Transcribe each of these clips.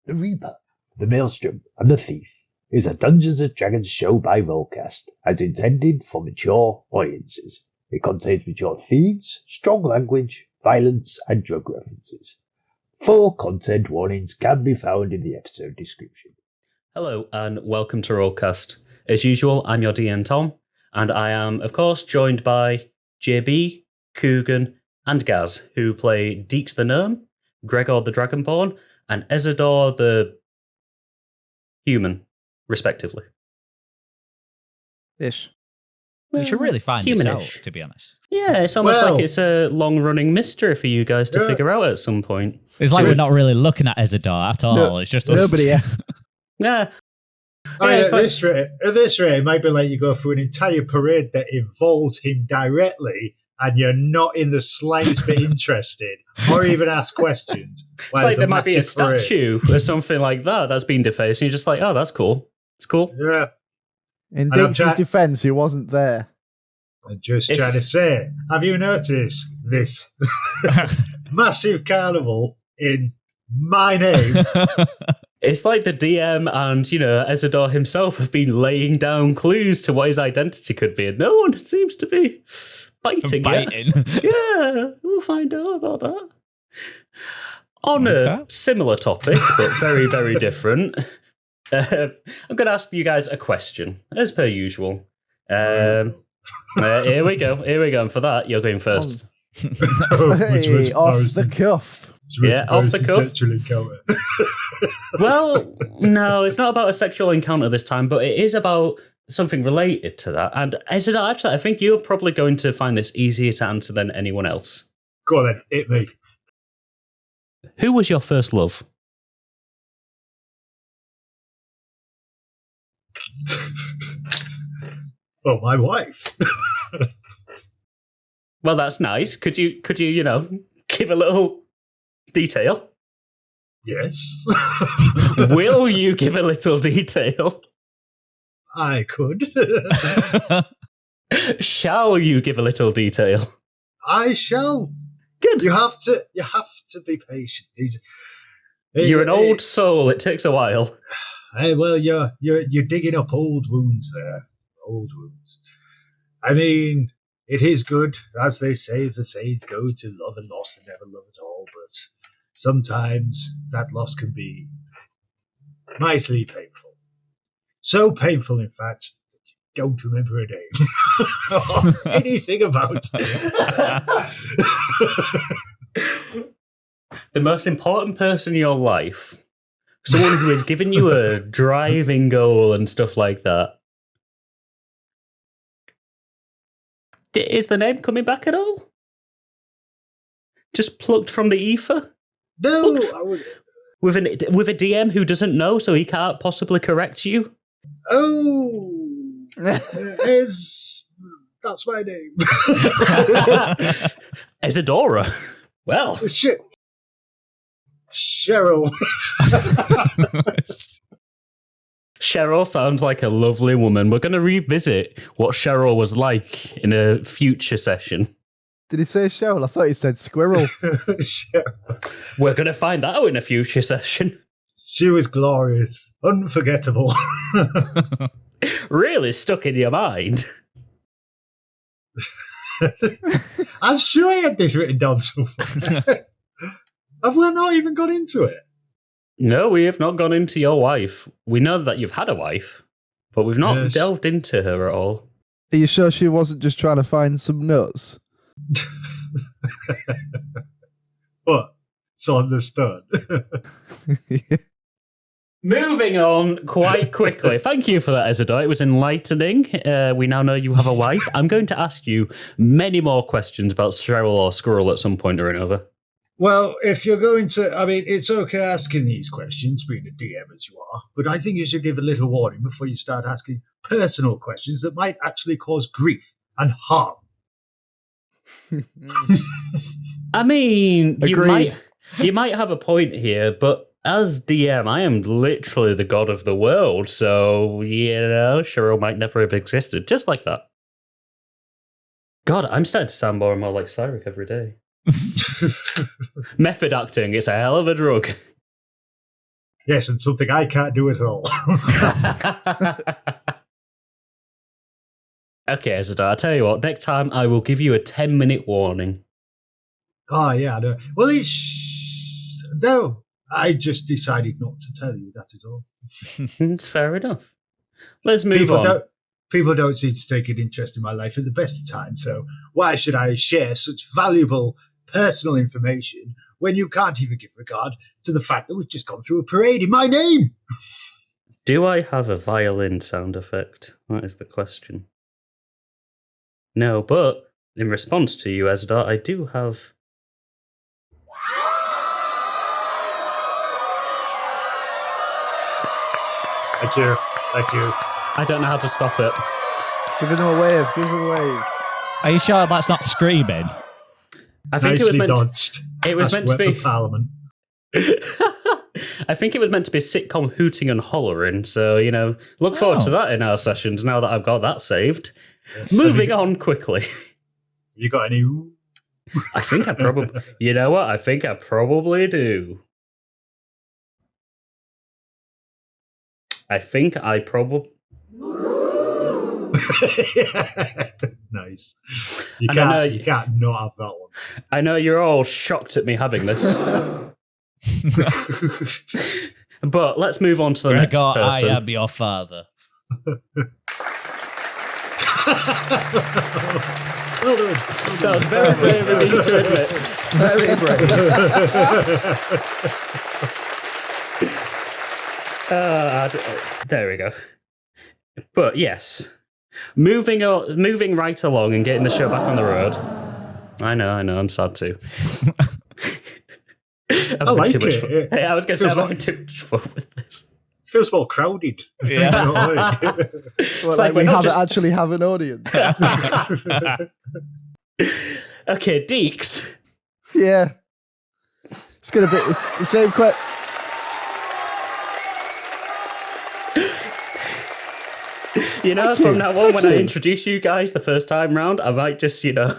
The Reaper, the Maelstrom, and the Thief is a Dungeons & Dragons show by RollCast and intended for mature audiences. It contains mature themes, strong language, violence, and drug references. Full content warnings can be found in the episode description. Hello and welcome to RollCast. As usual, I'm your DM Tom, and I am, of course, joined by JB, Coogan, and Gaz, who play Dix the Gnome, Gregor the Dragonborn, and Ezador the human, respectively. Ish. You should really find this out, humanish. to be honest. Yeah, it's almost like it's a long-running mystery for you guys to figure out at some point. It's like we're not really looking at Ezador at all. No, It's just us. nobody. Yeah. At this rate, it might be like you go through an entire parade that involves him directly, and you're not in the slightest bit interested, or even ask questions. It's like there might be a statue or something like that that's been defaced, and you're just like, oh, that's cool. It's cool. Yeah. In And I'm Dix's defense, he wasn't there. I'm just trying to say, have you noticed this massive carnival in my name? It's like the DM and, Ezador himself have been laying down clues to what his identity could be, and no one seems to be biting yet. Yeah, we'll find out about that. On a similar topic, but very, very different, I'm going to ask you guys a question, as per usual. Here we go. And for that, you're going first. Hey, off the cuff. Yeah, off the cuff. Well, no, it's not about a sexual encounter this time, but it is about something related to that. And Ezador, actually, I think you're probably going to find this easier to answer than anyone else. Go on then, hit me. Who was your first love? Well, my wife. Well, that's nice. Could you, give a little detail? Yes. Will you give a little detail? I could. Shall you give a little detail? I shall. Good. You have to be patient. You're an old soul. It takes a while. Well, you're digging up old wounds there. Old wounds. I mean, it is good, as they say, as the sayings go, to love and loss and never love at all, but sometimes that loss can be mightily painful. So painful, in fact, that you don't remember a name or anything about it. The most important person in your life, someone who has given you a driving goal and stuff like that. Is the name coming back at all? Just plucked from the ether? No, with a DM who doesn't know, so he can't possibly correct you? Oh, that's my name. Ezadora. Well. Shit. Cheryl. Cheryl sounds like a lovely woman. We're going to revisit what Cheryl was like in a future session. Did he say Cheryl? I thought he said squirrel. We're going to find that out in a future session. She was glorious. Unforgettable. Really stuck in your mind? I'm sure I had this written down somewhere. Have we not even got into it? No, we have not gone into your wife. We know that you've had a wife, but we've not delved into her at all. Are you sure she wasn't just trying to find some nuts? But it's understood. Moving on quite quickly. Thank you for that, Ezador. It was enlightening. We now know you have a wife. I'm going to ask you many more questions about Cheryl or Squirrel at some point or another. Well, if you're going to, it's okay asking these questions, being a DM as you are, but I think you should give a little warning before you start asking personal questions that might actually cause grief and harm. I mean, Agreed. you might have a point here, but as DM, I am literally the god of the world, so, Cheryl might never have existed, just like that. God, I'm starting to sound more and more like Cyric every day. Method acting, it's a hell of a drug. Yes, and something I can't do at all. Okay, Ezador, I'll tell you what, next time I will give you a 10-minute warning. Oh, yeah, I know. Well, no, I just decided not to tell you, that is all. It's fair enough. Let's move on. People don't seem to take an interest in my life at the best of times, so why should I share such valuable personal information when you can't even give regard to the fact that we've just gone through a parade in my name? Do I have a violin sound effect? That is the question. No, but in response to you, Ezador, I do have... Thank you. I don't know how to stop it. Give them a wave. Give them a wave. Are you sure that's not screaming? I think Nicely it was meant dodged. It was meant to be... Parliament. I think it was meant to be sitcom hooting and hollering, so, look forward to that in our sessions now that I've got that saved. Yes. Moving on quickly. You got any... I think I probably... You know what? I think I probably do. Nice. You can't not have that one. I know you're all shocked at me having this. But let's move on to the next person. I am your father. Well done. That was very brave of you to admit. Very brave. There we go. But yes, moving right along and getting the show back on the road. I know, I'm sad too. I like it. Hey, I was going to say I'm having too much fun with this. Feels more crowded. Yeah. Well, like we actually have an audience. Okay, Dix. Yeah. It's going to be the same question. From now on, when I introduce you guys the first time round, I might just, little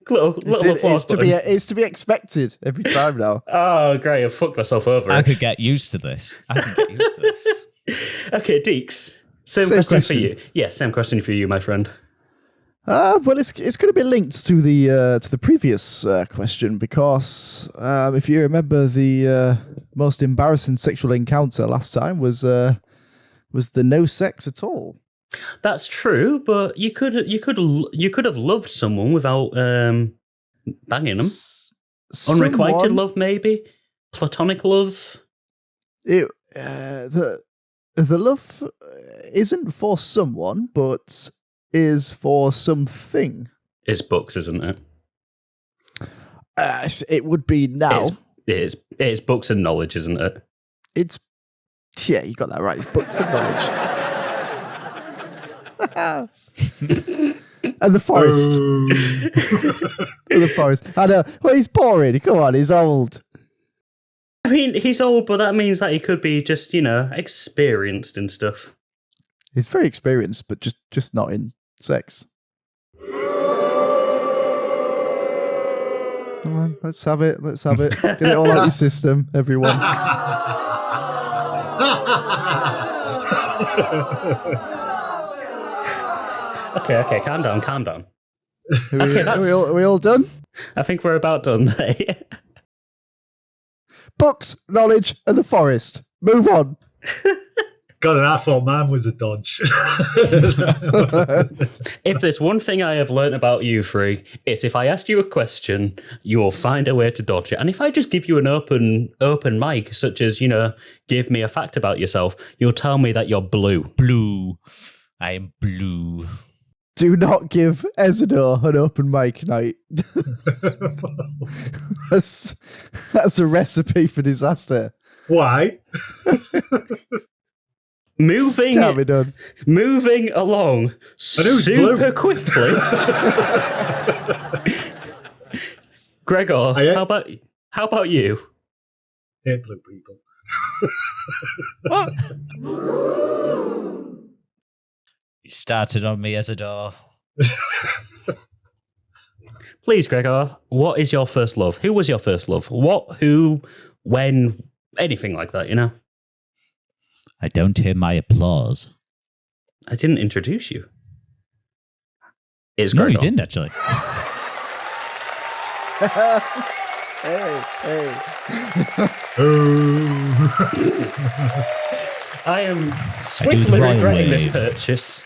applause button. It's to be expected every time now. Oh, great. I've fucked myself over. I could get used to this. Okay, Dix. Same question for you. Yeah, same question for you, my friend. Well, it's going to be linked to the previous question because if you remember, the most embarrassing sexual encounter last time was the no sex at all. That's true, but you could have loved someone without banging them. Unrequited love, maybe platonic love. The love isn't for someone, but is for something. It's books, isn't it? It would be now. It's books and knowledge, isn't it? Yeah, you got that right. It's books and knowledge. And the forest. And the forest. I know. Well, he's boring. Come on, he's old. I mean, he's old, but that means that he could be just, experienced and stuff. He's very experienced, but just not in sex. Come on, let's have it. Get it all out your system, everyone. Okay, calm down. Are we all done? I think we're about done. Books, knowledge, and the forest. Move on. God, and I thought man was a dodge. If there's one thing I have learned about you three, it's if I ask you a question, you will find a way to dodge it. And if I just give you an open mic, such as, give me a fact about yourself, you'll tell me that you're blue. Blue. I am blue. Do not give Ezador an open mic night. That's a recipe for disaster. Why? Moving along super quickly. Gregor, how about you? Hate blue people. What? You started on me, Ezador. Please, Gregor, what is your first love? Who was your first love? What, who, when, Anything like that, you know? I don't hear my applause. I didn't introduce you. It's No, Gregor. you didn't, actually. Hey. I am swiftly royal regretting this wave. purchase.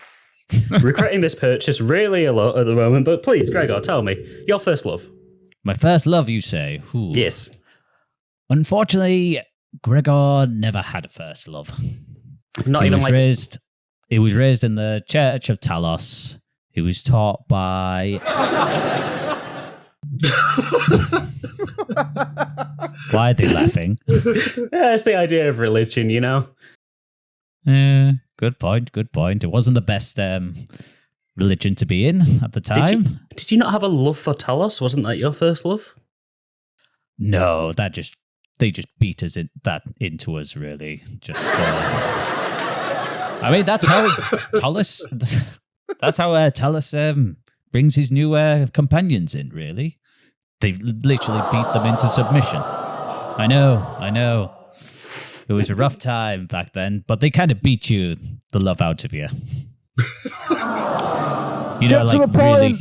Regretting this purchase really a lot at the moment, but please, Gregor, tell me, your first love. My first love, you say? Ooh. Yes. Unfortunately, Gregor never had a first love. Not he even was like... raised. He was raised in the Church of Talos. He was taught by... Why are they laughing? Yeah, it's the idea of religion, you know? Good point. It wasn't the best religion to be in at the time. Did you not have a love for Talos? Wasn't that your first love? No, they just beat us into us, really. Just, I mean, that's how Talos. That's how Talos brings his new companions in. Really, they literally beat them into submission. I know. It was a rough time back then, but they kind of beat the love out of you. Get to the point.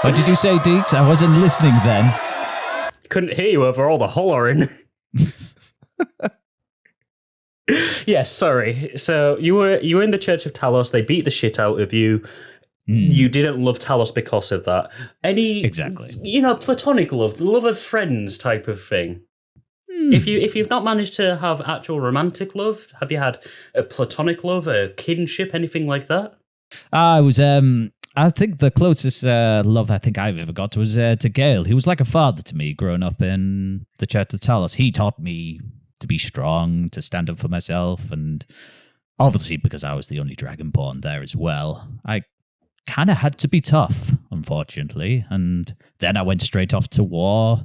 What did you say, Dix? I wasn't listening then. Couldn't hear you over all the hollering. Yes, sorry. So you were in the Church of Talos. They beat the shit out of you. You didn't love Talos because of that. Exactly. Platonic love, the love of friends type of thing. If you've not managed to have actual romantic love, have you had a platonic love, a kinship, anything like that? I think the closest love I think I've ever got to was to Gale. He was like a father to me growing up in the Church of Talos. He taught me to be strong, to stand up for myself, and obviously because I was the only dragonborn there as well, I kind of had to be tough, unfortunately. And then I went straight off to war.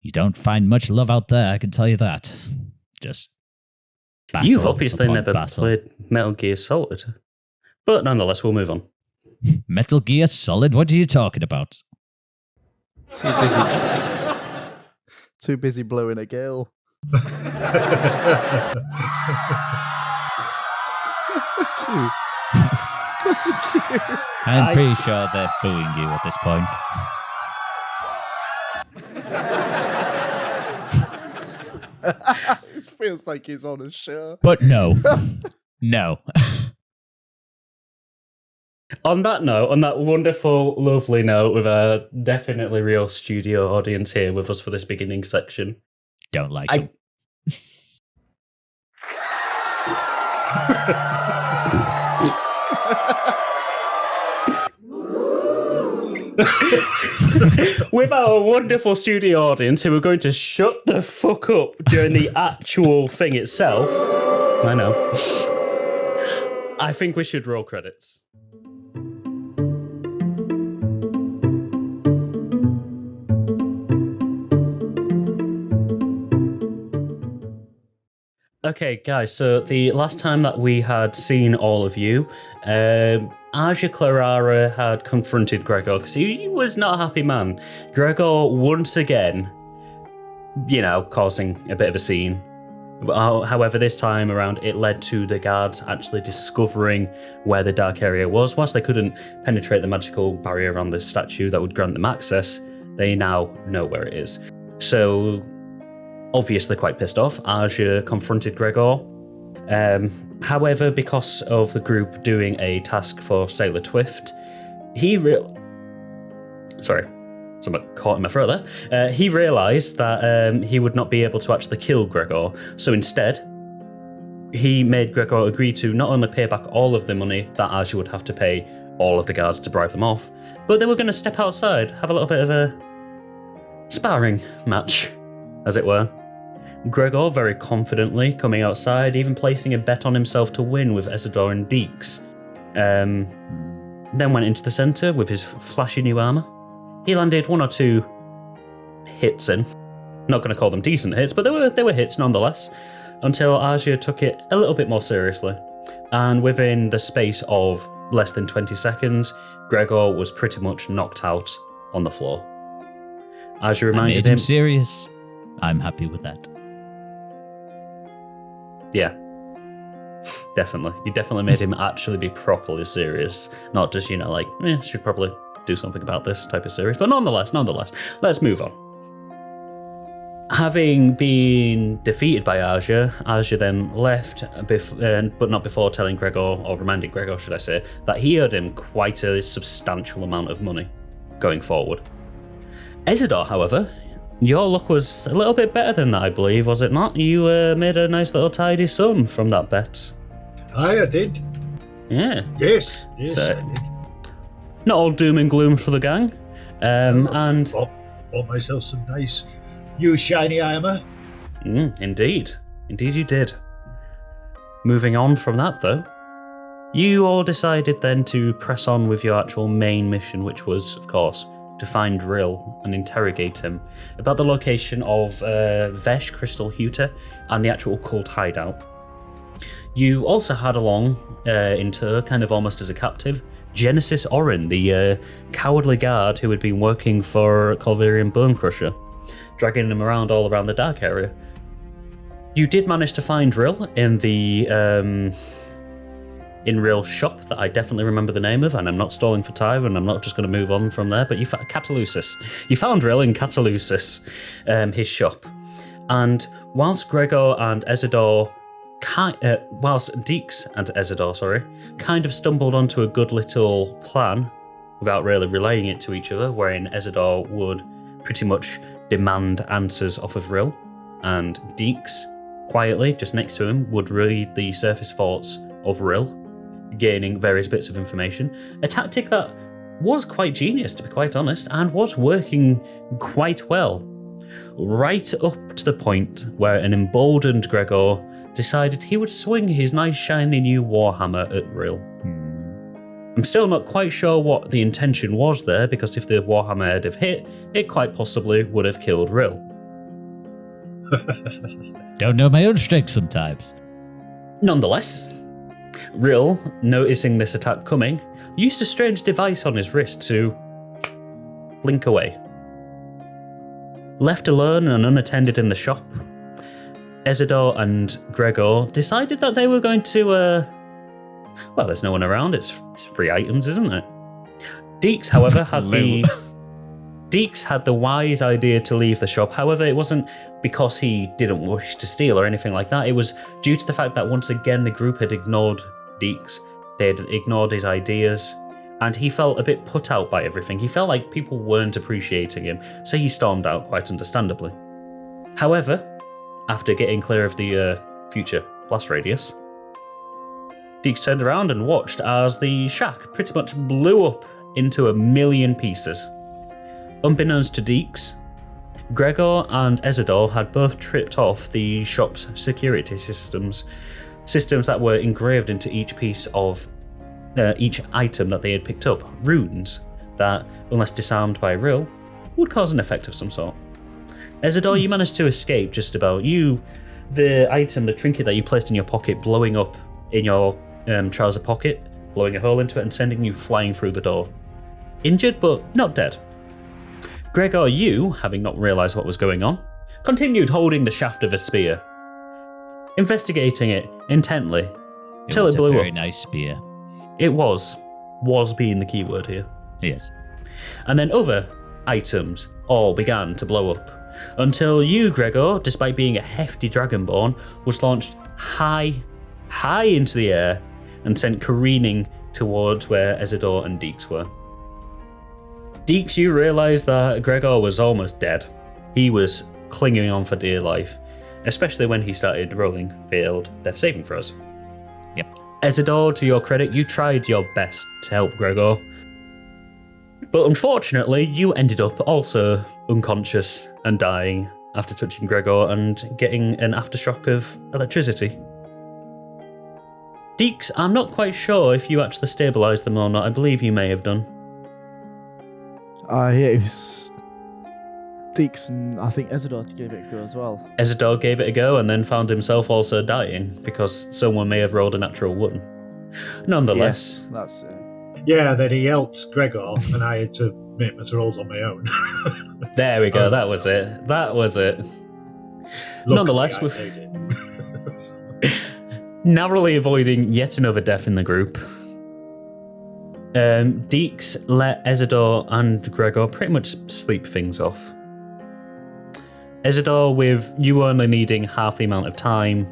You don't find much love out there, I can tell you that. Just battle You've obviously upon never battle. played Metal Gear Solid. But nonetheless, we'll move on. Metal Gear Solid? What are you talking about? Too busy blowing a gale. I'm pretty sure they're booing you at this point. It feels like he's on a show. But no. No. On that note, on that wonderful, lovely note, with a definitely real studio audience here with us for this beginning section. Don't like him. With our wonderful studio audience who are going to shut the fuck up during the actual thing itself. I know. I think we should roll credits. Okay, guys, so the last time that we had seen all of you, Aja Clara had confronted Gregor because he was not a happy man. Gregor, once again, causing a bit of a scene. However, this time around, it led to the guards actually discovering where the dark area was. Whilst they couldn't penetrate the magical barrier around the statue that would grant them access, they now know where it is. So, obviously quite pissed off, Aja confronted Gregor. However, because of the group doing a task for Sailor Twift, Sorry, something caught in my throat there. He realised that he would not be able to actually kill Gregor, so instead, he made Gregor agree to not only pay back all of the money that Aja would have to pay all of the guards to bribe them off, but they were going to step outside, have a little bit of a sparring match, as it were. Gregor very confidently coming outside, even placing a bet on himself to win with Ezador and Dix. Then went into the centre with his flashy new armour. He landed 1 or 2 hits in. Not going to call them decent hits, but they were hits nonetheless, until Aja took it a little bit more seriously. And within the space of less than 20 seconds, Gregor was pretty much knocked out on the floor. As you I reminded made him serious. I'm happy with that. Yeah. Definitely. You definitely made him actually be properly serious. Not just, should probably do something about this type of serious. But nonetheless, let's move on. Having been defeated by Aja then left, but not before telling Gregor, or reminding Gregor, should I say, that he owed him quite a substantial amount of money going forward. Ezador, however, your luck was a little bit better than that, I believe, was it not? You made a nice little tidy sum from that bet. I did. Yeah. Yes, So, I did. not all doom and gloom for the gang. And bought myself some nice new shiny armor. Indeed you did. Moving on from that, though, you all decided then to press on with your actual main mission, which was, of course, to find Rill and interrogate him about the location of Vesh, Crystal Huta, and the actual cult hideout. You also had along, in tow, kind of almost as a captive, Genesis Orin, the cowardly guard who had been working for Colverian Bonecrusher, dragging him around all around the dark area. You did manage to find Rill in the in Rill's shop that I definitely remember the name of, and I'm not stalling for time, and I'm not just going to move on from there, but you found Catalusis. You found Rill in Catalusis, his shop. And whilst Gregor and Ezador, whilst Dix and Ezador, kind of stumbled onto a good little plan, without really relaying it to each other, wherein Ezador would pretty much demand answers off of Rill, and Dix, quietly, just next to him, would read the surface thoughts of Rill, gaining various bits of information. A tactic that was quite genius, to be quite honest, and was working quite well. Right up to the point where an emboldened Gregor decided he would swing his nice shiny new warhammer at Rill. I'm still not quite sure what the intention was there, because if the warhammer had have hit, it quite possibly would have killed Rill. Don't know my own strength sometimes. Nonetheless, Rill, noticing this attack coming, used a strange device on his wrist to blink away. Left alone and unattended in the shop, Ezador and Gregor decided that they were going to, there's no one around, it's free items, isn't it? Dix, however, had the wise idea to leave the shop. However, it wasn't because he didn't wish to steal or anything like that. It was due to the fact that once again the group had ignored Dix. They had ignored his ideas, and he felt a bit put out by everything. He felt like people weren't appreciating him, so he stormed out quite understandably. However, after getting clear of the future blast radius, Dix turned around and watched as the shack pretty much blew up into a million pieces. Unbeknownst to Dix, Gregor and Ezador had both tripped off the shop's security systems that were engraved into each piece of each item that they had picked up, runes that, unless disarmed by Rill, would cause an effect of some sort. Ezador, you managed to escape just about. The trinket that you placed in your pocket, blowing up in your trouser pocket, blowing a hole into it and sending you flying through the door. Injured, but not dead. Gregor, you, having not realised what was going on, continued holding the shaft of a spear, investigating it intently, till it blew up. A very nice spear. It was being the key word here. Yes. And then other items all began to blow up, until you, Gregor, despite being a hefty dragonborn, was launched high into the air and sent careening towards where Ezador and Dix were. Dix, you realised that Gregor was almost dead. He was clinging on for dear life, especially when he started rolling failed death saving throws. Yep. Ezador, to your credit, you tried your best to help Gregor, but unfortunately you ended up also unconscious and dying after touching Gregor and getting an aftershock of electricity. Dix, I'm not quite sure if you actually stabilised them or not. I believe you may have done. Yeah, it was Dix and I think Ezador gave it a go as well. Ezador gave it a go and then found himself also dying because someone may have rolled a natural 1. Nonetheless. Yes, that's it. Yeah, then he helped Gregor and I had to make my rolls on my own. There we go. Oh, That was it. That was it. Luckily, Nonetheless, I made it. narrowly avoiding yet another death in the group, Dix let Ezador and Gregor pretty much sleep things off. Ezador, with you only needing half the amount of time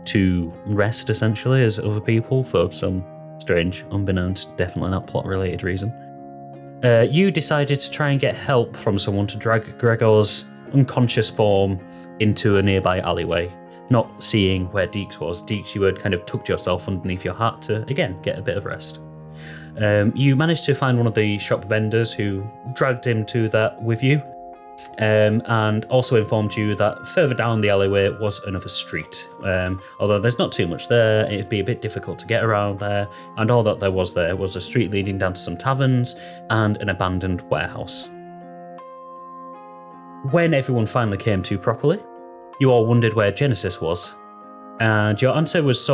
to rest, essentially, as other people, for some strange, unbeknownst, definitely not plot-related reason. You decided to try and get help from someone to drag Gregor's unconscious form into a nearby alleyway. Not seeing where Dix was. Dix, you had kind of tucked yourself underneath your hat to, again, get a bit of rest. You managed to find one of the shop vendors who dragged him to that with you, and also informed you that further down the alleyway was another street. Although there's not too much there, it'd be a bit difficult to get around there, and all that there was a street leading down to some taverns and an abandoned warehouse. When everyone finally came to properly, you all wondered where Genesis was, and your answer was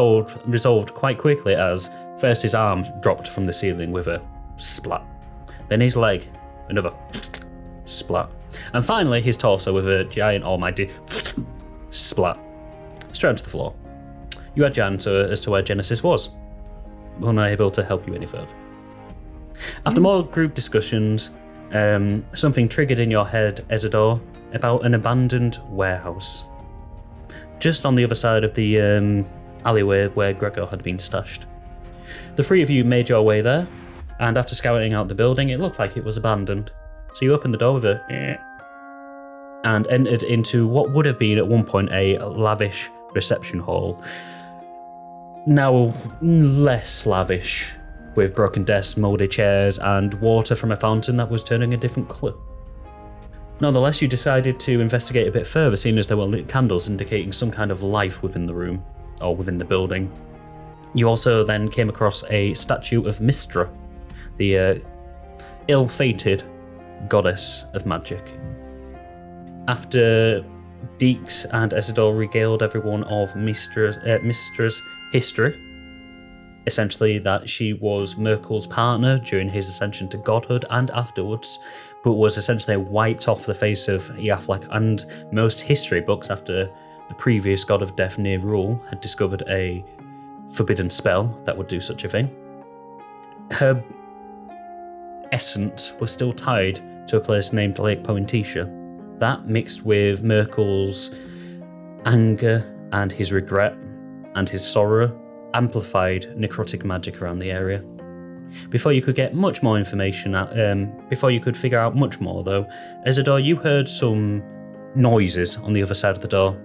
resolved quite quickly as first his arm dropped from the ceiling with a splat, then his leg, another splat, and finally his torso with a giant almighty splat, straight onto the floor. You had your answer as to where Genesis was, unable to help you any further. After more group discussions, something triggered in your head, Ezador, about an abandoned warehouse. Just on the other side of the alleyway where Gregor had been stashed. The three of you made your way there, and after scouting out the building, it looked like it was abandoned. So you opened the door with a and entered into what would have been at one point a lavish reception hall. Now less lavish, with broken desks, mouldy chairs, and water from a fountain that was turning a different colour. Nonetheless, you decided to investigate a bit further, seeing as there were lit candles indicating some kind of life within the room, or within the building. You also then came across a statue of Mystra, the ill-fated goddess of magic. After Dix and Ezador regaled everyone of Mystra's history, essentially that she was Myrkul's partner during his ascension to godhood and afterwards, but was essentially wiped off the face of Iaflak and most history books after the previous god of death near Rill had discovered a forbidden spell that would do such a thing. Her essence was still tied to a place named Lake Poentisha. That, mixed with Myrkul's anger and his regret and his sorrow, amplified necrotic magic around the area. Before you could get much more information, before you could figure out much more though, Ezador, you heard some noises on the other side of the door.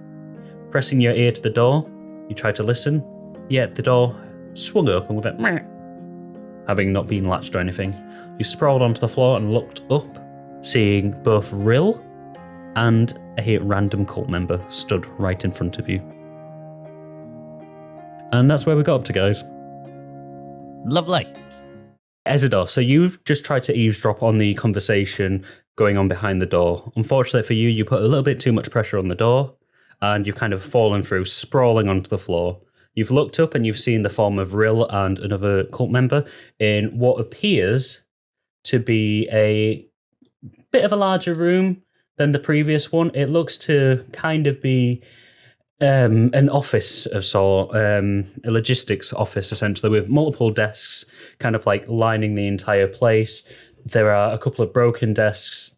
Pressing your ear to the door, you tried to listen, yet the door swung open with a meh. Having not been latched or anything, you sprawled onto the floor and looked up, seeing both Rill and a random cult member stood right in front of you. And that's where we got up to, guys. Lovely. Ezador, so you've just tried to eavesdrop on the conversation going on behind the door. Unfortunately for you, you put a little bit too much pressure on the door, and you've kind of fallen through, sprawling onto the floor. You've looked up and you've seen the form of Rill and another cult member in what appears to be a bit of a larger room than the previous one. It looks to kind of be an office of sort, a logistics office essentially, with multiple desks kind of like lining the entire place. There are a couple of broken desks,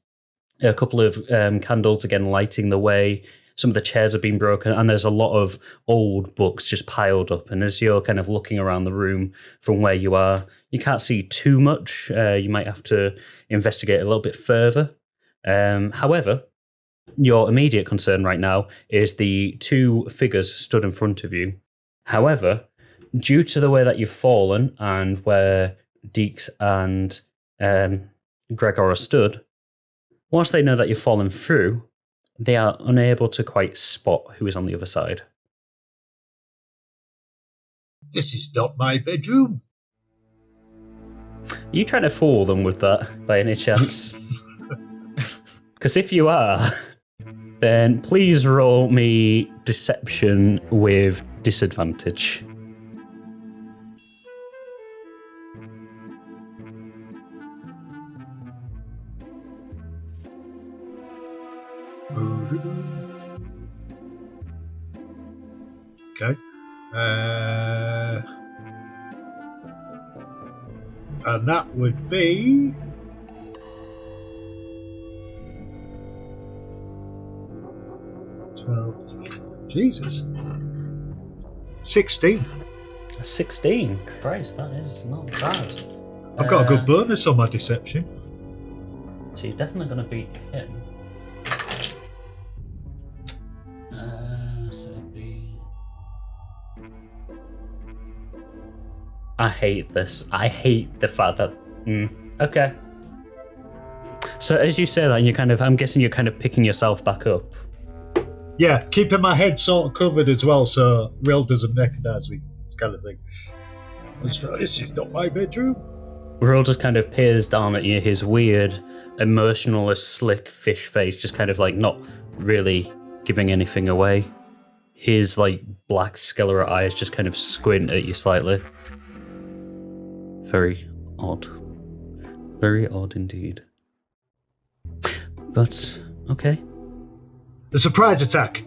a couple of candles again lighting the way. Some of the chairs have been broken, and there's a lot of old books just piled up. And as you're kind of looking around the room from where you are, you can't see too much. You might have to investigate a little bit further. However, your immediate concern right now is the two figures stood in front of you. However, due to the way that you've fallen and where Dix and Gregor are stood, once they know that you've fallen through, they are unable to quite spot who is on the other side. This is not my bedroom. Are you trying to fool them with that by any chance? Because if you are, then please roll me deception with disadvantage. Okay. And that would be... 12. Jesus. 16. 16. Christ, that is not bad. I've got a good bonus on my deception. So you're definitely going to beat him. So it'd be... I hate this. I hate the fact that... Okay. So as you say that, and I'm guessing you're kind of picking yourself back up. Yeah, keeping my head sort of covered as well, so Rill doesn't recognise me, kind of thing. This is not my bedroom. Rill just kind of peers down at you, his weird, emotionless, slick fish face, just kind of like not really giving anything away. His like black scleral eyes just kind of squint at you slightly. Very odd. Very odd indeed. But, okay. The surprise attack.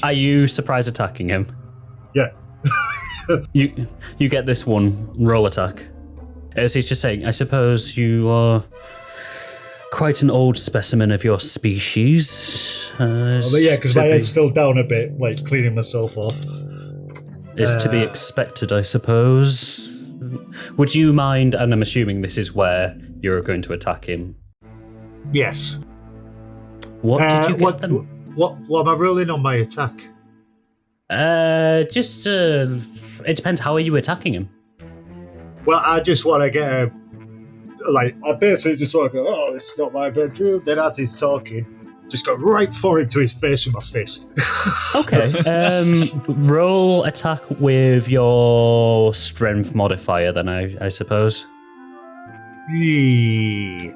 Are you surprise attacking him? Yeah. You get this one roll attack. As he's just saying, I suppose you are quite an old specimen of your species. But yeah, because my head's still down a bit, like cleaning myself off. Is to be expected, I suppose. Would you mind, and I'm assuming this is where you're going to attack him? Yes. What did you get them? What am I rolling on my attack? It depends. How are you attacking him? Well, I just want to get a... I basically just want to go, oh, this is not my bedroom. Then as he's talking, just go right for him to his face with my fist. Okay. Roll attack with your strength modifier then, I suppose.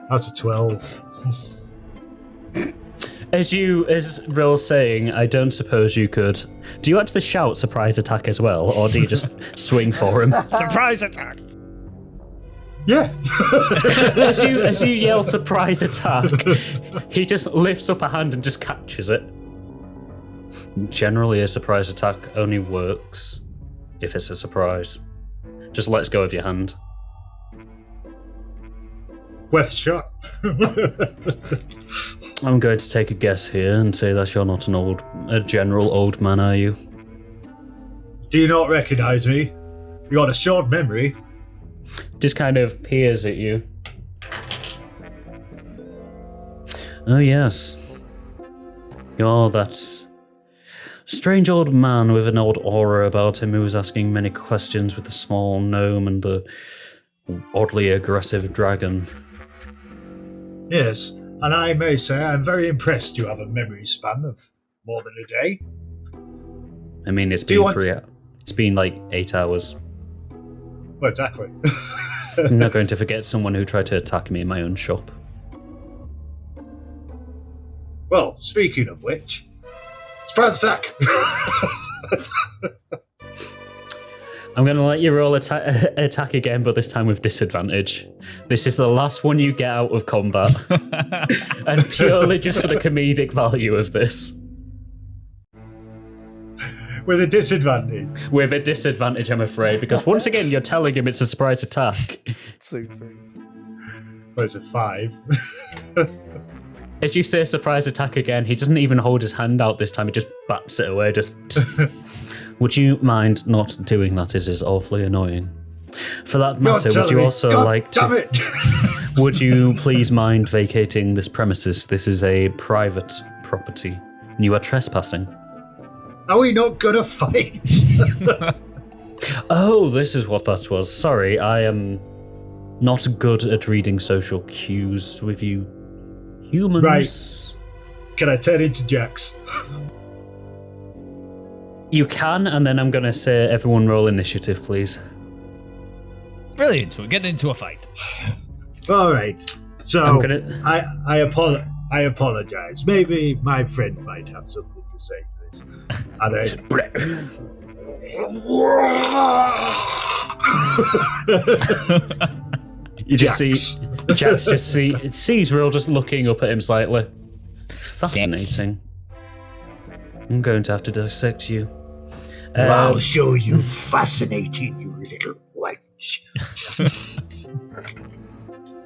That's a 12. As Rill's saying, I don't suppose you could. Do you actually shout surprise attack as well, or do you just swing for him? Surprise attack! Yeah. as you yell surprise attack, he just lifts up a hand and just catches it. Generally, a surprise attack only works if it's a surprise. Just lets go of your hand. Worth a shot. I'm going to take a guess here and say that you're not a general old man, are you? Do you not recognise me? You got a short memory. Just kind of peers at you. Oh yes. You're that strange old man with an odd aura about him who was asking many questions with the small gnome and the oddly aggressive dragon. Yes, and I may say I'm very impressed you have a memory span of more than a day. I mean, it's been like 8 hours. Well, exactly. I'm not going to forget someone who tried to attack me in my own shop. Well, speaking of which, surprise attack! I'm going to let you roll attack again, but this time with disadvantage. This is the last one you get out of combat. And purely just for the comedic value of this. With a disadvantage? With a disadvantage, I'm afraid, because once again, you're telling him it's a surprise attack. Well, it's a 5. As you say surprise attack again, he doesn't even hold his hand out this time, he just bats it away, just... Would you mind not doing that? It is awfully annoying. For that matter, would you also like to... Would you please mind vacating this premises? This is a private property, and you are trespassing. Are we not gonna fight? Oh, this is what that was. Sorry, I am not good at reading social cues with you humans. Right. Can I turn into Jax? You can, and then I'm going to say everyone roll initiative, please. Brilliant, we're getting into a fight. Alright, so I apologise. Maybe my friend might have something to say to this. And you just see Jax sees Rill just looking up at him slightly. Fascinating. I'm going to have to dissect you. I'll show you fascinating, you little wench.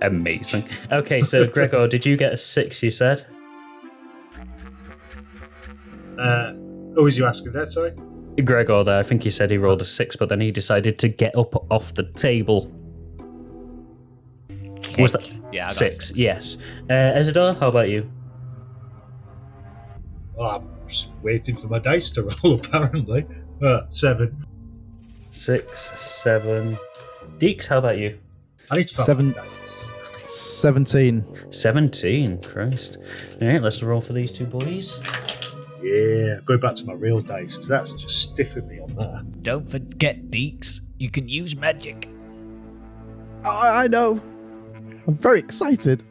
Amazing. Okay, so Gregor, did you get a 6, you said? Who was you asking that, sorry? Gregor there, I think he said he rolled a 6, but then he decided to get up off the table. Was that Yeah, I got 6? Yes. Ezador, how about you? Oh, I'm just waiting for my dice to roll, apparently. 7. 6, 7. Deeks, how about you? I need to find my dice. 17. 17, Christ. Alright, let's roll for these two boys. Yeah, going back to my real dice, because that's just stiffing me on there. Don't forget, Deeks, you can use magic. I know. I'm very excited.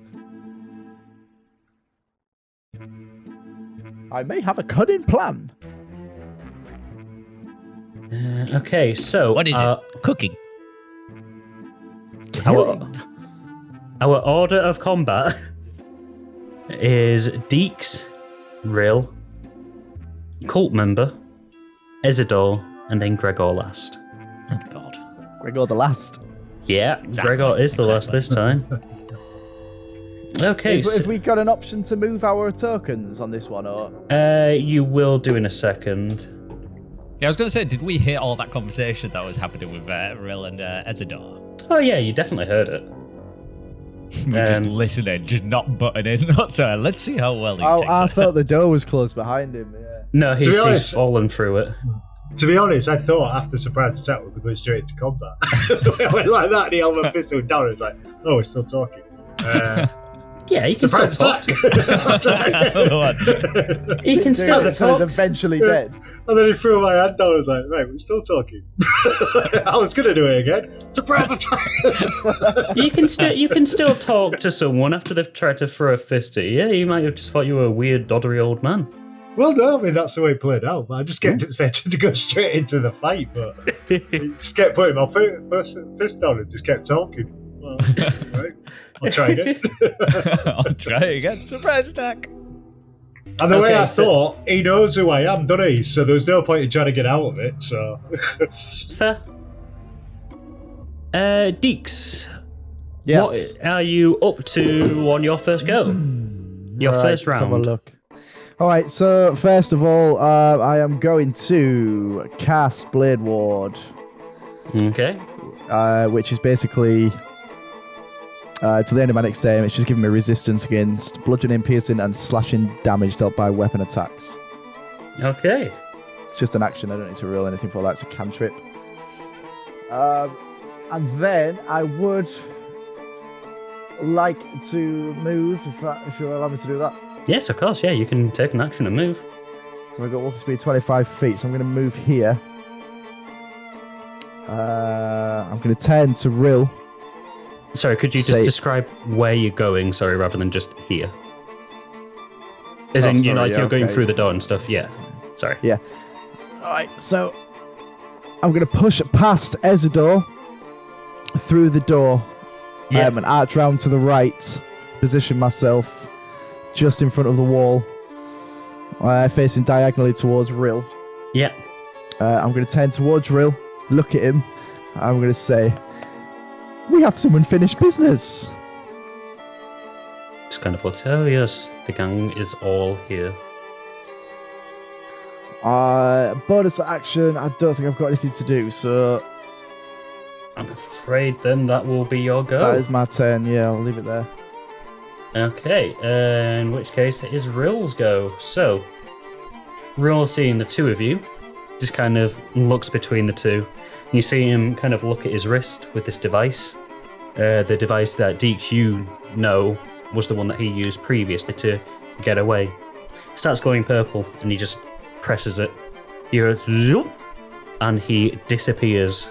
I may have a cunning plan. Okay, so... What is it? Cooking. Our order of combat is Deeks, Rill, Cult member, Ezador, and then Gregor last. Oh, God. Gregor the last. Yeah, Exactly. Gregor is the last this time. Okay, Have we got an option to move our tokens on this one, or? you will do in a second. Yeah, I was going to say, did we hear all that conversation that was happening with Rill and Ezador? Oh yeah, you definitely heard it. We're just listening, just not butting in. So let's see how well he takes I it. thought the door was closed behind him. Yeah. No, To be he's honest- fallen through it. To be honest, I thought after surprise attack we'd be going straight into combat. The way I went like that and he held my pistol down, it's like, oh, we're still talking. Yeah, you can still Surprise talk. attack! Another one. You can still Dude, this one is talk. eventually dead. And then he threw my hand down. I was like, right, we're still talking. I was going to do it again. Surprise attack! You can still talk to someone after they've tried to throw a fist at you. Yeah, you might have just thought you were a weird, doddery old man. Well, no, I mean, that's the way it played out. But I just kept expecting to go straight into the fight, but he just kept putting my fist down and just kept talking. Well, right, I'll try again. I'll try again. Surprise attack. And the way Okay, I so- thought, he knows who I am, doesn't he? So there's no point in trying to get out of it, so... Fair. Deeks, Yes. what are you up to on your first go? Your All right, first let's have a round. look. All right, so first of all, I am going to cast Blade Ward, Okay. which is basically to the end of my next turn. It's just giving me resistance against bludgeoning, piercing, and slashing damage dealt by weapon attacks. Okay. It's just an action. I don't need to roll anything for that. It's a cantrip. And then I would like to move, if you'll allow me to do that. Yes, of course. Yeah, you can take an action and move. So I've got walking speed 25 feet, so I'm going to move here. I'm going to turn to Rill. Sorry, could you just Say- describe where you're going? Sorry, rather than just here. As Oh, in, sorry, yeah, you're going okay. through the door and stuff. Yeah. Sorry. Yeah. Alright, so I'm going to push past Ezador through the door Yeah. and arch round to the right, position myself just in front of the wall, facing diagonally towards Rill. Yeah. I'm going to turn towards Rill, look at him, I'm going to say, we have some unfinished business. Just kind of looks. Oh yes, the gang is all here. Bonus action, I don't think I've got anything to do, so I'm afraid then that will be your go. that is my turn. Yeah, I'll leave it there. Okay, in which case it is Rill's go. So, Rill, seeing the two of you, just kind of looks between the two. You see him kind of look at his wrist with this device. The device that Deeks, you know, was the one that he used previously to get away. It starts glowing purple, and he just presses it. You hear it, zoop, and he disappears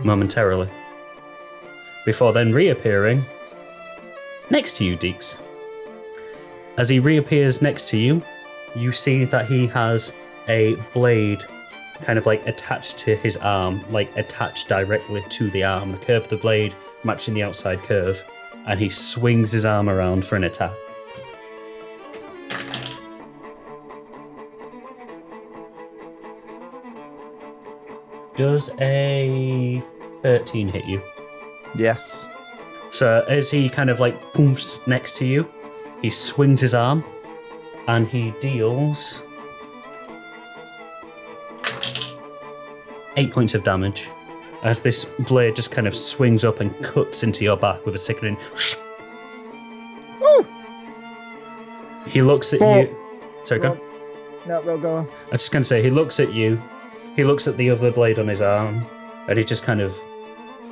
momentarily. Before then reappearing next to you, Deeks. As he reappears next to you, you see that he has a blade kind of like attached to his arm, like attached directly to the arm. The curve of the blade matching the outside curve, and he swings his arm around for an attack. Does a 13 hit you? Yes. So as he kind of like poofs next to you, he swings his arm and he deals 8 points of damage as this blade just kind of swings up and cuts into your back with a sickening. Woo! He looks at you. Sorry, go on. No, Rill, go on. I was just going to say, he looks at you, he looks at the other blade on his arm, and he just kind of,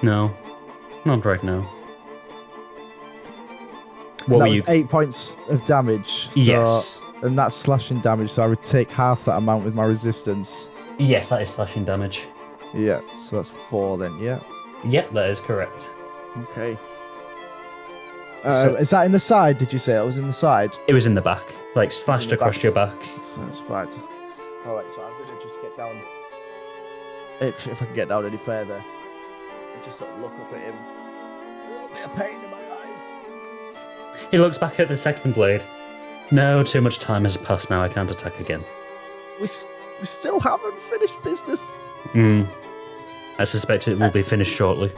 no, not right now. What were you? 8 points of damage. So, Yes. And that's slashing damage, so I would take half that amount with my resistance. Yes, that is slashing damage. Yeah, so that's 4 then, yeah. Yep, that is correct. Okay. So- Is that in the side, did you say? That was in the side? It was in the back, like slashed the across back. your back. So that's fine. Alright, so I'm going to just get down. If I can get down any further. And just sort of look up at him. A little bit of pain in my eyes. He looks back at the second blade. No, too much time has passed now, I can't attack again. We still haven't finished business. I suspect it will be finished shortly.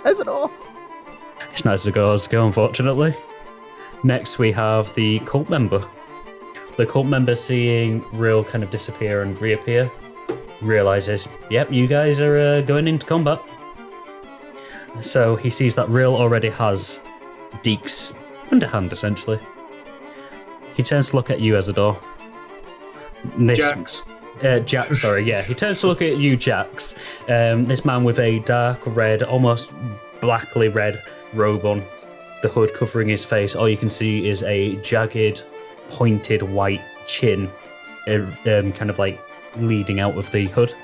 Ezador. It's not as it goes, unfortunately. Next we have the cult member. The cult member, seeing Rill kind of disappear and reappear, realizes, yep, you guys are going into combat. So he sees that Rill already has Dix underhand, essentially. He turns to look at you, Ezador. Jax. Jax, sorry, yeah. He turns to look at you, Jax. This man with a dark red, almost blackly red robe on, the hood covering his face. All you can see is a jagged, pointed white chin, kind of like leading out of the hood.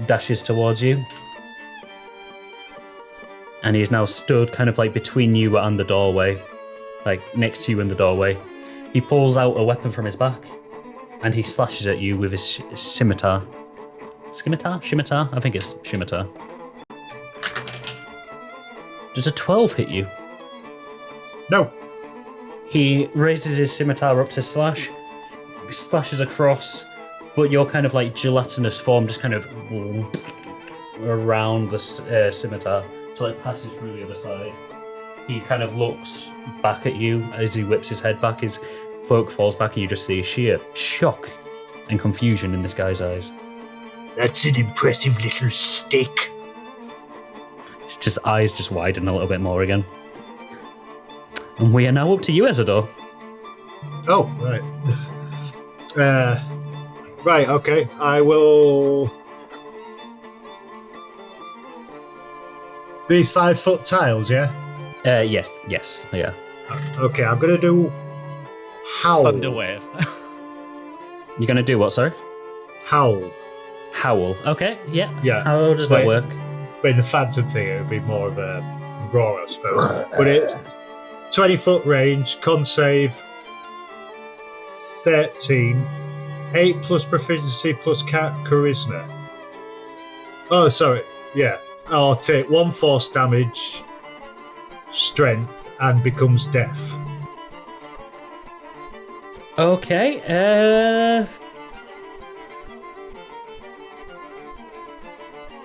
Dashes towards you. And he is now stood kind of like between you and the doorway, like next to you in the doorway. He pulls out a weapon from his back and he slashes at you with his scimitar. Scimitar? Scimitar? I think it's scimitar. Does a 12 hit you? No. He raises his scimitar up to slash, slashes across, but your kind of like gelatinous form just kind of around the scimitar till it passes through the other side. He kind of looks back at you as he whips his head back, his cloak falls back, and you just see sheer shock and confusion in this guy's eyes. That's an impressive little stick. Just eyes just widen a little bit more again. And we are now up to you, Ezador. Oh, right. Right, okay. I will... These 5-foot tiles, yeah? Yes, yeah. Okay, I'm going to do... Howl. Thunderwave. You're gonna do what, sorry? Howl. Howl. Okay, yeah. Yeah. How does that work? But in the phantom thing, it would be more of a roar, I suppose. But it's 20-foot range, con save 13, 8 plus proficiency plus charisma. Oh, sorry. Yeah. I'll take 1 force damage, strength, and becomes deaf. Okay,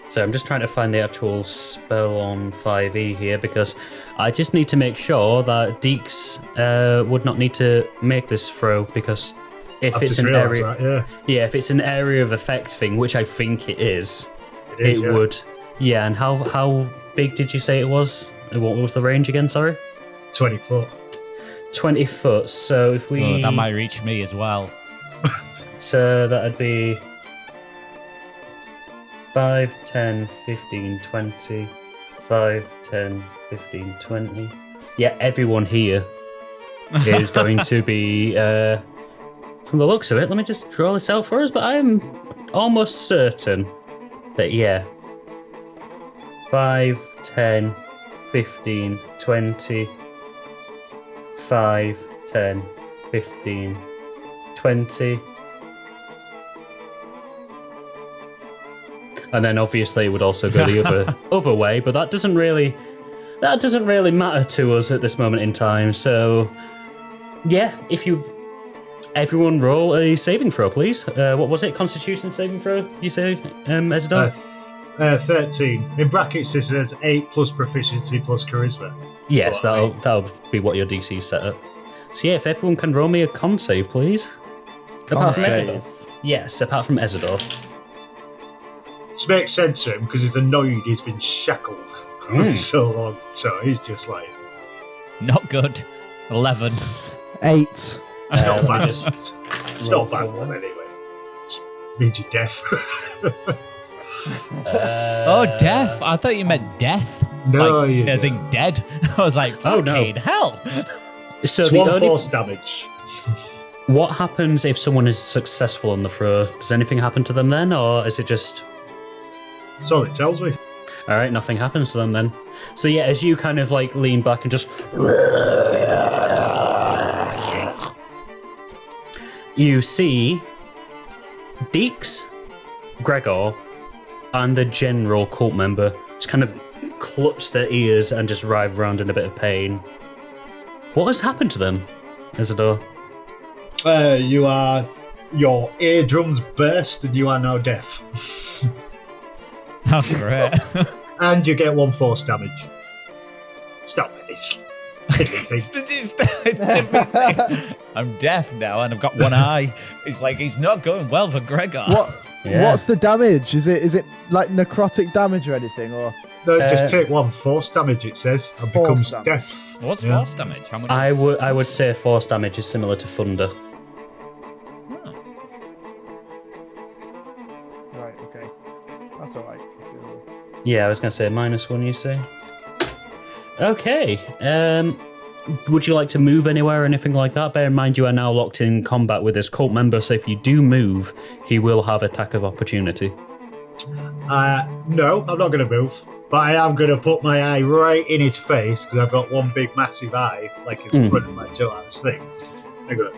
So I'm just trying to find the actual spell on 5e here, because I just need to make sure that Dix would not need to make this throw, because if I've it's just an realised area, that, yeah. if it's an area of effect thing, which I think it is, It is, it yeah. would. Yeah, and how big did you say it was? What was the range again? Sorry, 20 foot. 20 foot. So if we, Oh, that might reach me as well. so that'd be 5, 10, 15, 20. 5, 10, 15, 20. Yeah, everyone here is going to be, from the looks of it, let me just draw this out for us, but I'm almost certain that, yeah, 5, 10, 15, 20, 5, 10, 15, 20. And then obviously it would also go the other way, but that doesn't really matter to us at this moment in time. So yeah, if you Everyone roll a saving throw, please. What was it? Constitution saving throw, you say, Ezador? 13. In brackets, this says 8 plus proficiency plus charisma. Yes, that'll be what your DC is set at. So yeah, if everyone can roll me a con save, please. Apart from Ezador. Yes, apart from Ezador. This makes sense to him because he's annoyed he's been shackled for so long. So he's just like... Not good. 11. 8. It's not bad. It's not bad one anyway. It means you're deaf. Oh, deaf? I thought you meant death. No, like, as in dead. I was like, fucking hell. So it's one force damage. What happens if someone is successful on the throw? Does anything happen to them then, or is it just... That's all it tells me. Alright, nothing happens to them then. So yeah, as you kind of like lean back and just... You see Dix, Gregor, and the general cult member just kind of clutch their ears and just writhe around in a bit of pain. What has happened to them, Ezador? Your eardrums burst and you are now deaf. That's great. And you get 1 force damage. Stop it, it's I'm deaf now and I've got one eye. It's like he's not going well for Gregor. What's the damage? Is it like necrotic damage or anything, or? No, just take 1 force damage. It says and becomes deaf. What's force damage? How much? I would say force damage is similar to thunder. Oh. Right. Okay. That's all right. Yeah, I was going to say -1, you say? Okay. Would you like to move anywhere or anything like that? Bear in mind you are now locked in combat with this cult member, so if you do move, he will have attack of opportunity. No, I'm not going to move. But I am going to put my eye right in his face, because I've got one big massive eye, like in front of my gelatinous thing. I go,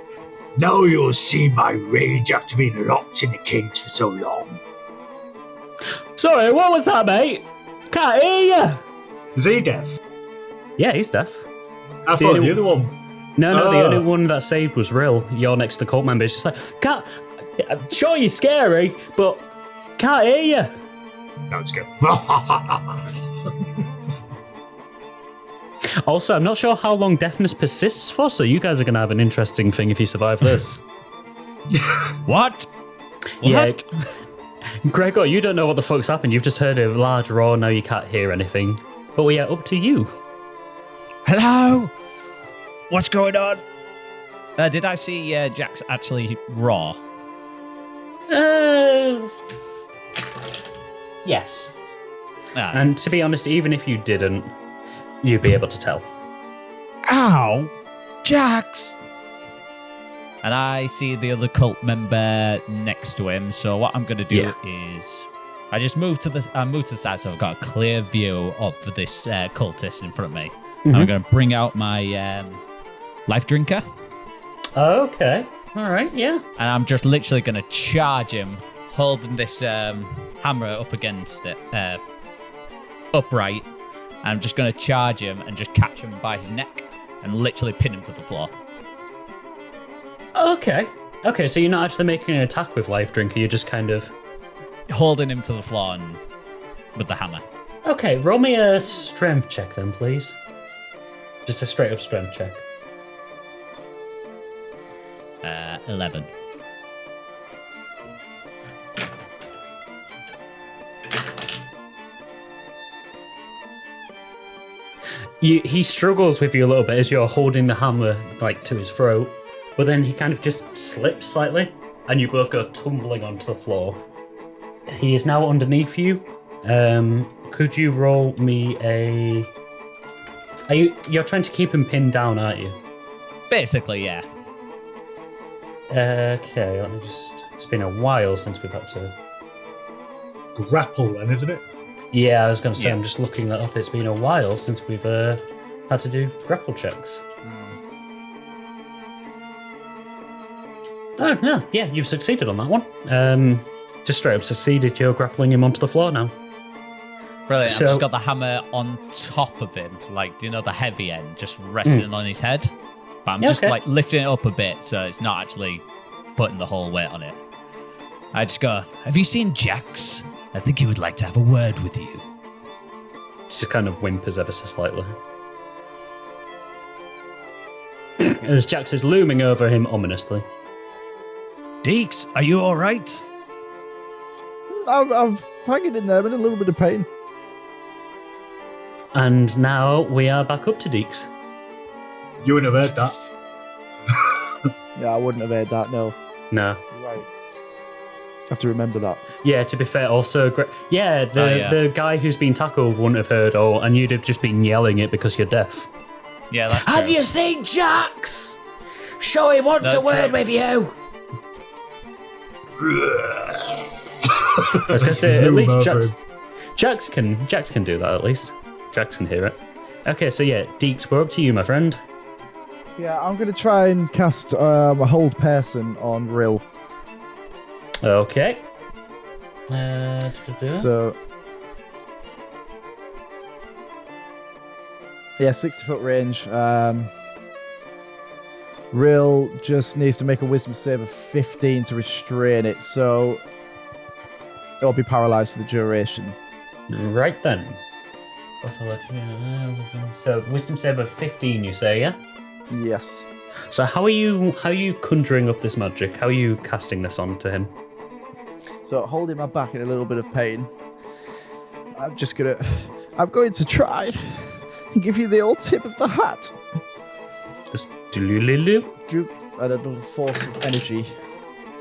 now you'll see my rage after being locked in the cage for so long. Sorry, what was that, mate? Can't hear you! Is he deaf? Yeah, he's deaf. I thought the other one. No, the only one that saved was Rill. You're next to the cult member. It's just like, I'm sure you're scary, but can't hear you. No, it's good. Also, I'm not sure how long deafness persists for, so you guys are going to have an interesting thing if you survive this. What? Yeah. Gregor, you don't know what the fuck's happened. You've just heard a large roar, now you can't hear anything. But yeah, up to you. Hello? What's going on? Did I see Jax actually roar? Yes. And to be honest, even if you didn't, you'd be able to tell. Ow! Jax! And I see the other cult member next to him, so what I'm going to do is... I just move to the side, so I've got a clear view of this cultist in front of me. Mm-hmm. I'm going to bring out my life drinker. Okay. All right, yeah. And I'm just literally going to charge him, holding this hammer up against it, upright. And I'm just going to charge him and just catch him by his neck and literally pin him to the floor. Okay. Okay, so you're not actually making an attack with life drinker, you're just kind of... holding him to the floor and with the hammer. Okay, roll me a strength check then, please. Just a straight up strength check. 11. He struggles with you a little bit as you're holding the hammer like to his throat, but then he kind of just slips slightly, and you both go tumbling onto the floor. He is now underneath you. Could you roll me a... You're trying to keep him pinned down, aren't you? Basically, yeah. Okay, let me just... It's been a while since we've had to... Grapple then, isn't it? Yeah, I was going to say, I'm just looking that up. It's been a while since we've had to do grapple checks. Oh, no, yeah, you've succeeded on that one. Just straight up succeeded. You're grappling him onto the floor now. Brilliant. I've just got the hammer on top of him, like, do you know, the heavy end, just resting on his head. But I'm just like lifting it up a bit so it's not actually putting the whole weight on it. I just go, have you seen Jax? I think he would like to have a word with you. She just kind of whimpers ever so slightly. As Jax is looming over him ominously. Dix, are you all right? I'm hanging in there. I'm in a little bit of pain. And now we are back up to Dix. You wouldn't have heard that. Yeah, I wouldn't have heard that, no. No. Right. Have to remember that. Yeah, to be fair, also, the guy who's been tackled wouldn't have heard all, and you'd have just been yelling it because you're deaf. Yeah, that's Have true. you seen Jax? Sure, he wants a word with you. I was going to say, at least Jax can do that, at least. Jax can hear it. Okay, so yeah, Deeks, we're up to you, my friend. Yeah, I'm going to try and cast a hold person on Rill. Okay. So... Yeah, 60-foot range. Rill just needs to make a wisdom save of 15 to restrain it, so it'll be paralyzed for the duration. Right then. So wisdom save of 15, you say, yeah? Yes. So how are you conjuring up this magic? How are you casting this onto him? So holding my back in a little bit of pain, I'm going to try and give you the old tip of the hat. Just do-loo-loo-loo. And a little force of energy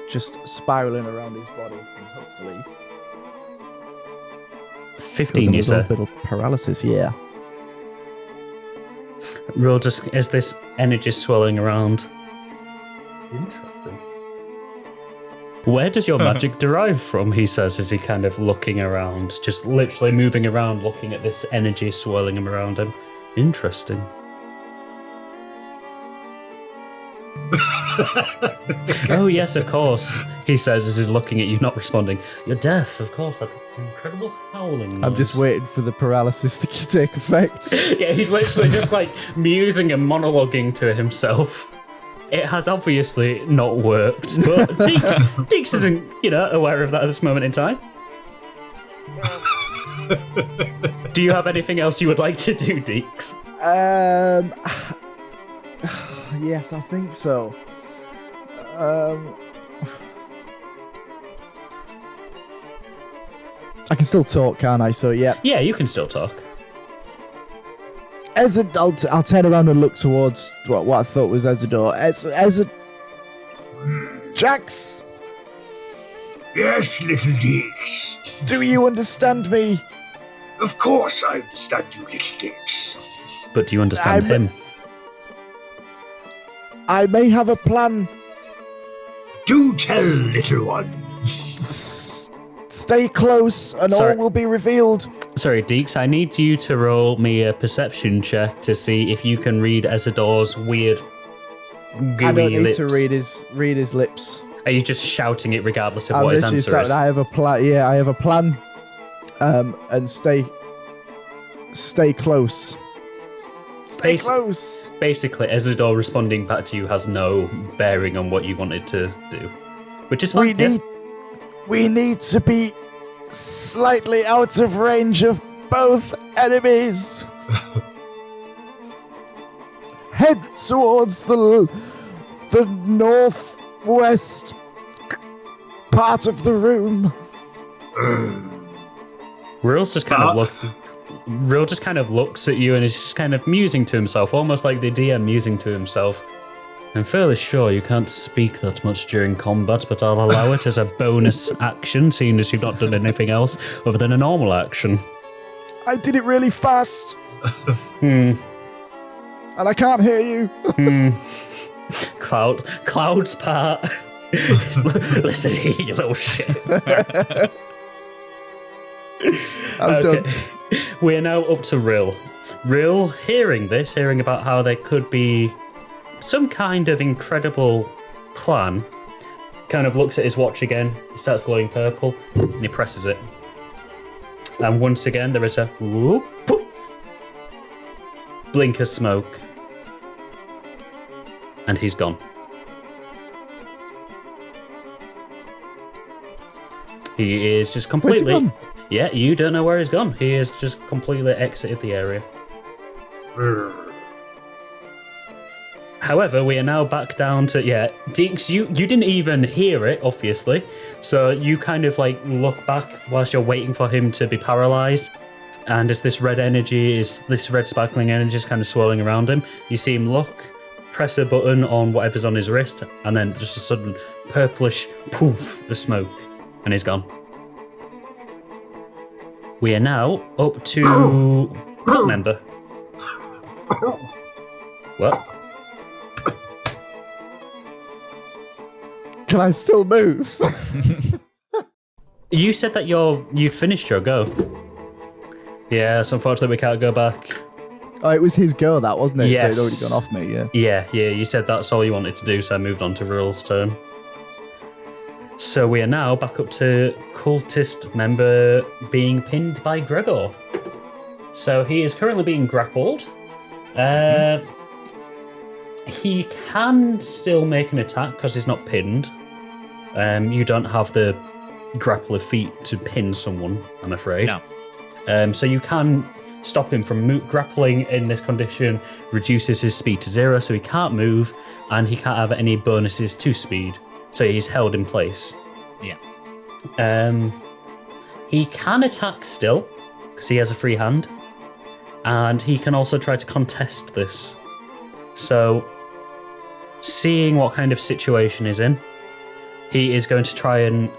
just spiraling around his body, and hopefully 15, you a say? little bit of paralysis, yeah. Roll just as this energy swirling around. Interesting. Where does your magic derive from? He says as he kind of looking around, just literally moving around, looking at this energy swirling him around him. Interesting. Oh yes, of course. He says as he's looking at you, not responding. You're deaf, of course. That incredible howling noise. I'm just waiting for the paralysis to take effect. Yeah, he's literally just like musing and monologuing to himself. It has obviously not worked, but Dix isn't, aware of that at this moment in time. Do you have anything else you would like to do, Dix? Yes, I think so. I can still talk, can't I? So, yeah. Yeah, you can still talk. I'll turn around and look towards what I thought was Ezador. Jax! Yes, little Dix. Do you understand me? Of course I understand you, little Dix. But do you understand him? I may have a plan. Do tell, little one. Stay close and all will be revealed. Sorry, Deeks, I need you to roll me a perception check to see if you can read Ezador's weird gooey I don't need lips. to read his lips. Are you just shouting it regardless of what his answer is? I have a plan. Yeah, I have a plan. And stay close. Stay close. Basically, Ezador responding back to you has no bearing on what you wanted to do, which is fine. We need to be slightly out of range of both enemies. Head towards the northwest part of the room. Rill just kind of looks at you and is just kind of musing to himself, almost like the DM musing to himself. I'm fairly sure you can't speak that much during combat, but I'll allow it as a bonus action, seeing as you've not done anything else other than a normal action. I did it really fast. And I can't hear you. Cloud's part. Listen here, you little shit. I'm done. We're now up to Rill. Rill, hearing about how there could be some kind of incredible plan, kind of looks at his watch again. It starts glowing purple, and he presses it. And once again, there is a whoop, poof, blink of smoke. And he's gone. He is just completely... Where's he gone? Yeah, you don't know where he's gone. He has just completely exited the area. However, we are now back down to... Yeah, Dix, you didn't even hear it, obviously. So you kind of like look back whilst you're waiting for him to be paralysed. And as this red sparkling energy is kind of swirling around him, you see him look, press a button on whatever's on his wrist, and then just a sudden purplish poof of smoke, and he's gone. We are now up to cult member. What? Can I still move? You said that you'd finished your go. Yes, unfortunately we can't go back. Oh, it was his go, that, wasn't it? Yes. So it'd already gone off me, yeah. Yeah, you said that's all you wanted to do, so I moved on to Rill's turn. So we are now back up to cultist member being pinned by Gregor. So he is currently being grappled. He can still make an attack because he's not pinned. You don't have the grappler feat to pin someone, I'm afraid. No. So you can stop him from grappling in this condition, reduces his speed to 0, so he can't move, and he can't have any bonuses to speed. So he's held in place. Yeah. He can attack still, because he has a free hand, and he can also try to contest this. So, seeing what kind of situation he's in, he is going to try and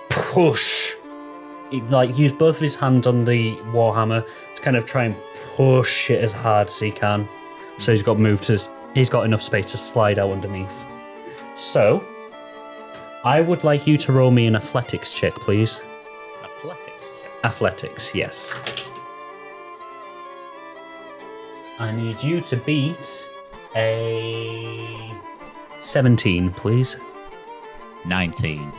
push, like use both of his hands on the Warhammer to kind of try and push it as hard as he can. So he's got enough space to slide out underneath. So, I would like you to roll me an athletics check, please. Athletics check? Athletics, yes. I need you to beat a 17, please. 19.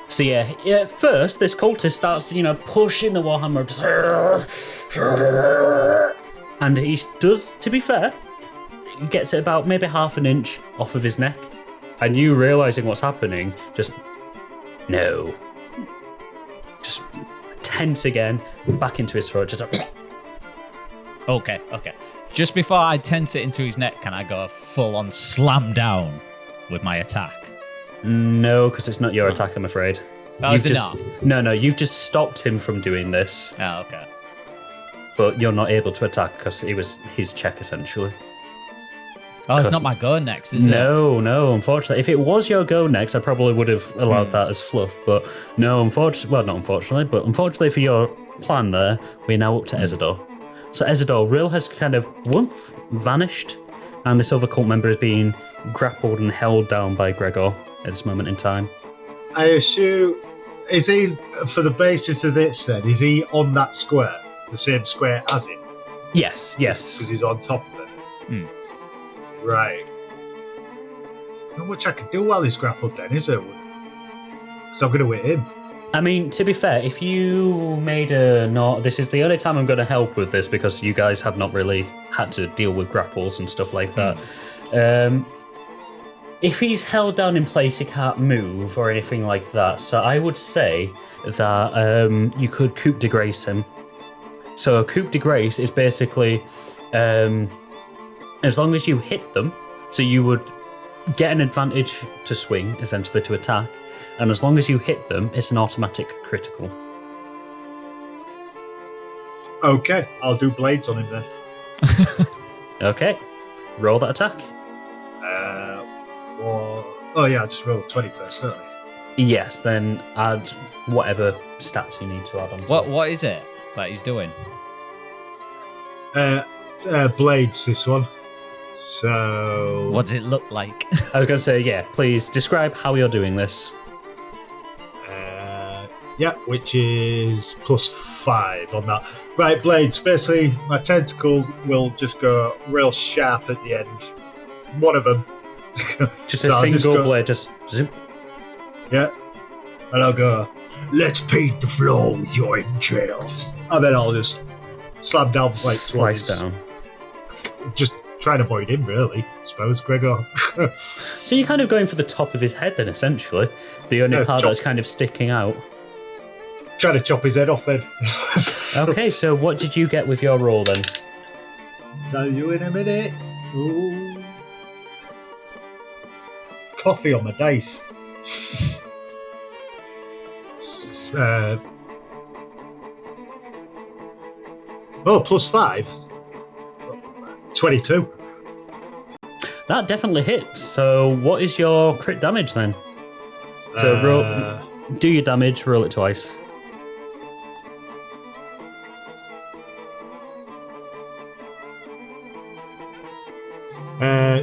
So yeah, at first, this cultist starts, pushing the Warhammer. And he does, to be fair, he gets it about maybe half an inch off of his neck. And you realising what's happening, just tense again, back into his throat. Okay. Just before I tense it into his neck, can I go full on slam down with my attack? No, because it's not your attack, I'm afraid. Oh, is it not? No, you've just stopped him from doing this. Oh, okay. But you're not able to attack because it was his check, essentially. Oh, it's not my go next, is it? No, unfortunately. If it was your go next, I probably would have allowed that as fluff. But no, unfortunately for your plan there, we're now up to Ezador. So Ezador, Rill has kind of vanished, and this other cult member is being grappled and held down by Gregor at this moment in time. I assume, is he, for the basis of this then, is he on that square? The same square as it? Yes. Because he's on top of it. Right. Not much I can do while he's grappled then, is there? Because I'm going to hit him. I mean, to be fair, if you made a note, this is the only time I'm going to help with this because you guys have not really had to deal with grapples and stuff like that. If he's held down in place, he can't move or anything like that. So I would say that you could coup de grace him. So a coup de grace is basically as long as you hit them, so you would get an advantage to swing, essentially to attack, and as long as you hit them, it's an automatic critical. Okay, I'll do blades on him then. Okay, roll that attack. Oh yeah, I just rolled 20 first, don't I? Yes, then add whatever stats you need to add on. What is it that he's doing? Blades, this one. So... What does it look like? I was going to say, yeah, please describe how you're doing this. Which is +5 on that. Right, blades. Basically, my tentacle will just go real sharp at the end. One of them. Just So a I'll single go- blade, just zoop. Yeah. And I'll go, let's paint the floor with your entrails. And then I'll just slam down plates. Slice down. Just trying to avoid him, really, I suppose, Gregor. So you're kind of going for the top of his head then, essentially. The only part that's kind of sticking out. Trying to chop his head off then. Okay, so what did you get with your roll then? Tell you in a minute. Ooh. Coffee on my dice. +5. 22. That definitely hits. So what is your crit damage then? So do your damage, roll it twice.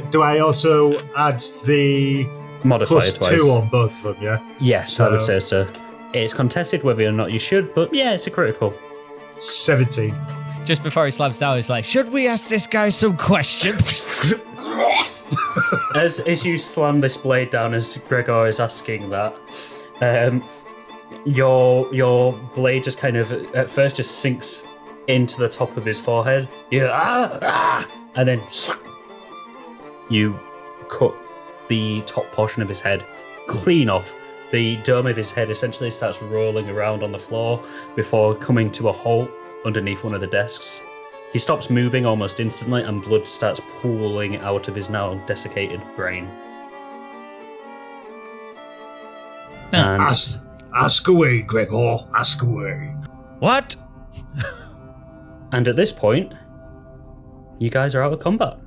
Do I also add the modifier +2 twice on both of them, yeah? Yes, I would say so. It's contested whether or not you should, but yeah, it's a critical. 17. Just before he slams down, he's like, should we ask this guy some questions? As you slam this blade down, as Gregor is asking that, your blade just kind of at first just sinks into the top of his forehead. And then you cut the top portion of his head clean off. The dome of his head essentially starts rolling around on the floor before coming to a halt underneath one of the desks. He stops moving almost instantly and blood starts pooling out of his now desiccated brain. And Ask away, Gregor. Ask away. What? And at this point, you guys are out of combat.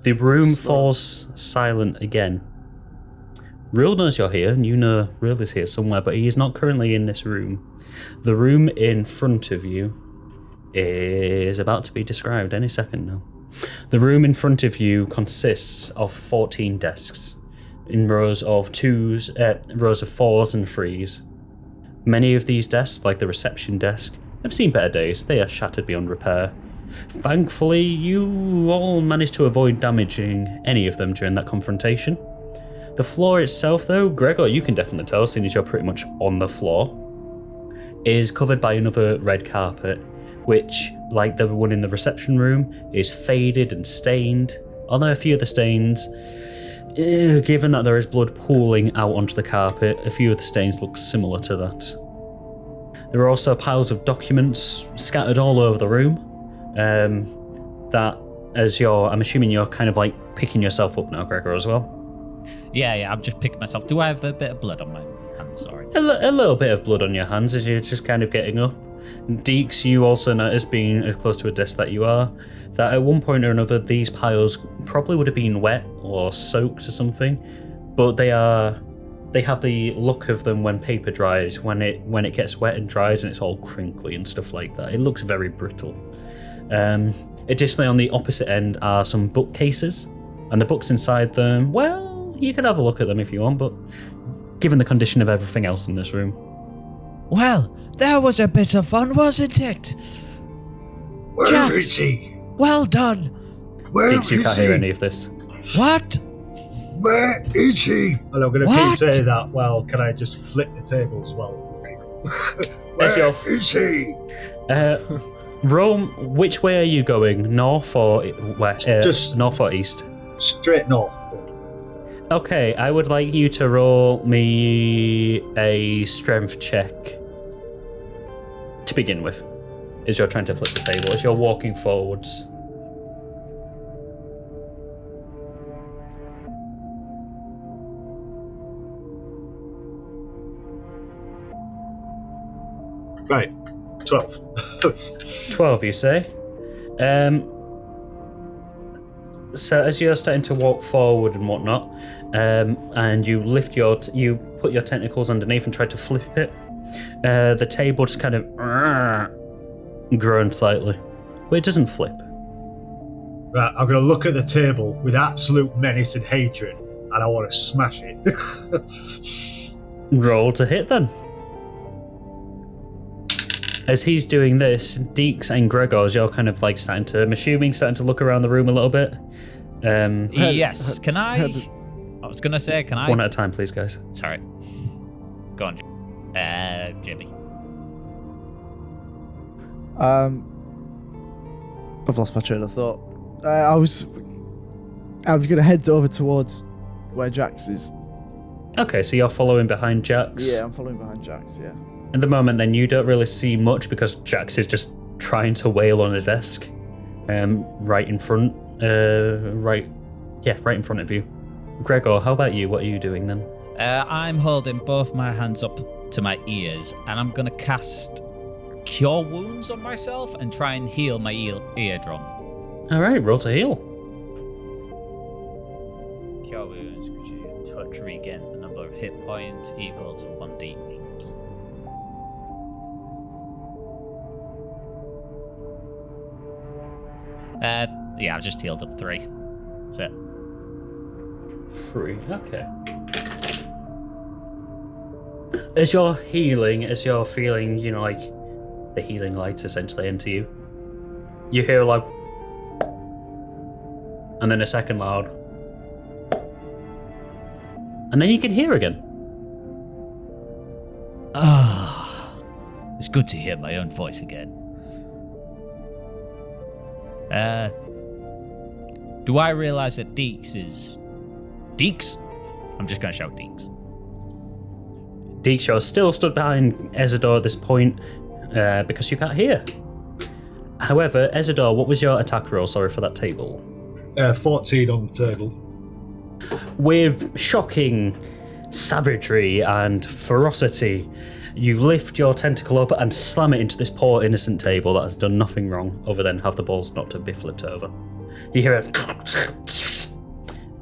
The room falls silent again. Rill knows you're here, and you know Rill is here somewhere, but he is not currently in this room. The room in front of you is about to be described any second now. The room in front of you consists of 14 desks in rows of rows of 4s and 3s. Many of these desks, like the reception desk, have seen better days. They are shattered beyond repair. Thankfully, you all managed to avoid damaging any of them during that confrontation. The floor itself, though, Gregor, you can definitely tell, seeing as you're pretty much on the floor, is covered by another red carpet, which, like the one in the reception room, is faded and stained. Although a few of the stains, given that there is blood pooling out onto the carpet, a few of the stains look similar to that. There are also piles of documents scattered all over the room. That, I'm assuming you're kind of like picking yourself up now, Gregor, as well. Yeah, I'm just picking myself. Do I have a bit of blood on my hands? Sorry. A little bit of blood on your hands as you're just kind of getting up. Dix, you also notice, being as close to a desk that you are, that at one point or another these piles probably would have been wet or soaked or something, but they have the look of them when paper dries, when it gets wet and dries and it's all crinkly and stuff like that. It looks very brittle. Additionally, on the opposite end are some bookcases, and the books inside them, well, you could have a look at them if you want, but given the condition of everything else in this room. Well, that was a bit of fun, wasn't it? Where is he? Well done. Dix, you can't hear any of this. What? Where is he? Well, I'm going to keep saying that. Well, can I just flip the table as well? Where is he? Rome, which way are you going? North or west? Just north or east? Straight north. Okay, I would like you to roll me a strength check to begin with, as you're trying to flip the table, as you're walking forwards. Right, 12. 12, you say? So as you're starting to walk forward and whatnot, and you you put your tentacles underneath and try to flip it, the table just kind of groans slightly, but it doesn't flip. Right, I'm going to look at the table with absolute menace and hatred, and I want to smash it. Roll to hit then. As he's doing this, Dix and Gregor, as you're kind of like starting to look around the room a little bit. Yes, can I? I was going to say, can I? One at a time, please, guys. Sorry. Go on, Jimmy. I've lost my train of thought. I was gonna head over towards where Jax is. Okay, so you're following behind Jax. Yeah, I'm following behind Jax. Yeah. At the moment, then you don't really see much because Jax is just trying to wail on a desk, right in front, right in front of you. Gregor, how about you? What are you doing then? I'm holding both my hands up to my ears, and I'm gonna cast Cure Wounds on myself and try and heal my eardrum. All right, roll to heal. Cure Wounds, touch regains the number of hit points equal to 1d8. Yeah, I've just healed up 3. That's it. 3, okay. As you're healing, as you're feeling, like the healing light essentially into you, you hear like, and then a second loud, and then you can hear again. It's good to hear my own voice again. Do I realize that Dix is... Dix? I'm just going to shout Dix. Dix, you're still stood behind Ezador at this point, because you can't hear. However, Ezador, what was your attack roll, sorry, for that table? 14 on the table. With shocking savagery and ferocity, you lift your tentacle up and slam it into this poor innocent table that has done nothing wrong other than have the balls not to be flipped over. You hear it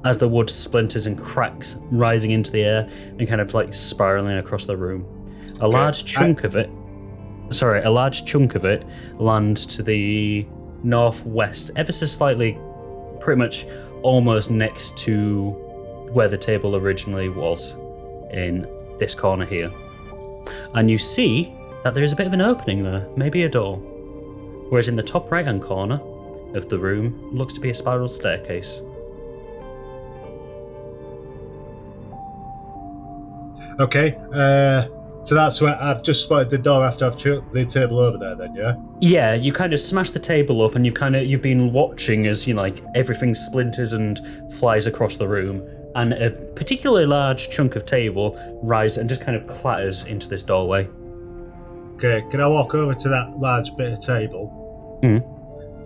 as the wood splinters and cracks rising into the air and kind of like spiraling across the room. A large chunk of it lands to the northwest, ever so slightly, pretty much almost next to where the table originally was, in this corner here. And you see that there is a bit of an opening there, maybe a door. Whereas in the top right hand corner of the room looks to be a spiral staircase. Okay, so that's where I've just spotted the door after I've chucked the table over there then, yeah? Yeah, you kind of smash the table up and you've been watching as, everything splinters and flies across the room, and a particularly large chunk of table rises and just kind of clatters into this doorway. Okay, can I walk over to that large bit of table,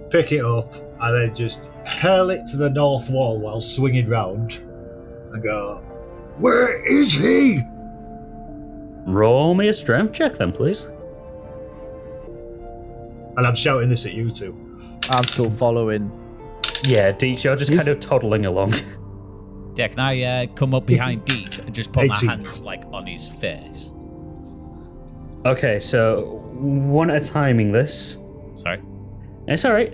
pick it up, and then just hurl it to the north wall while swinging round, and go, "Where is he?" Roll me a strength check then, please. And I'm shouting this at you two. I'm still following. Yeah, Deeks, you're just kind of toddling along. Yeah, can I come up behind Deeks and just put 18. my hands on his face? Okay, so one at a timing this. Sorry. It's alright.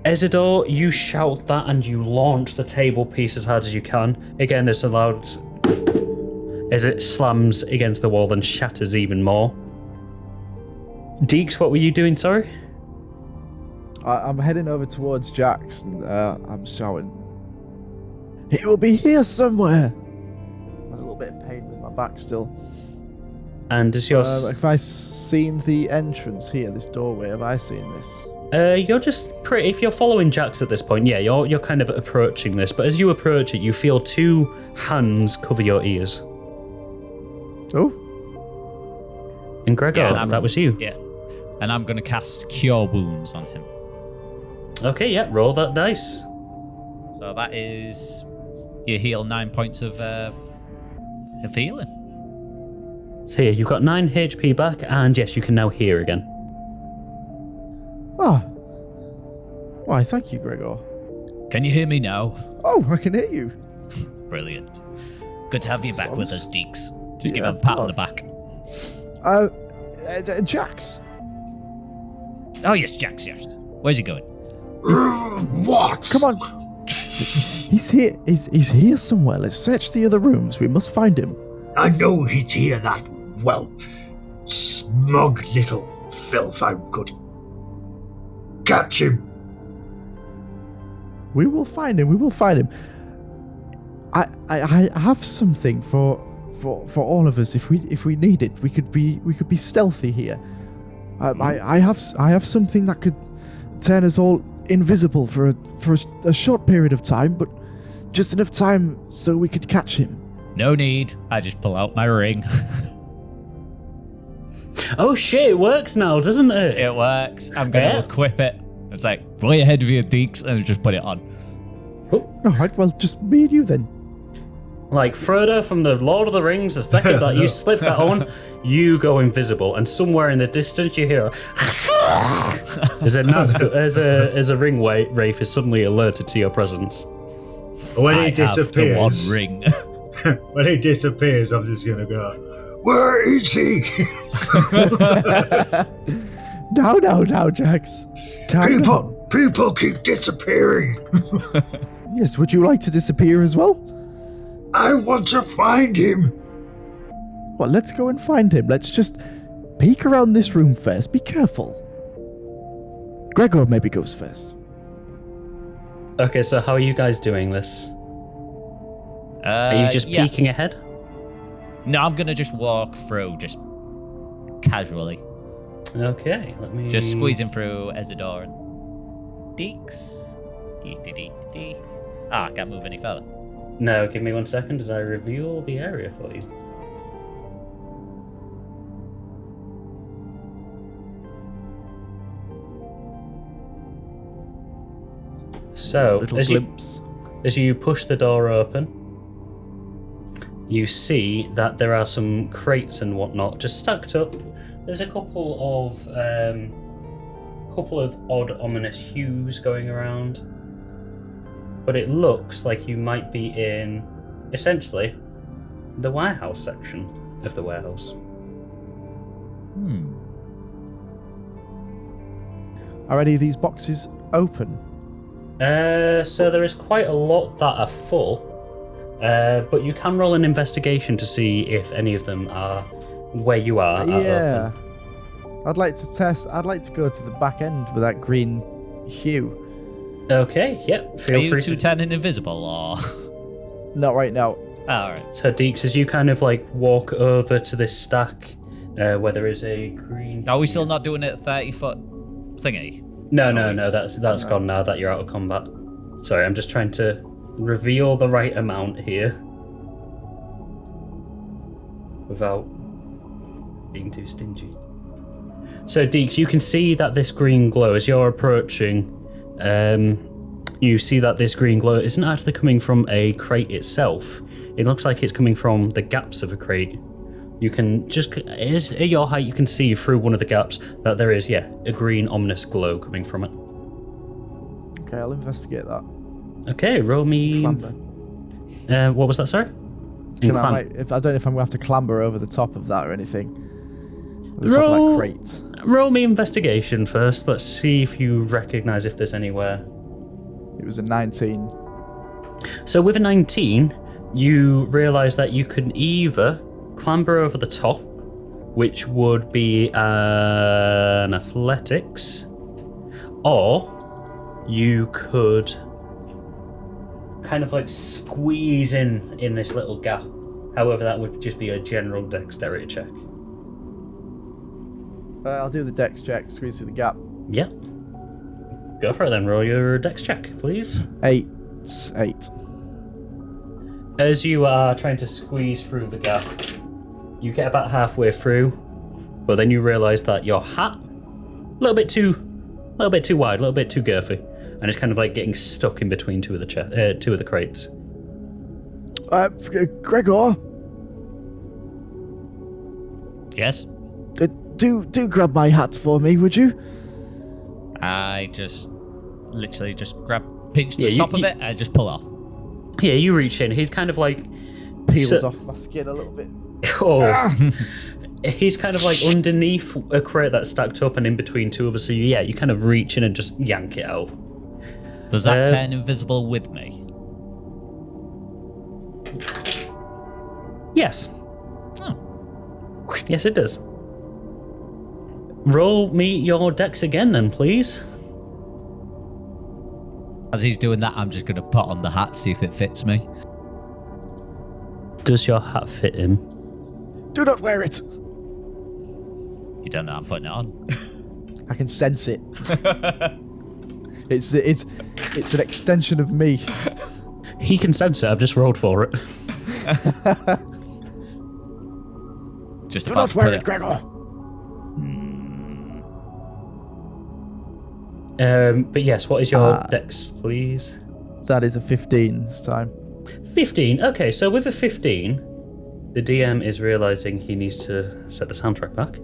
Ezador, you shout that and you launch the table piece as hard as you can. Again, there's a loud as it slams against the wall and shatters even more. Deeks, what were you doing, sorry? I'm heading over towards Jax and I'm shouting, "He will be here somewhere!" I'm a little bit of pain with my back still. And as you're... Have I seen the entrance here, this doorway? Have I seen this? You're just pretty... If you're following Jax at this point, yeah, you're kind of approaching this, but as you approach it, you feel 2 hands cover your ears. Oh? And Gregor, that was you. Yeah. And I'm going to cast Cure Wounds on him. Okay, yeah, roll that dice. So that is... You heal 9 points of healing. So yeah, you've got 9 HP back, and yes, you can now hear again. Ah. Why, thank you, Gregor. Can you hear me now? Oh, I can hear you. Brilliant. Good to have you back with us, Deeks. Just give Yeah, him a pat on of the back. Jax. Oh, yes, Jax, yes. Where's he going? What? Come on. He's here. He's here somewhere. Let's search the other rooms. We must find him. I know he's here, that, well, smug little filth. I could catch him. We will find him. We will find him. I have something for all of us. If we need it, we could be stealthy here. I have something that could turn us all invisible for a short period of time, but just enough time so we could catch him. No need. I just pull out my ring. Oh shit, it works now, doesn't it? It works. I'm going to equip it. It's like, fly ahead of your Dix, and just put it on. Alright, well, just me and you then. Like Frodo from the Lord of the Rings, the second that you slip that on, you go invisible, and somewhere in the distance you hear as a ring wraith is suddenly alerted to your presence. When he disappears, have the one ring. When he disappears, I'm just gonna go, where is he? Now, Jax. Calm down. People keep disappearing. Yes, would you like to disappear as well? I want to find him. Well, let's go and find him. Let's just peek around this room first. Be careful. Gregor maybe goes first. Okay, so how are you guys doing this? Are you just peeking ahead? No, I'm going to just walk through, just casually. Okay, let me... Just squeezing through Ezador and Dix. I can't move any further. No, give me 1 second as I reveal the area for you. So, as you push the door open, you see that there are some crates and whatnot just stacked up. There's a couple of odd, ominous hues going around. But it looks like you might be in, essentially, the warehouse section of the warehouse. Are any of these boxes open? So there is quite a lot that are full, but you can roll an investigation to see if any of them are where you are. Yeah. I'd like to test. I'd like to go to the back end with that green hue. Okay, yep. Feel free to turn invisible, or not right now. All right. So Dix, as you kind of like walk over to this stack, where there is a green. Are we still not doing it 30-foot thingy? No. That's gone now that you're out of combat. Sorry, I'm just trying to reveal the right amount here without being too stingy. So Dix, you can see that this green glow as you're approaching. You see that this green glow isn't actually coming from a crate itself. It looks like it's coming from the gaps of a crate. You can just, at your height, you can see through one of the gaps that there is, a green ominous glow coming from it. Okay, I'll investigate that. Okay, roll me. Clamber. What was that, sorry? I don't know if I'm going to have to clamber over the top of that or anything. Over the top of that crate. Roll me investigation first. Let's see if you recognise if there's anywhere. It was a 19. So with a 19, you realise that you can either clamber over the top, which would be an athletics, or you could kind of like squeeze in this little gap. However, that would just be a general dexterity check. I'll do the dex check, squeeze through the gap. Yep. Go for it then, roll your dex check, please. 8. As you are trying to squeeze through the gap, you get about halfway through, but then you realise that your hat, a little bit too wide, a little bit too girthy, and it's kind of like getting stuck in between two of the crates. Gregor? Yes? Do grab my hat for me, would you? I just literally pinch the top of it and just pull off. Yeah, you reach in. He's kind of like peels off my skin a little bit. Oh, he's kind of like underneath a crate that's stacked up and in between two of us. So you kind of reach in and just yank it out. Does that turn invisible with me? Yes. Oh. Yes, it does. Roll me your dex again then, please. As he's doing that, I'm just going to put on the hat, see if it fits me. Does your hat fit him? Do not wear it. You don't know I'm putting it on. I can sense it. It's an extension of me. He can sense it. I've just rolled for it. Just Do about not to wear put it, Gregor. But yes, what is your dex, please? That is a 15 this time. 15. Okay, so with a 15, the DM is realizing he needs to set the soundtrack back.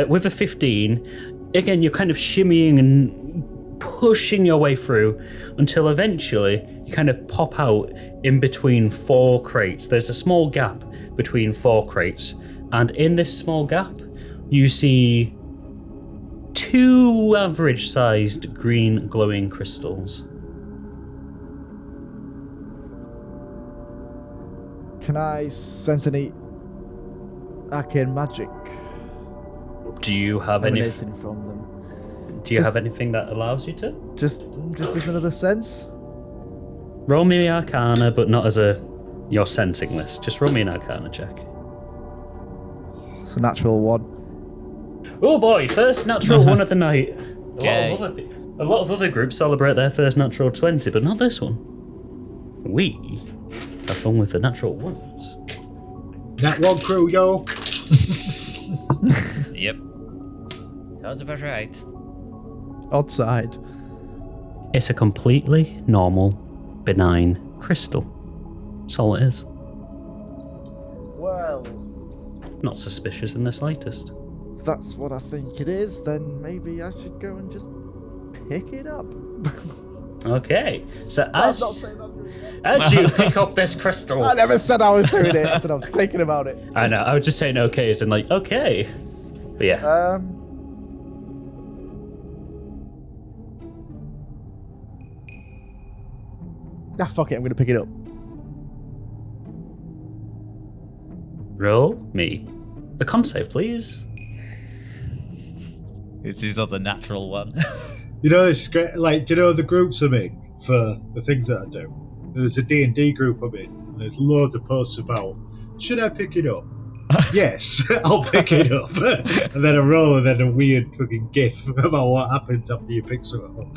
With a 15, again, you're kind of shimmying and pushing your way through until eventually you kind of pop out in between 4 crates. There's a small gap between 4 crates, and in this small gap, you see 2 average-sized green glowing crystals. Can I sense any arcane magic Do you have emanating from them? Do you have anything that allows you to? Just as another sense? Roll me Arcana, but not as your sensing list. Just roll me an Arcana check. It's a natural 1. Oh boy, first natural 1 of the night. Yay. A lot of other groups celebrate their first natural 20, but not this one. We have fun with the natural 1s. Nat 1 crew, yo. Yep. Sounds about right. Odd side. It's a completely normal, benign crystal. That's all it is. Well, Not suspicious in the slightest. if that's what I think it is, then maybe I should go and just pick it up. Okay, so I'm as not saying I'm doing it. as you pick up this crystal, I never said I was doing it. I said I was thinking about it. I know, I was just saying okay as in like, okay. But yeah. Fuck it, I'm gonna pick it up. Roll me a con save, please. It's his other natural one. You know, it's great. Like, do you know the groups I'm in for the things that I do? There's a D&D group I'm in, and there's loads of posts about, should I pick it up? Yes, I'll pick it up. And then a roll, and then a weird fucking gif about what happens after you pick something up.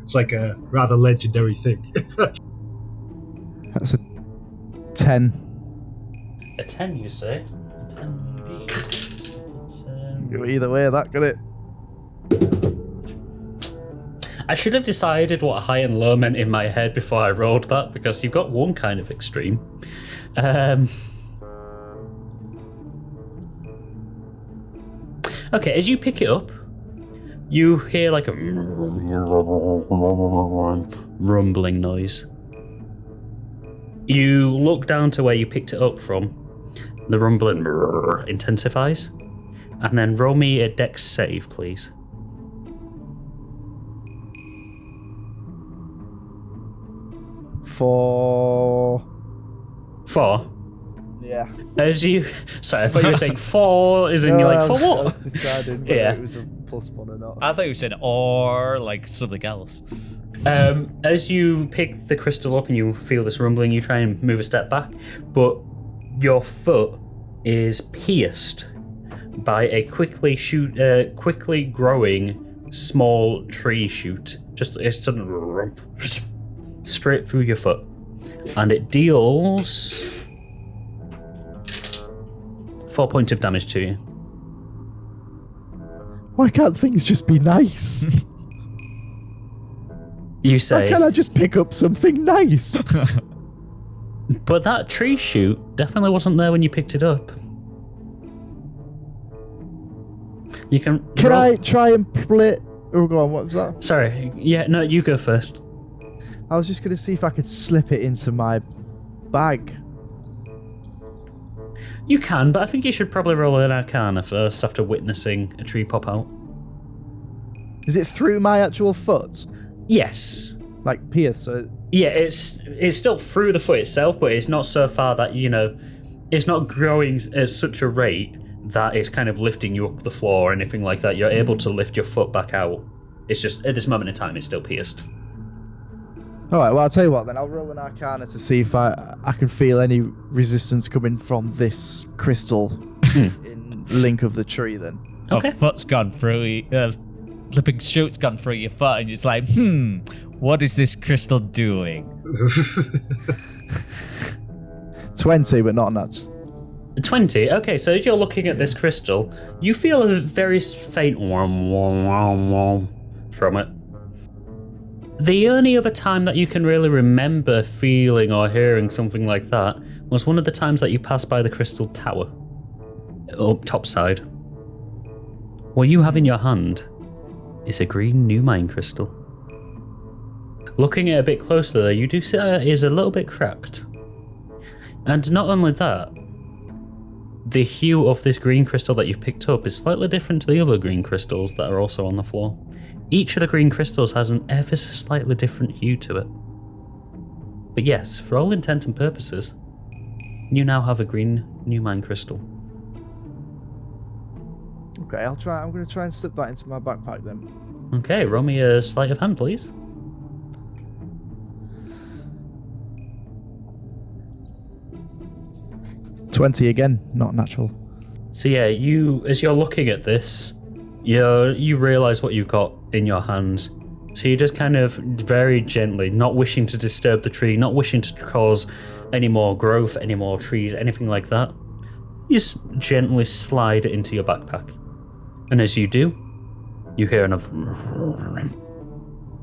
It's like a rather legendary thing. That's a 10. A 10, you say? 10 indeed. Go either way, that got it. I should have decided what high and low meant in my head before I rolled that, because you've got one kind of extreme. Okay, as you pick it up, you hear like a rumbling noise. You look down to where you picked it up from. The rumbling intensifies. And then roll me a dex save, please. For 4. yeah. As you... Sorry, I thought you were saying 4, as in you're like, for I what? was deciding whether Yeah. it was a +1 or not. I thought you said or like something else. As you pick the crystal up and you feel this rumbling, you try and move a step back, but your foot is pierced by a quickly growing small tree shoot. Just a sudden straight through your foot, and it deals 4 points of damage to you. Why can't things just be nice? You Why say, can't I just pick up something nice? but that tree shoot definitely wasn't there when you picked it up. You can roll- I try and split? Oh, go on. What was that? Sorry, yeah, no, you go first. I was just gonna see if I could slip it into my bag. You can, but I think you should probably roll an Arcana first after witnessing a tree pop out. Is it through my actual foot? Yes. Like pierce? So Yeah, it's still through the foot itself, but it's not so far that, you know, it's not growing at such a rate that it's kind of lifting you up the floor or anything like that. You're able to lift your foot back out. It's just, at this moment in time, it's still pierced. Alright, well, I'll tell you what then. I'll roll an Arcana to see if I can feel any resistance coming from this crystal in link of the tree then. Okay. My foot's gone through. flipping shoot's gone through your foot, and you're just like, what is this crystal doing? 20, but not much. 20. Okay, so as you're looking at this crystal, you feel a very faint from it. The only other time that you can really remember feeling or hearing something like that was one of the times that you passed by the crystal tower, up topside. What you have in your hand is a green new mine crystal. Looking at it a bit closer there, you do see that it is a little bit cracked. And not only that, the hue of this green crystal that you've picked up is slightly different to the other green crystals that are also on the floor. Each of the green crystals has an ever so slightly different hue to it. But yes, for all intents and purposes, you now have a green new mine crystal. Okay, I'm going to try and slip that into my backpack then. Okay, roll me a sleight of hand, please. $20 again, not natural. So yeah, as you're looking at this, you realise what you've got in your hands. So you just kind of very gently, not wishing to disturb the tree, not wishing to cause any more growth, any more trees, anything like that, you just gently slide it into your backpack. And as you do, you hear another,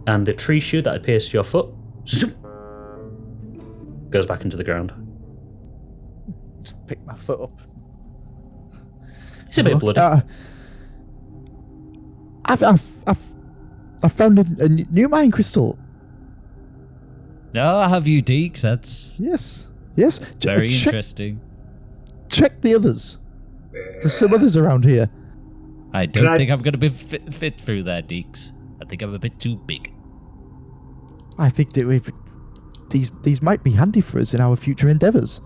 and the tree shoot that had pierced your foot zoom, goes back into the ground. Just pick my foot up. It's a bit bloody. I've found a new mine crystal. No, have you, Dix? That's Yes. very interesting. Check the others. There's some others around here. I don't think I'm going to be fit through there, Dix. I think I'm a bit too big. I think that these might be handy for us in our future endeavors.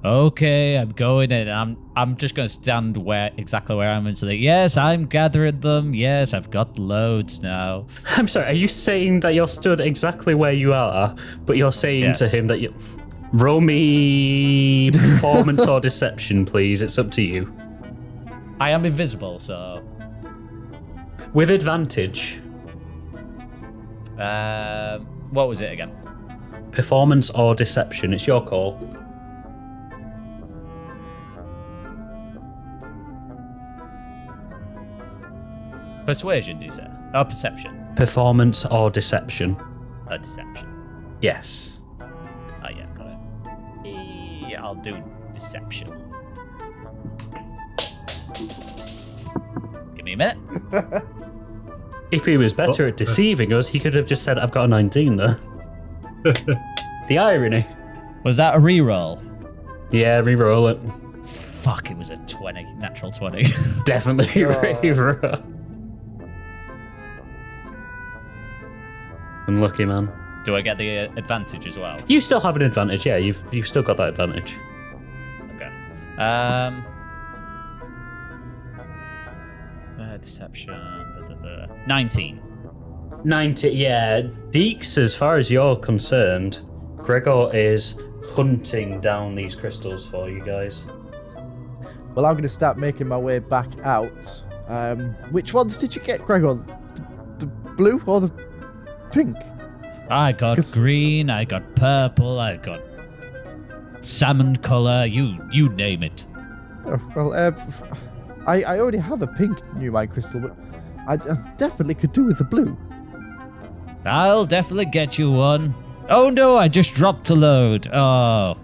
Okay, I'm going in. I'm just going to stand exactly where I'm and say, yes, I'm gathering them. Yes, I've got loads now. I'm sorry, are you saying that you're stood exactly where you are, but you're saying to him that you... Roll me performance or deception, please. It's up to you. I am invisible, so... With advantage. What was it again? Performance or deception. It's your call. Persuasion, do you say? Oh, perception. Performance or deception. Oh, deception. Yes. Oh, yeah, got it. Yeah, I'll do deception. Give me a minute. If he was better at deceiving us, he could have just said, I've got a 19 there. The irony. Was that a reroll? Yeah, re-roll it. Fuck, it was a 20. Natural 20. Definitely re-roll. Unlucky, man. Do I get the advantage as well? You still have an advantage, yeah. You've still got that advantage. Okay. Deception. 19. 90, yeah. Dix, as far as you're concerned, Gregor is hunting down these crystals for you guys. Well, I'm going to start making my way back out. Which ones did you get, Gregor? The blue or the pink? I got green, I got purple, I got salmon colour, you name it. Oh, well, I already have a pink new mine crystal, but I definitely could do with the blue. I'll definitely get you one. Oh no, I just dropped a load. Oh,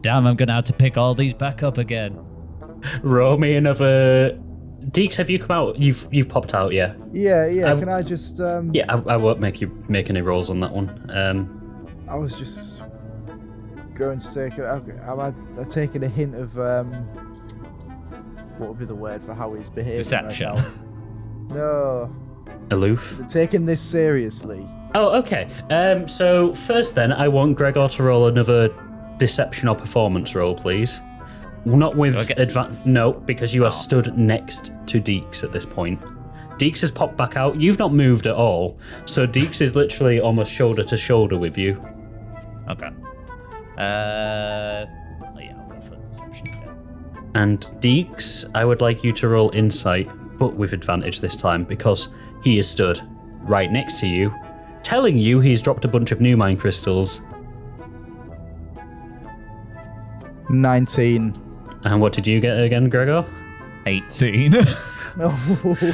damn, I'm going to have to pick all these back up again. Roll me another... Dix, have you come out? You've popped out, yeah? Yeah. Can I just... Yeah, I won't make you make any rolls on that one. I was just going to say, am I taking a hint of... what would be the word for how he's behaving? Deception. Right now? No. Aloof. Taking this seriously. Oh, okay. So first then, I want Gregor to roll another deception or performance roll, please. Not with advantage. No, because you are stood next to Dix at this point. Dix has popped back out. You've not moved at all. So Dix is literally almost shoulder to shoulder with you. Okay. Yeah, I'll go for deception again. And Dix, I would like you to roll insight but with advantage this time because he is stood right next to you, telling you he's dropped a bunch of new mine crystals. 19. And what did you get again, Gregor? 18.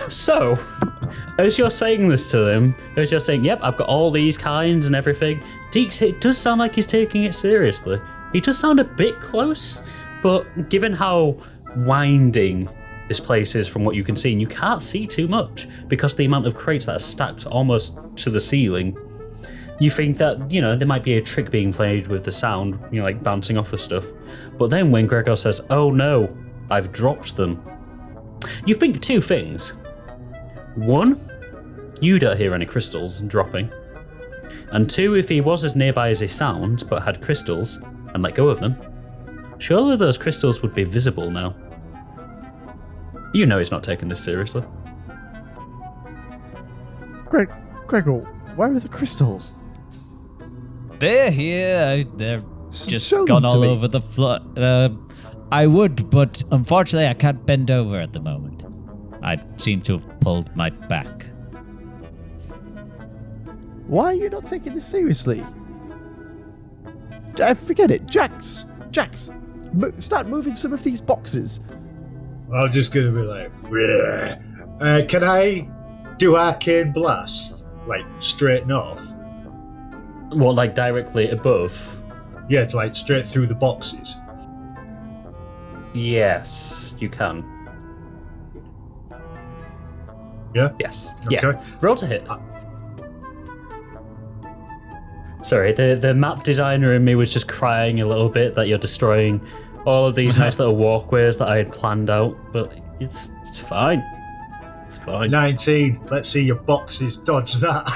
So, as you're saying this to them, as you're saying, yep, I've got all these kinds and everything, Dix, it does sound like he's taking it seriously. He does sound a bit close, but given how winding this place is from what you can see, and you can't see too much because the amount of crates that are stacked almost to the ceiling, you think that, you know, there might be a trick being played with the sound, you know, like bouncing off of stuff. But then when Gregor says, oh no, I've dropped them, you think two things. One, you don't hear any crystals dropping. And two, if he was as nearby as he sounds, but had crystals, and let go of them, surely those crystals would be visible now. You know he's not taking this seriously. Gregor, where are the crystals? They're here. They're just Show gone them to all me. over the floor. I would, but unfortunately I can't bend over at the moment. I seem to have pulled my back. Why are you not taking this seriously? Forget it. Jax, start moving some of these boxes. I'm just gonna be like, can I do arcane blast, like straight north? What, like directly above? Yeah, it's like straight through the boxes. Yes, you can. Yeah? Yes. Okay. Yeah. Roll to hit. Sorry, the map designer in me was just crying a little bit that you're destroying all of these nice little walkways that I had planned out, but it's fine. It's fine. 19. Let's see your boxes dodge that.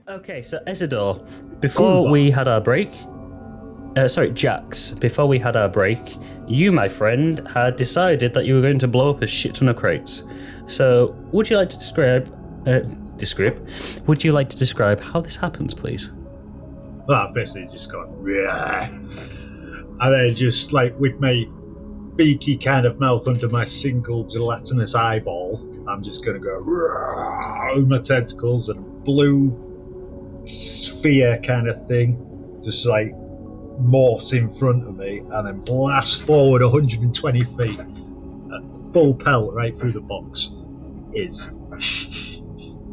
Okay, so Ezador, before we had our break, Jax, before we had our break, you, my friend, had decided that you were going to blow up a shit ton of crates. So, would you like to describe how this happens, please? Well, I've basically just gone, and then just like with my beaky kind of mouth under my single gelatinous eyeball, I'm just going to go with my tentacles and blue sphere kind of thing, just like morphs in front of me and then blast forward 120 feet at full pelt right through the box.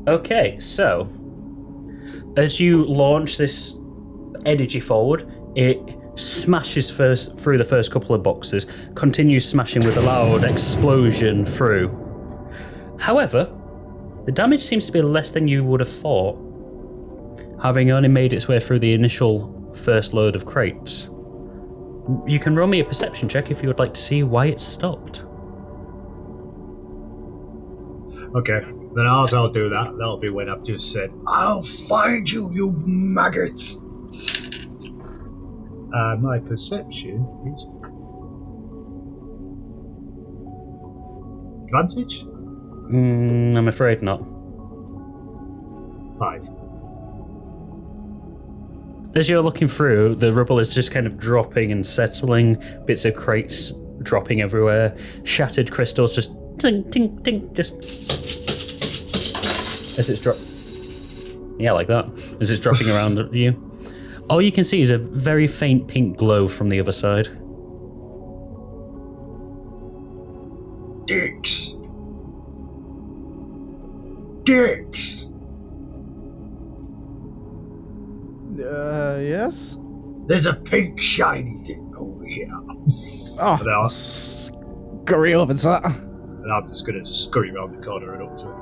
Okay, so as you launch this energy forward, it smashes first through the first couple of boxes, continues smashing with a loud explosion through. However, the damage seems to be less than you would have thought, having only made its way through the initial first load of crates. You can roll me a perception check if you would like to see why it stopped. Okay, then I'll do that. That'll be when I've just said, I'll find you, you maggot! My perception is... advantage? I'm afraid not. 5. As you're looking through, the rubble is just kind of dropping and settling, bits of crates dropping everywhere, shattered crystals just ting, ting, ting, just as it's yeah, like that, as it's dropping around you. All you can see is a very faint pink glow from the other side. Dix! Yes? There's a pink shiny thing over here. Oh, And I'll- scurry over to that. And I'm just going to scurry around the corner and up to it.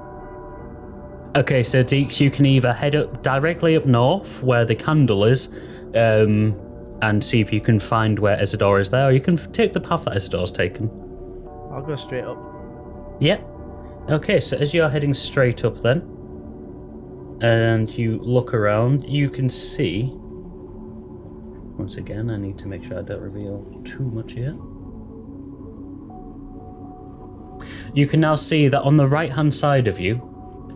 Okay, so Dix, you can either head up directly up north where the candle is, and see if you can find where Ezador is there, or you can take the path that Ezador's taken. I'll go straight up. Yep. Okay, so as you're heading straight up then, and you look around, you can see... Once again, I need to make sure I don't reveal too much here. You can now see that on the right-hand side of you,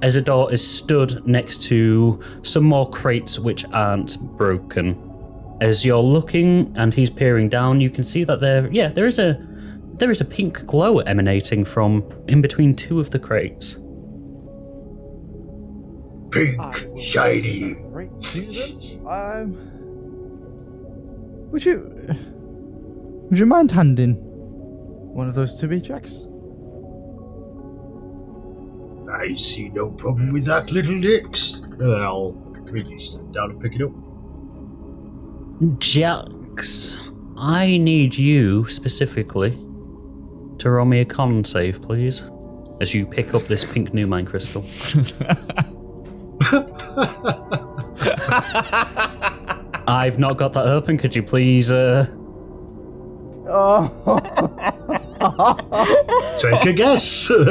Ezador is stood next to some more crates which aren't broken. As you're looking and he's peering down, you can see that there is a pink glow emanating from in between two of the crates. Pink, shiny. Right to them. Would you mind handing one of those to me, Jax? I see no problem with that, little Dix. I'll really sit down and pick it up. Jax, I need you specifically to roll me a con save, please, as you pick up this pink new mine crystal. I've not got that open. Could you please? Oh. Take a guess. So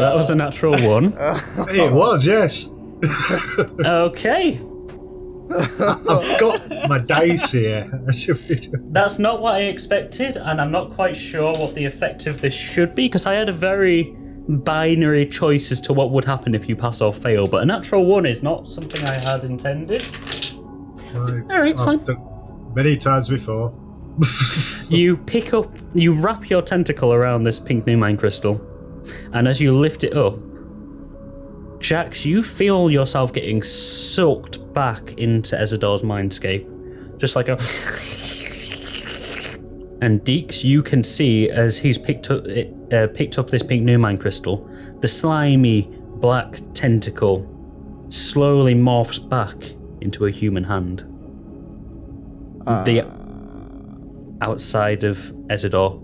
that was a natural 1. It was, yes. Okay. I've got my dice here. That's not what I expected, and I'm not quite sure what the effect of this should be, because I had a very binary choice as to what would happen if you pass or fail, but a natural 1 is not something I had intended. Alright, fine. Many times before. You wrap your tentacle around this pink new mine crystal, and as you lift it up, Jax, you feel yourself getting sucked back into Ezador's mindscape. Just like a... And Dix, you can see as he's picked up this pink new mine crystal, the slimy black tentacle slowly morphs back into a human hand. The outside of Ezador.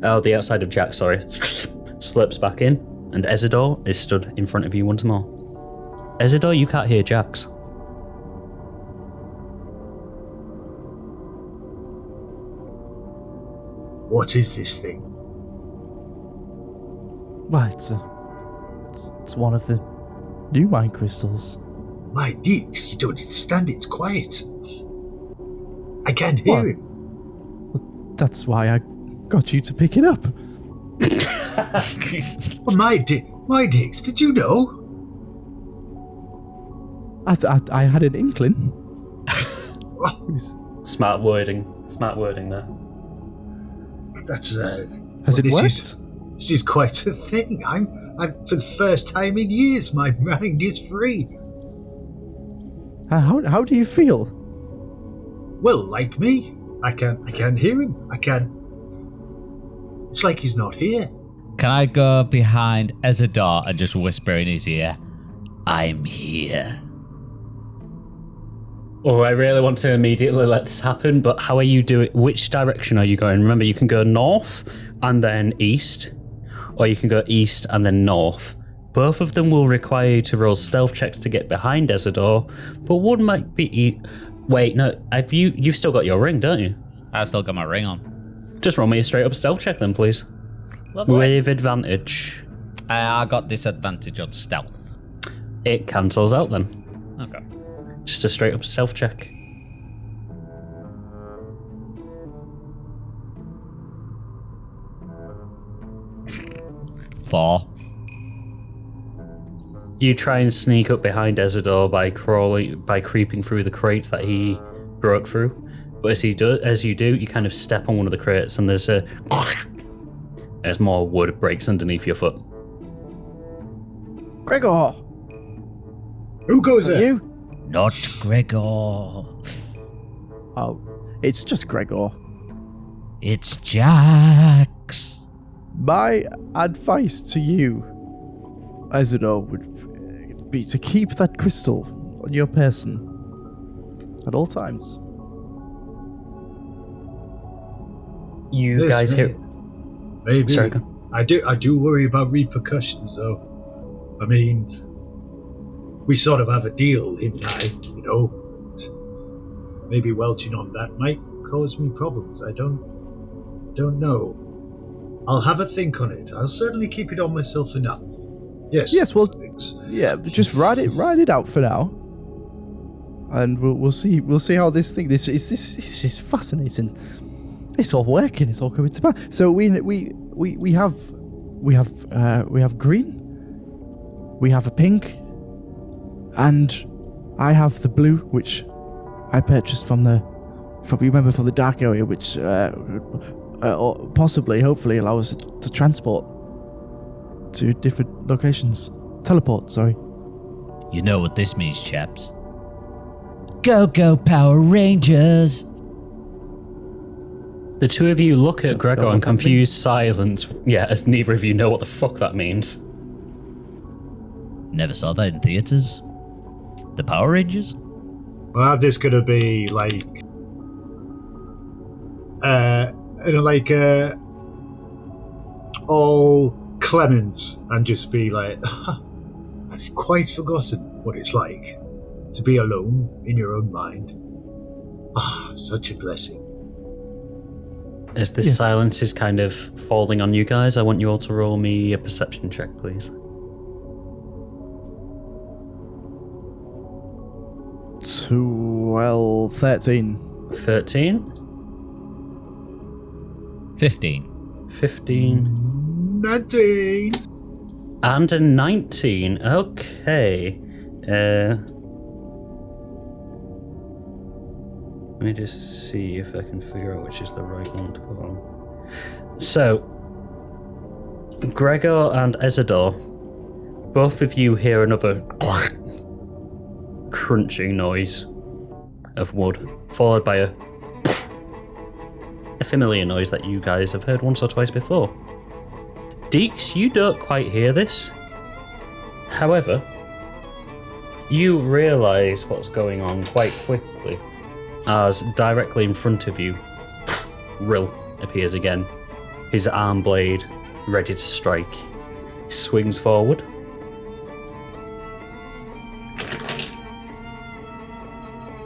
Oh, the outside of Jax, sorry. Slips back in, and Ezador is stood in front of you once more. Ezador, you can't hear Jax. What is this thing? Well, it's one of the new mine crystals. My Dix, you don't understand, it's quiet. I can't hear him. Well, that's why I got you to pick it up. Well, my Dix, did you know? I had an inkling. Smart wording there. That's Has it worked? This is quite a thing. I'm for the first time in years, my mind is free. How do you feel? Well, like me, I can hear him. It's like he's not here. Can I go behind Ezador and just whisper in his ear, I'm here? Oh, I really want to immediately let this happen, but how are you doing? Which direction are you going? Remember, you can go north and then east, or you can go east and then north. Both of them will require you to roll stealth checks to get behind Ezador, but one might be... Wait, no, you've still got your ring, don't you? I've still got my ring on. Just roll me a straight up stealth check then, please. Lovely. With advantage. I got disadvantage on stealth. It cancels out then. Okay. Just a straight up stealth check. Four. You try and sneak up behind Ezador by creeping through the crates that he broke through. But as you do, you kind of step on one of the crates and there's as more wood breaks underneath your foot. Gregor! Who goes there? You? Not Gregor. Oh, it's just Gregor. It's Jax. My advice to you, Ezador, would be to keep that crystal on your person at all times. You Yes, guys hear... Maybe. Sorry, go. I do worry about repercussions, though. I mean, we sort of have a deal, him and I, you know. Maybe welching on that might cause me problems. I don't know. I'll have a think on it. I'll certainly keep it on myself for now. Yes. Well, yeah. But just ride it out for now, and we'll see how this thing. This is fascinating. It's all working. It's all coming to pass. So we have green. We have a pink. And I have the blue, which I purchased from the dark area, which or possibly, hopefully, allow us to transport to different locations. Teleport, sorry. You know what this means, chaps. Go, go, Power Rangers! The two of you look at Gregor in confused silence. Yeah, as neither of you know what the fuck that means. Never saw that in theaters. The Power Rangers? Well, I'm just gonna be like, all clement and just be like, I've quite forgotten what it's like to be alone in your own mind. Such a blessing. As this silence is kind of falling on you guys, I want you all to roll me a perception check, please. 13. 13? 15. 15. 19. And a 19. Okay. Let me just see if I can figure out which is the right one to put on. So, Gregor and Ezador, both of you hear another crunching noise of wood, followed by a familiar noise that you guys have heard once or twice before. Dix, you don't quite hear this. However, you realise what's going on quite quickly, as directly in front of you, Rill appears again, his arm blade ready to strike. He swings forward.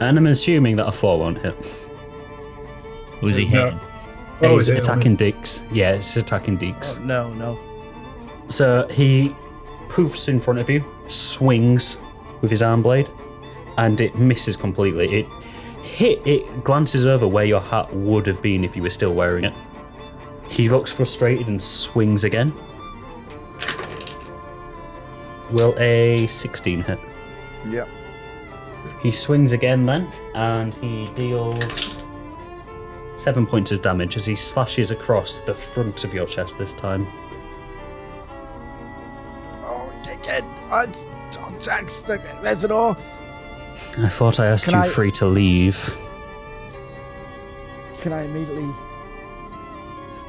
And I'm assuming that a 4 won't hit. Was he hitting? He's attacking Dix. Yeah, it's attacking Dix. Oh, no. So he poofs in front of you, swings with his arm blade, and it misses completely. It glances over where your hat would have been if you were still wearing it. He looks frustrated and swings again. Will a 16 hit? Yeah. He swings again then, and he deals 7 points of damage as he slashes across the front of your chest this time. Oh, dickhead. Jax, there's an all. I thought I asked you free to leave. Can I immediately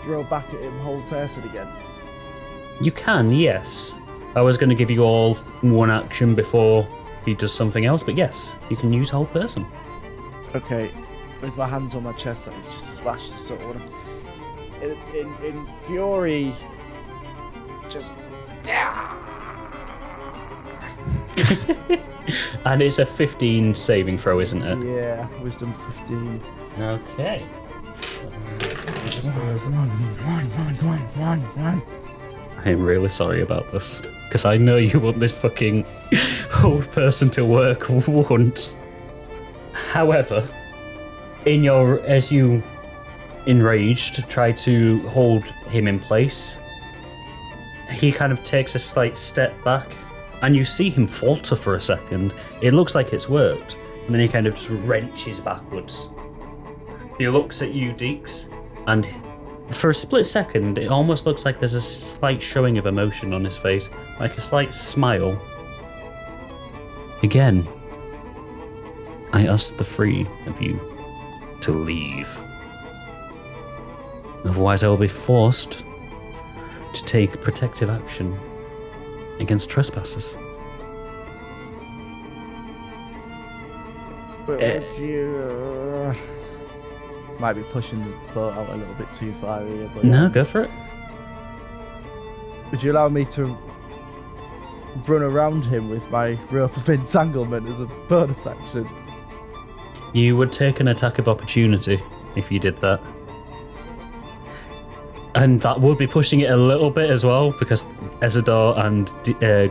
throw back at him whole person again? You can, yes. I was going to give you all one action before he does something else, but yes, you can use whole person. Okay, with my hands on my chest, that is just slashed sort of in fury. Just. And it's a 15 saving throw, isn't it? Yeah, wisdom 15. Okay. I'm really sorry about this, because I know you want this fucking old person to work once. However, as you enraged try to hold him in place, he kind of takes a slight step back, and you see him falter for a second. It looks like it's worked, and then he kind of just wrenches backwards. He looks at you, Dix, and for a split second, it almost looks like there's a slight showing of emotion on his face, like a slight smile. Again, I ask the three of you to leave. Otherwise, I will be forced to take protective action against trespassers. But would you... might be pushing the boat out a little bit too far here, but... No, go for it. Would you allow me to run around him with my rope of entanglement as a bonus action? You would take an attack of opportunity if you did that. And that would be pushing it a little bit as well, because Ezador and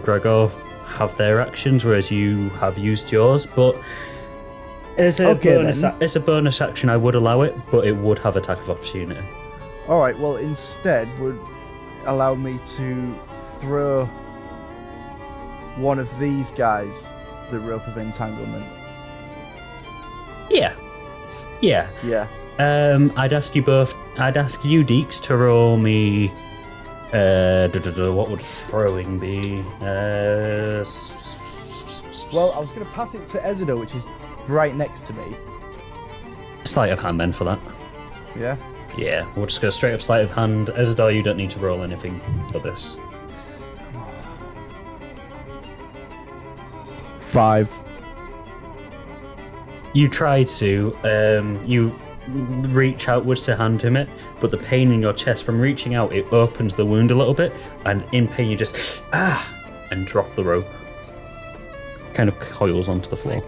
Gregor have their actions, whereas you have used yours. But as a bonus action, I would allow it, but it would have attack of opportunity. All right. Well, instead, would allow me to throw one of these guys the rope of entanglement? Yeah. Yeah. I'd ask you, Dix, to roll me. What would throwing be? Well, I was going to pass it to Ezador, which is right next to me. Sleight of hand then for that. Yeah. Yeah, we'll just go straight up sleight of hand. Ezador, you don't need to roll anything for this. 5. You try to, you reach outwards to hand him it, but the pain in your chest from reaching out, it opens the wound a little bit, and in pain you just, and drop the rope. Kind of coils onto the floor.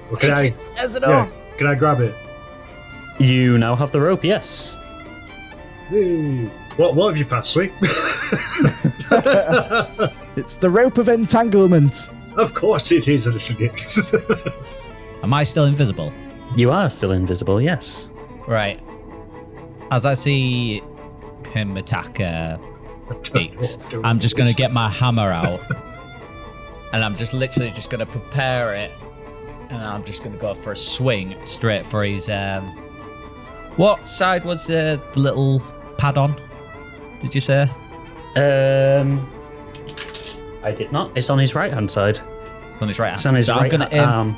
Well, can I grab it? You now have the rope, yes. Hey. What have you passed me? It's the rope of entanglement. Of course it is, little git. Am I still invisible? You are still invisible, yes. Right. As I see him attack Dix, I'm just going to get my hammer out. And I'm just literally just going to prepare it. And I'm just going to go for a swing straight for his... What side was the little pad on? Did you say? I did not. It's on his right-hand side. It's on his right hand. It's on his so right I'm gonna arm.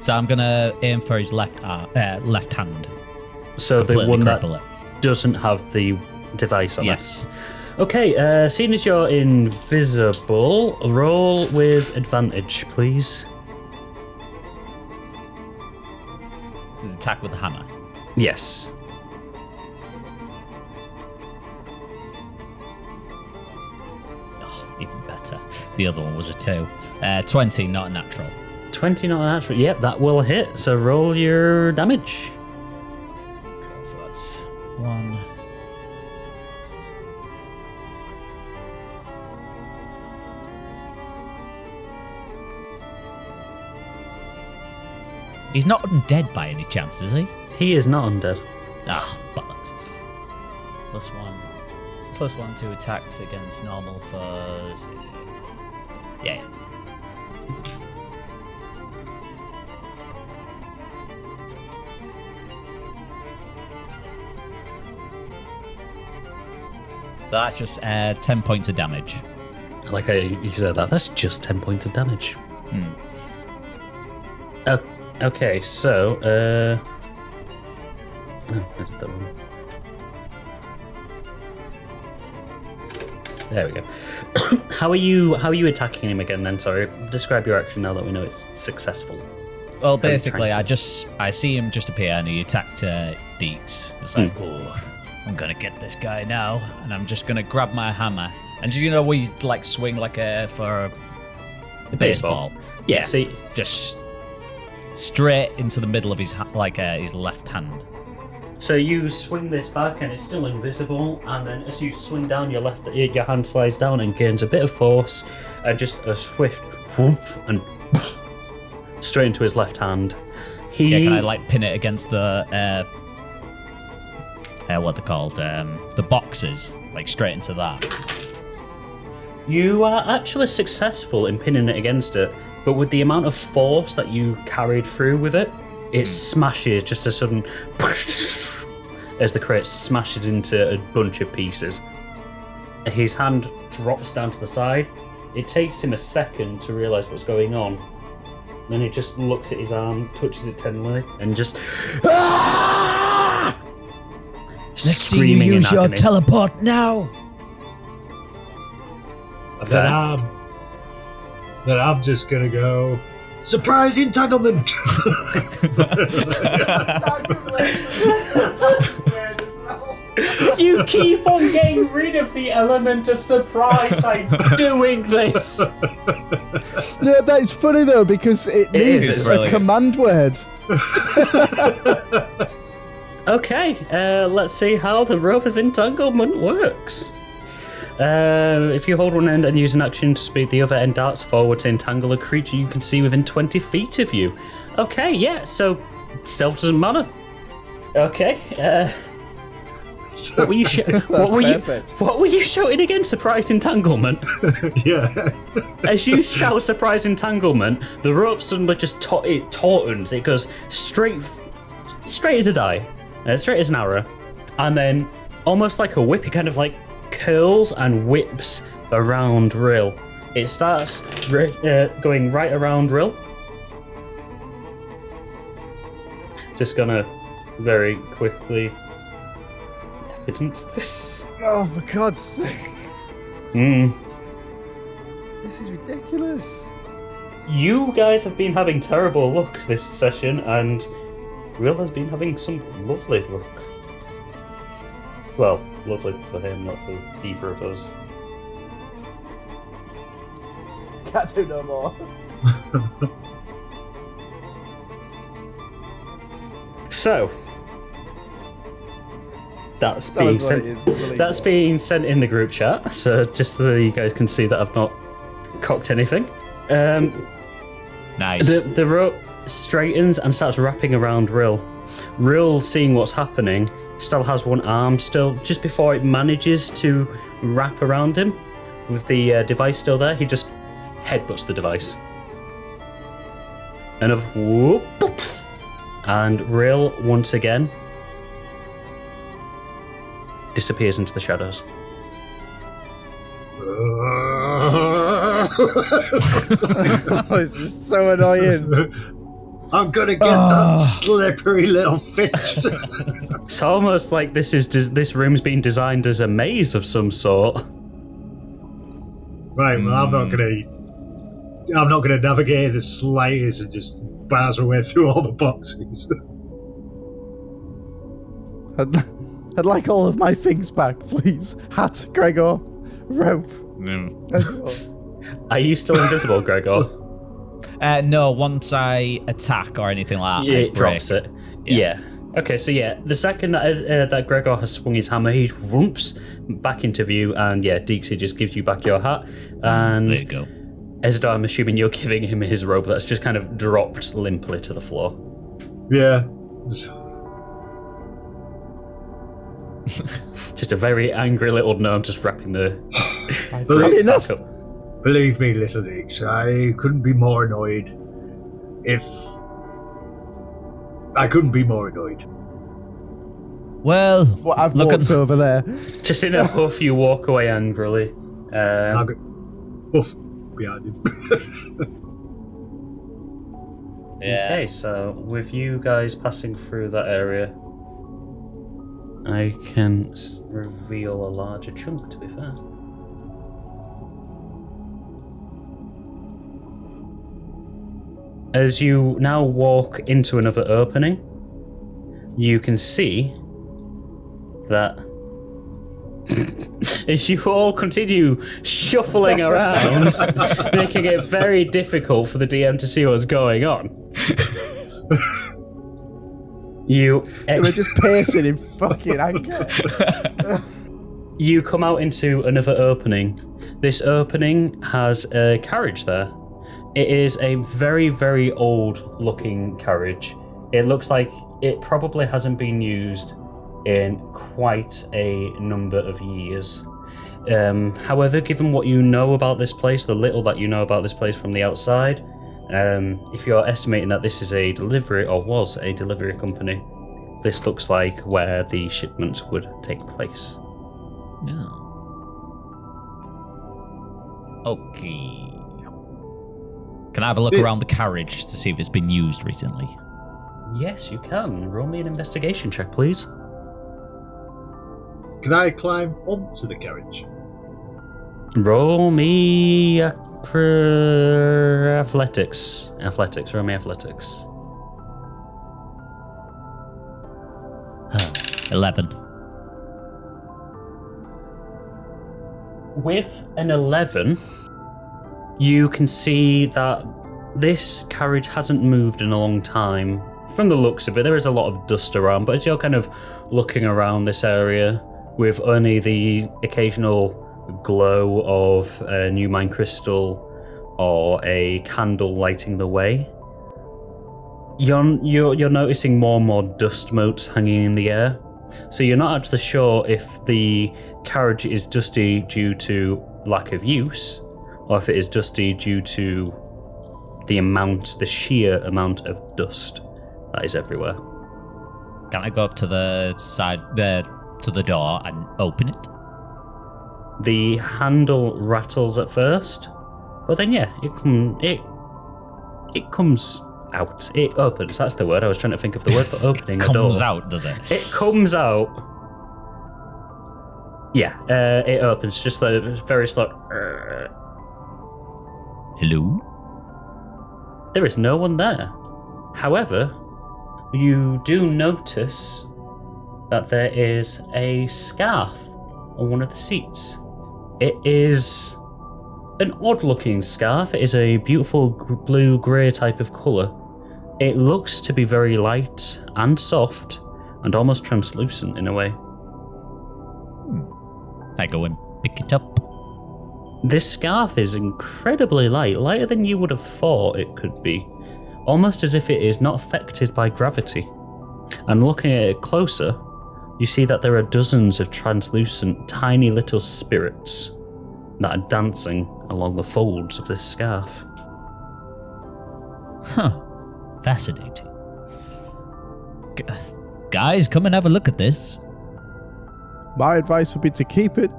So I'm gonna aim for his left hand. So the Completely one that cripple it. doesn't have the device on Yes. it. Okay, seeing as you're invisible, roll with advantage, please. His attack with the hammer. Yes. Oh, even better. The other one was a 2. 20, not a natural. 20 not natural. Yep, that will hit. So roll your damage. Okay, so that's 1. He's not undead by any chance, is he? He is not undead. Ah, bollocks. +1 to attacks against normal foes. Yeah. So that's just 10 points of damage. I like how you said that. That's just 10 points of damage. Okay, so I did that one. There we go. How are you attacking him again then? Sorry, describe your action now that we know it's successful. Well, basically, I see him just appear and he attacked Dix. It's like, oh, I'm gonna get this guy now, and I'm just gonna grab my hammer. And you know, we like swing like for a baseball. Yeah. See, just straight into the middle of his his left hand. So you swing this back and it's still invisible, and then as you swing down, your hand slides down and gains a bit of force, and just a swift whoosh and straight into his left hand. Can I like pin it against the what they're called, the boxes, like straight into that? You are actually successful in pinning it against it, but with the amount of force that you carried through with it, it smashes just a sudden as the crate smashes into a bunch of pieces. His hand drops down to the side. It takes him a second to realise what's going on. Then he just looks at his arm, touches it tenderly, and just Let's see you screaming use in your agony. teleport now. Then I'm just gonna go. Surprise entanglement! You keep on getting rid of the element of surprise by doing this. Yeah, that is funny though, because it needs is a brilliant. command word. Okay, let's see how the rope of entanglement works. If you hold one end and use an action to speed, the other end darts forward to entangle a creature you can see within 20 feet of you. Okay, yeah, so stealth doesn't matter. Okay, What were you What were you shouting again? Surprise entanglement. Yeah. As you shout surprise entanglement, the rope suddenly just it tautens. It goes straight as a die, straight as an arrow, and then almost like a whip, it kind of like curls and whips around Rill. It starts going right around Rill. Just gonna very quickly evidence this. Oh, for God's sake. This is ridiculous. You guys have been having terrible luck this session, and Rill has been having some lovely luck. Well, lovely for him, not for either of us. Can't do no more. So, that's being sent in the group chat. So just so you guys can see that I've not cocked anything. Nice. The rope straightens and starts wrapping around Rill. Rill, seeing what's happening, still has one arm still. Just before it manages to wrap around him, with the device still there, he just headbutts the device. Another whoop. And Rill, once again, disappears into the shadows. This is so annoying. I'm gonna get that slippery little fish. It's almost like this room's been designed as a maze of some sort. Right, well, I'm not gonna navigate the slightest and just bars my way through all the boxes. I'd like all of my things back, please. Hat, Gregor, rope. Are you still invisible, Gregor? No, once I attack or anything like that, It drops it. Yeah. Okay, so the second that Gregor has swung his hammer, he whoops back into view, and Dixie just gives you back your hat. And there you go. Ezador, I'm assuming you're giving him his robe that's just kind of dropped limply to the floor. Yeah. Just a very angry little gnome just wrapping the... Enough. Believe me, little Dix, I couldn't be more annoyed if... I couldn't be more annoyed. Well, what I've looked over there. Just in a huff, you walk away angrily. I'll go... Huff behind him. Okay, so with you guys passing through that area, I can reveal a larger chunk, to be fair. As you now walk into another opening, you can see that as you all continue shuffling around, making it very difficult for the DM to see what's going on. We're just pacing in fucking anger. You come out into another opening. This opening has a carriage there. It is a very, very old looking carriage. It looks like it probably hasn't been used in quite a number of years. However, given what you know about this place, the little that you know about this place from the outside, if you're estimating that this is a delivery or was a delivery company, this looks like where the shipments would take place. Yeah. Okay. Can I have a look around the carriage to see if it's been used recently? Yes, you can. Roll me an investigation check, please. Can I climb onto the carriage? Roll me athletics. Roll me athletics. 11. With an 11, you can see that this carriage hasn't moved in a long time. From the looks of it, there is a lot of dust around, but as you're kind of looking around this area with only the occasional glow of a new mine crystal or a candle lighting the way, you're noticing more and more dust motes hanging in the air. So you're not actually sure if the carriage is dusty due to lack of use, or if it is dusty due to the sheer amount of dust that is everywhere. Can I go up to the side there to the door and open it? The handle rattles at first, but then it comes out. It opens. That's the word. I was trying to think of the word for opening a door. Comes out, does it? It comes out. Yeah, it opens just like very slow. Hello? There is no one there. However, you do notice that there is a scarf on one of the seats. It is an odd-looking scarf. It is a beautiful blue-grey type of colour. It looks to be very light and soft and almost translucent in a way. I go and pick it up. This scarf is incredibly light, lighter than you would have thought it could be, almost as if it is not affected by gravity. And looking at it closer, you see that there are dozens of translucent, tiny little spirits that are dancing along the folds of this scarf. Huh. Fascinating. Guys, come and have a look at this. My advice would be to keep it.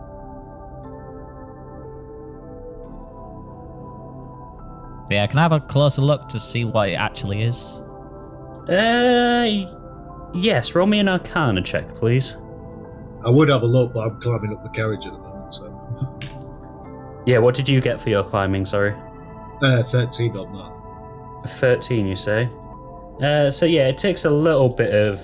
Yeah, can I have a closer look to see what it actually is? Yes, roll me an Arcana check, please. I would have a look, but I'm climbing up the carriage at the moment, so. Yeah, what did you get for your climbing, sorry? 13 on that. 13, you say? So yeah, it takes a little bit of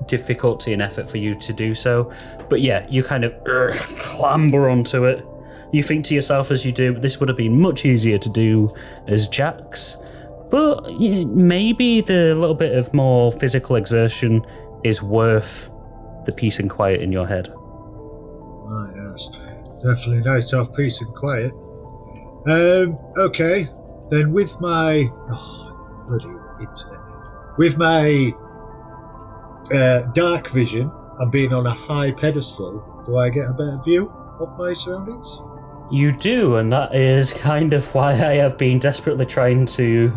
difficulty and effort for you to do so. But yeah, you kind of clamber onto it. You think to yourself as you do, this would have been much easier to do as Jax. But maybe the little bit of more physical exertion is worth the peace and quiet in your head. Ah, yes. Definitely nice to have peace and quiet. Okay. Then with my... Oh, bloody internet. With my dark vision and being on a high pedestal, do I get a better view of my surroundings? You do, and that is kind of why I have been desperately trying to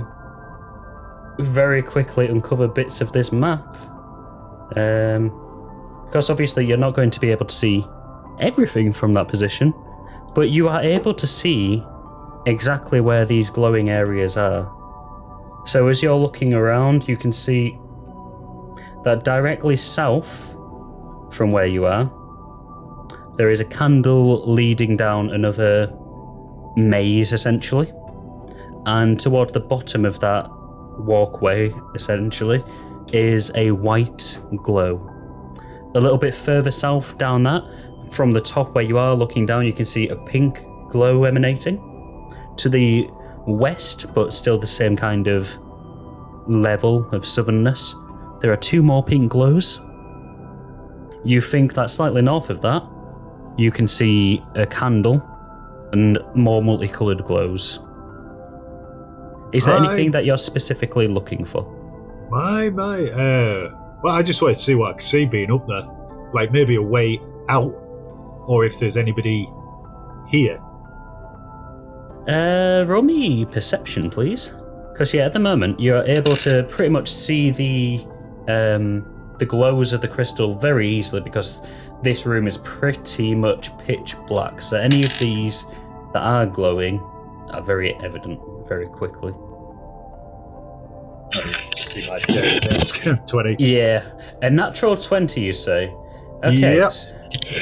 very quickly uncover bits of this map. Because obviously you're not going to be able to see everything from that position, but you are able to see exactly where these glowing areas are. So as you're looking around, you can see that directly south from where you are, there is a candle leading down another maze, essentially. And toward the bottom of that walkway, essentially, is a white glow. A little bit further south down that, from the top where you are looking down, you can see a pink glow emanating. To the west, but still the same kind of level of southernness, there are two more pink glows. You think that slightly north of that, you can see a candle and more multicoloured glows. Is there anything that you're specifically looking for? Well, I just wanted to see what I could see being up there. Like maybe a way out, or if there's anybody here. Roll me perception, please. Because at the moment you're able to pretty much see the glows of the crystal very easily, because this room is pretty much pitch black. So any of these that are glowing are very evident very quickly. See my desk. 20. Yeah, a natural 20, you say? Okay. Yep.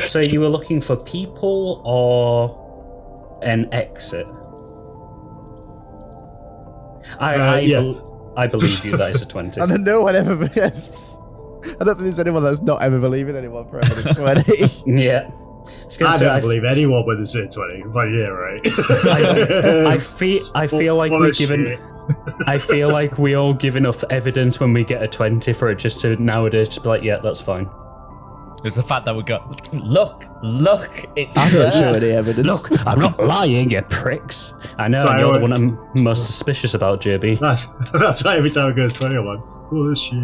So you were looking for people or an exit? I believe you. That is a 20. I don't know one ever. Yes. I don't think there's anyone that's not ever believing anyone for ever 20. Yeah. I don't believe anyone when they say 20, but yeah, right. I feel like we're given. I feel like we all give enough evidence when we get a 20 for it just to nowadays just be like, yeah, that's fine. It's the fact that we got look, it's I'm not sure any evidence. Look, I'm not lying, you pricks. I know, and you're the one I'm most suspicious about, JB. That's why every time I go to 20, I'm like, bullshit.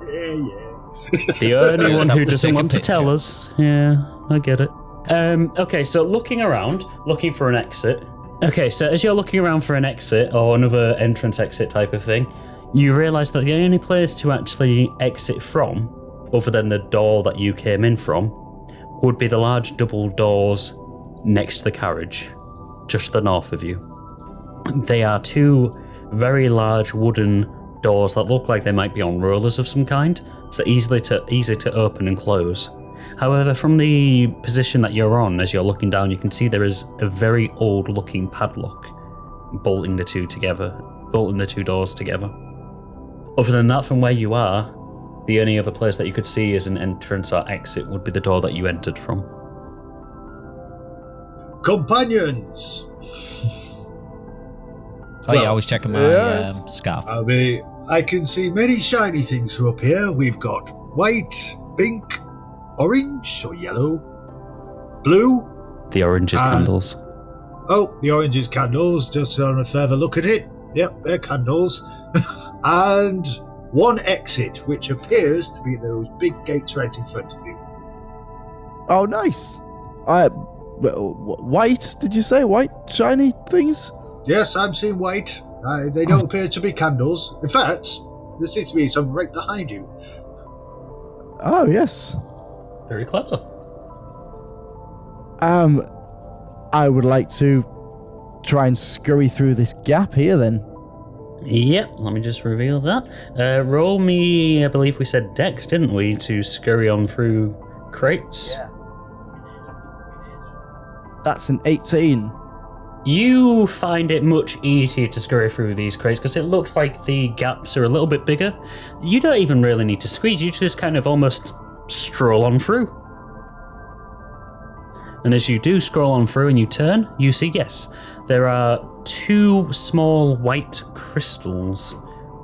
Yeah. The only one who doesn't want to picture. tell us. Yeah, I get it. Okay, so looking around, looking for an exit. Okay, so as you're looking around for an exit or another entrance exit type of thing, you realise that the only place to actually exit from, other than the door that you came in from, would be the large double doors next to the carriage, just to the north of you. They are two very large wooden doors that look like they might be on rollers of some kind, so easy to open and close. However, from the position that you're on, as you're looking down, you can see there is a very old-looking padlock bolting the two doors together. Other than that, from where you are, the only other place that you could see as an entrance or exit would be the door that you entered from. Companions! Oh yeah, I was checking my scarf. I can see many shiny things from up here. We've got white, pink, orange or yellow, blue. The orange is candles. Oh, the orange is candles. Just on a further look at it. Yep, they're candles. And one exit, which appears to be those big gates right in front of you. Oh, nice. White, did you say? White, shiny things? Yes, I'm seeing white. They don't appear to be candles. In fact, there seems to be some right behind you. Oh, yes. Very clever. I would like to try and scurry through this gap here then. Yep, let me just reveal that. Roll me, I believe we said Dex, didn't we, to scurry on through crates? Yeah. That's an 18. You find it much easier to scurry through these crates because it looks like the gaps are a little bit bigger. You don't even really need to squeeze, you just kind of almost stroll on through. And as you do scroll on through and you turn, you see, yes, there are two small white crystals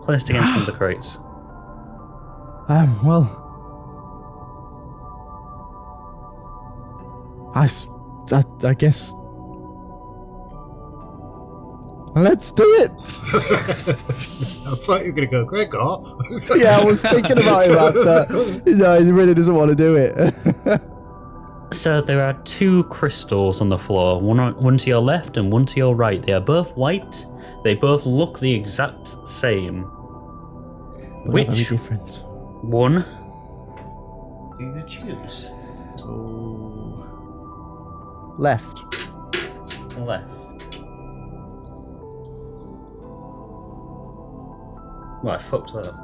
placed against one of the crates. Well, I guess. Let's do it. I thought you were going to go, Gregor. Yeah, I was thinking about it, but no, he really doesn't want to do it. So there are two crystals on the floor, one to your left and one to your right. They are both white. They both look the exact same. But Which very different. one do you choose? Oh. Left. Left. Well, I fucked that up.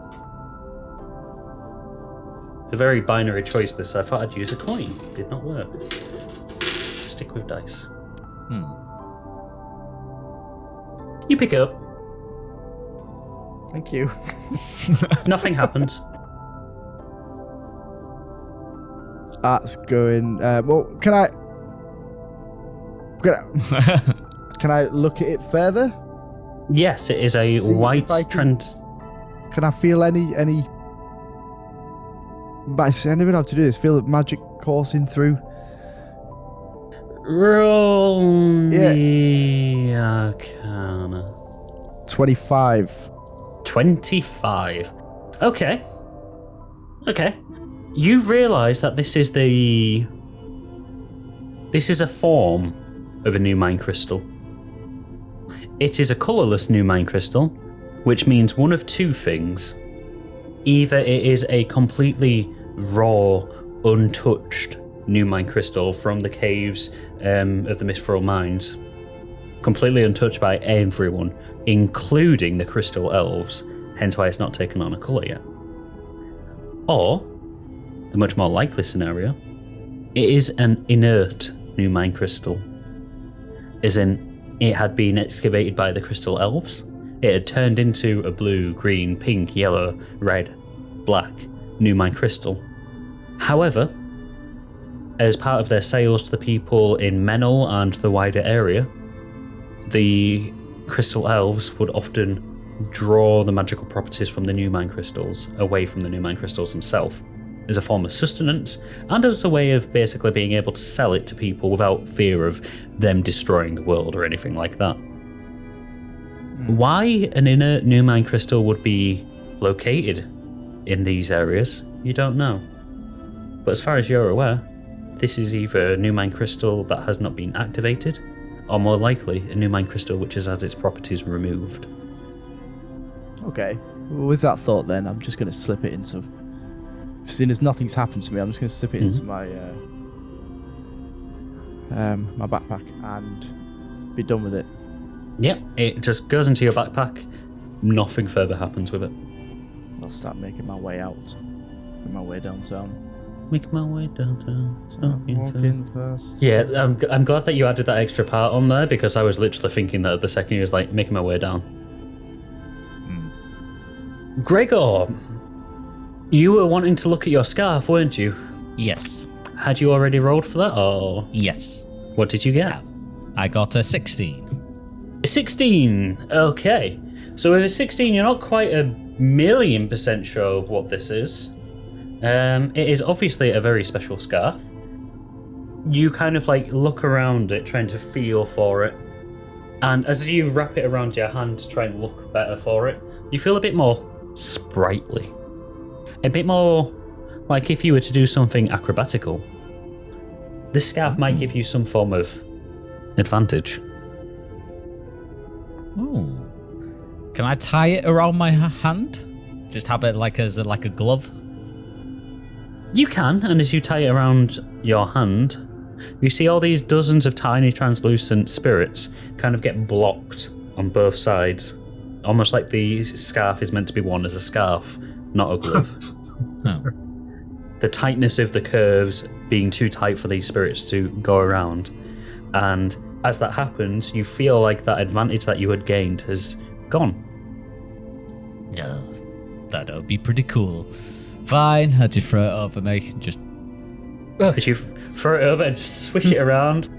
It's a very binary choice, this. I thought I'd use a coin. Did not work. Stick with dice. You pick it up. Thank you. Nothing happens. That's going. Well, can I look at it further? Yes, it is a See white if I can- trend. Can I feel any? But I don't even know how to do this. Feel the magic coursing through. Roll me Arcana. 25. 25. Okay. You realise that this is a form of a new mind crystal. It is a colourless new mind crystal, which means one of two things. Either it is a completely raw, untouched new mind crystal from the caves of the Mithril Mines, completely untouched by everyone, including the crystal elves, hence why it's not taken on a colour yet. Or, a much more likely scenario, it is an inert new mind crystal, as in it had been excavated by the crystal elves. It had turned into a blue, green, pink, yellow, red, black new mind crystal. However, as part of their sales to the people in Menel and the wider area, the crystal elves would often draw the magical properties from the new mind crystals away from the new mind crystals themselves, as a form of sustenance and as a way of basically being able to sell it to people without fear of them destroying the world or anything like that. Why an inert new mind crystal would be located in these areas You don't know. But as far as you're aware, this is either a new mind crystal that has not been activated, or more likely, a new mind crystal which has had its properties removed. Okay. With that thought, then, I'm just going to slip it into... Seeing as nothing's happened to me, I'm just going to slip it into my my backpack and be done with it. Yep, it just goes into your backpack. Nothing further happens with it. I'll start making my way out. Make my way downtown. Make my way downtown. Walking fast. Yeah, I'm glad that you added that extra part on there, because I was literally thinking that the second you was like, making my way down. Gregor, you were wanting to look at your scarf, weren't you? Yes. Had you already rolled for that, or...? Yes. What did you get? I got a 16. 16, okay. So with a 16, you're not quite 1,000,000% sure of what this is. It is obviously a very special scarf. You kind of like look around it, trying to feel for it. And as you wrap it around your hand to try and look better for it, you feel a bit more sprightly. A bit more like if you were to do something acrobatical. This scarf might give you some form of advantage. Oh. Can I tie it around my hand? Just have it like as like a glove? You can, and as you tie it around your hand, you see all these dozens of tiny translucent spirits kind of get blocked on both sides. Almost like the scarf is meant to be worn as a scarf, not a glove. Oh. The tightness of the curves being too tight for these spirits to go around. And as that happens, you feel like that advantage that you had gained has gone. Yeah, that would be pretty cool. Fine, I'll just throw it over me. Just... As you throw it over and swish it around,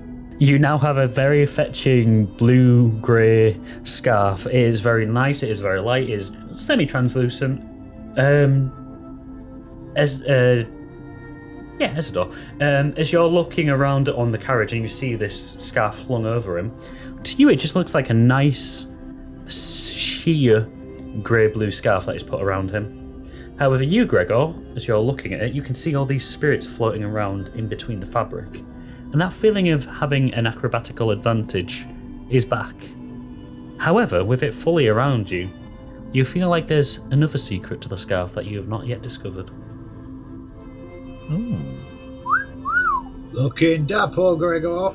you now have a very fetching blue-grey scarf. It is very nice, it is very light, it is semi-translucent. Ezador. As you're looking around on the carriage and you see this scarf flung over him, to you it just looks like a nice, sheer grey-blue scarf that is put around him. However, you, Gregor, as you're looking at it, you can see all these spirits floating around in between the fabric. And that feeling of having an acrobatical advantage is back. However, with it fully around you, you feel like there's another secret to the scarf that you have not yet discovered. Ooh. Looking dapper, Gregor.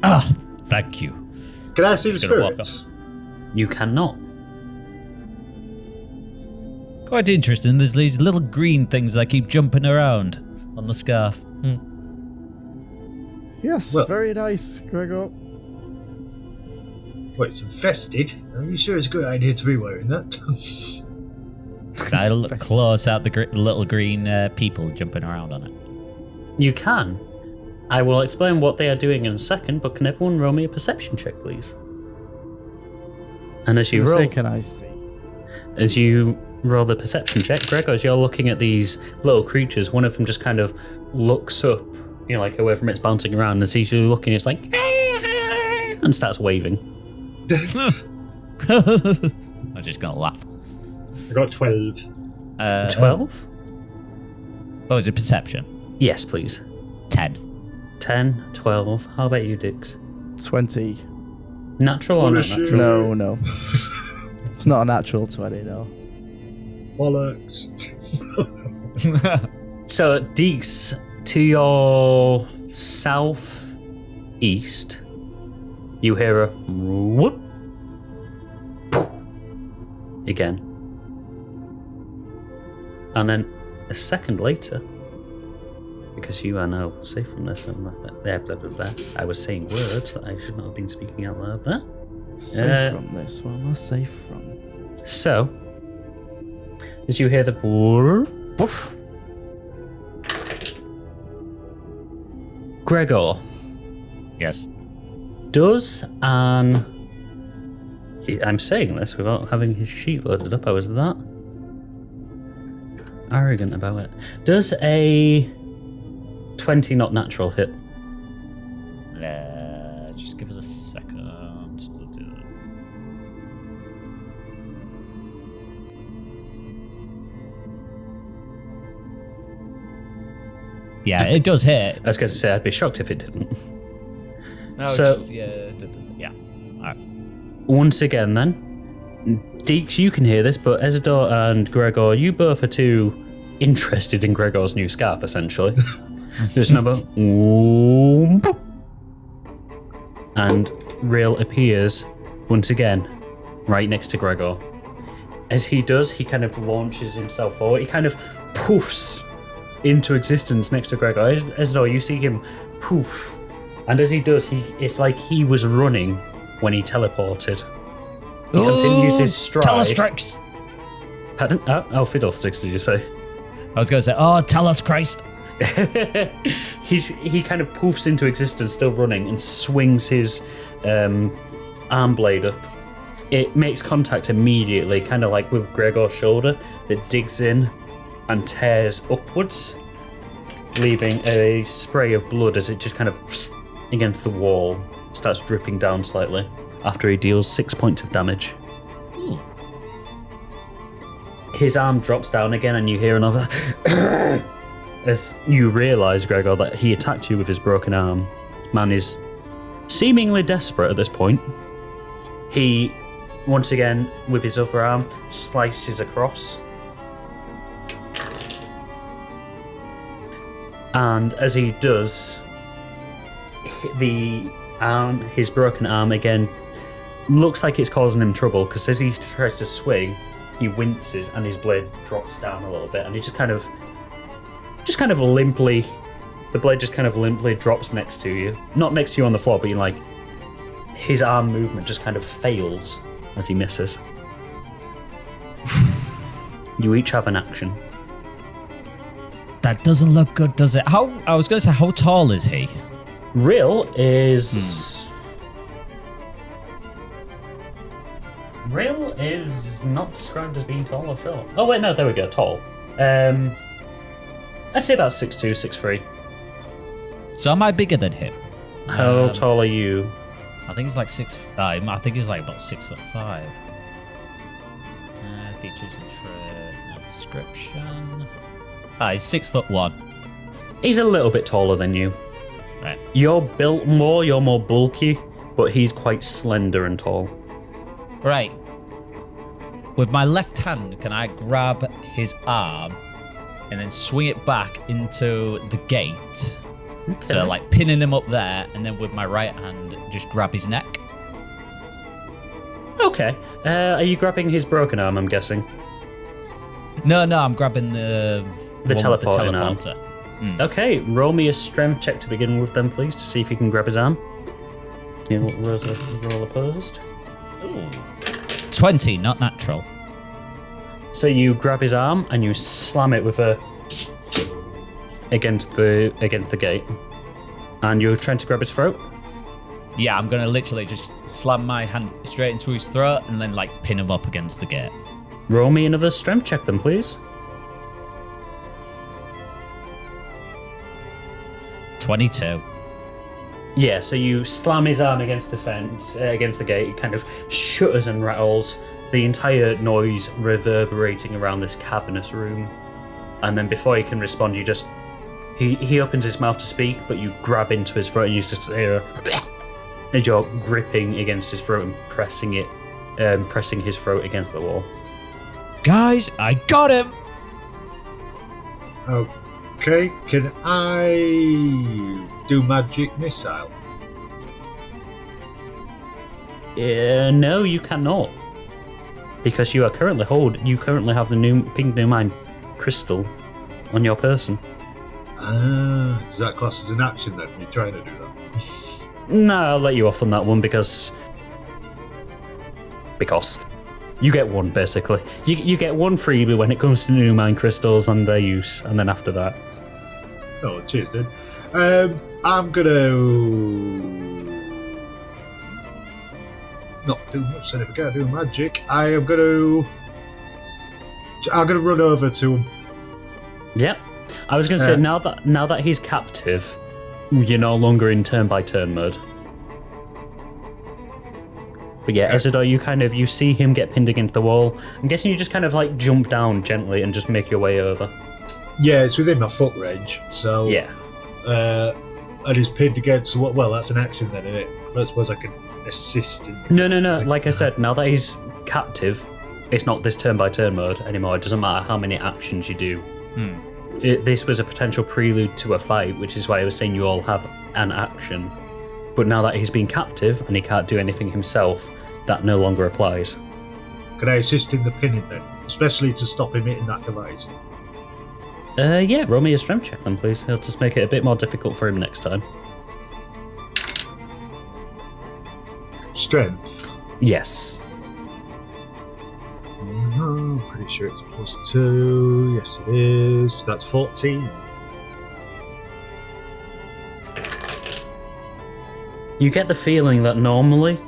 Ah, thank you. Can I see the Just gonna walk spirits? You cannot. Quite interesting. There's these little green things that keep jumping around on the scarf. Yes, Well- very nice, Gregor. Well, it's infested. Are you sure it's a good idea to be wearing that? I look close at the little green people jumping around on it. You can. I will explain what they are doing in a second, but can everyone roll me a perception check, please? And as you roll... Can I see? As you roll the perception check, Gregor, as you're looking at these little creatures, one of them just kind of looks up, you know, like away from it's bouncing around, and sees you looking, it's like, and starts waving. I'm just gonna laugh. I got 12. 12? Oh, is it perception? Yes, please. 10. 10, 12. How about you, Dix? 20. Natural or not natural? No. It's not a natural 20, no. Bollocks. So, Dix, to your southeast, you hear a whoop. Again. And then a second later, because you are now safe from this, blah, blah, blah, blah. I was saying words that I should not have been speaking out loud there. Safe from this? What am I safe from? So, as you hear the woof, Gregor, Yes. does an... I'm saying this without having his sheet loaded up. I was that arrogant about it. Does a 20 not natural hit? Just give us a second. Yeah, it does hit. I was going to say, I'd be shocked if it didn't. No, So- it's just, yeah. All right. Once again, then, Dix, you can hear this, but Ezador and Gregor, you both are too interested in Gregor's new scarf, essentially. There's another... And Rill appears, once again, right next to Gregor. As he does, he kind of launches himself forward. He kind of poofs into existence next to Gregor. Ezador, you see him poof. And as he does, it's like he was running when he teleported. He continues his stride. Telestrix! Pardon? Oh, fiddlesticks, did you say? I was going to say, oh, tell us, Christ! He kind of poofs into existence, still running, and swings his arm blade up. It makes contact immediately, kind of like with Gregor's shoulder, that digs in and tears upwards, leaving a spray of blood as it just kind of against the wall, starts dripping down slightly after he deals 6 points of damage. Ooh. His arm drops down again, and you hear another as you realise, Gregor, that he attacked you with his broken arm. This man is seemingly desperate at this point. He, once again, with his other arm, slices across. And as he does, his broken arm again looks like it's causing him trouble, because as he tries to swing, he winces and his blade drops down a little bit, and he just kind of limply, the blade just kind of limply drops next to you. Not next to you on the floor, but like his arm movement just kind of fails as he misses. You each have an action. That doesn't look good, does it? I was going to say, how tall is he? Rill is... Rill is not described as being tall or short. Oh wait, no, there we go, tall. I'd say about 6'2", 6'3". So am I bigger than him? How tall are you? I think he's like 6'5". I think he's like about 6'5". Features and description. He's 6'1". He's a little bit taller than you. Right. You're built more, you're more bulky, but he's quite slender and tall. Right. With my left hand, can I grab his arm and then swing it back into the gate? Okay. So, like, pinning him up there, and then with my right hand, just grab his neck. Okay. Are you grabbing his broken arm, I'm guessing? No, I'm grabbing the teleporting arm. teleporter. Okay, roll me a strength check to begin with then, please, to see if you can grab his arm. You'll roll opposed. Ooh. 20, not natural. So you grab his arm and you slam it with against the gate. And you're trying to grab his throat? Yeah, I'm going to literally just slam my hand straight into his throat and then, like, pin him up against the gate. Roll me another strength check then, please. 22. Yeah, so you slam his arm against the fence, against the gate. It kind of shudders and rattles, the entire noise reverberating around this cavernous room. And then before he can respond, you just... He opens his mouth to speak, but you grab into his throat and you just hear as you're gripping against his throat and pressing his throat against the wall. Guys, I got him! Okay, can I do magic missile? No, you cannot. Because you currently have the new pink new mine crystal on your person. Does that class as an action then? You're trying to do that? No, I'll let you off on that one because you get one basically. You get one freebie when it comes to new mine crystals and their use, and then after that. Oh, cheers, dude. I'm gonna not do much then if I can't do magic. I'm gonna run over to him. Yep. I was gonna say now that he's captive, you're no longer in turn by turn mode. But yeah, Ezador, you see him get pinned against the wall. I'm guessing you just kind of like jump down gently and just make your way over. Yeah, it's within my foot range, so yeah. and is pinned against what? Well, that's an action then, isn't it? I suppose I can assist in... No. Like I said, now that he's captive, it's not this turn-by-turn mode anymore. It doesn't matter how many actions you do. This was a potential prelude to a fight, which is why I was saying you all have an action. But now that he's been captive and he can't do anything himself, that no longer applies. Can I assist in the pinning then? Especially to stop him hitting that device? Yeah, roll me a strength check then, please. It'll just make it a bit more difficult for him next time. Strength? Yes. I'm pretty sure it's +2. Yes, it is. That's 14. You get the feeling that normally,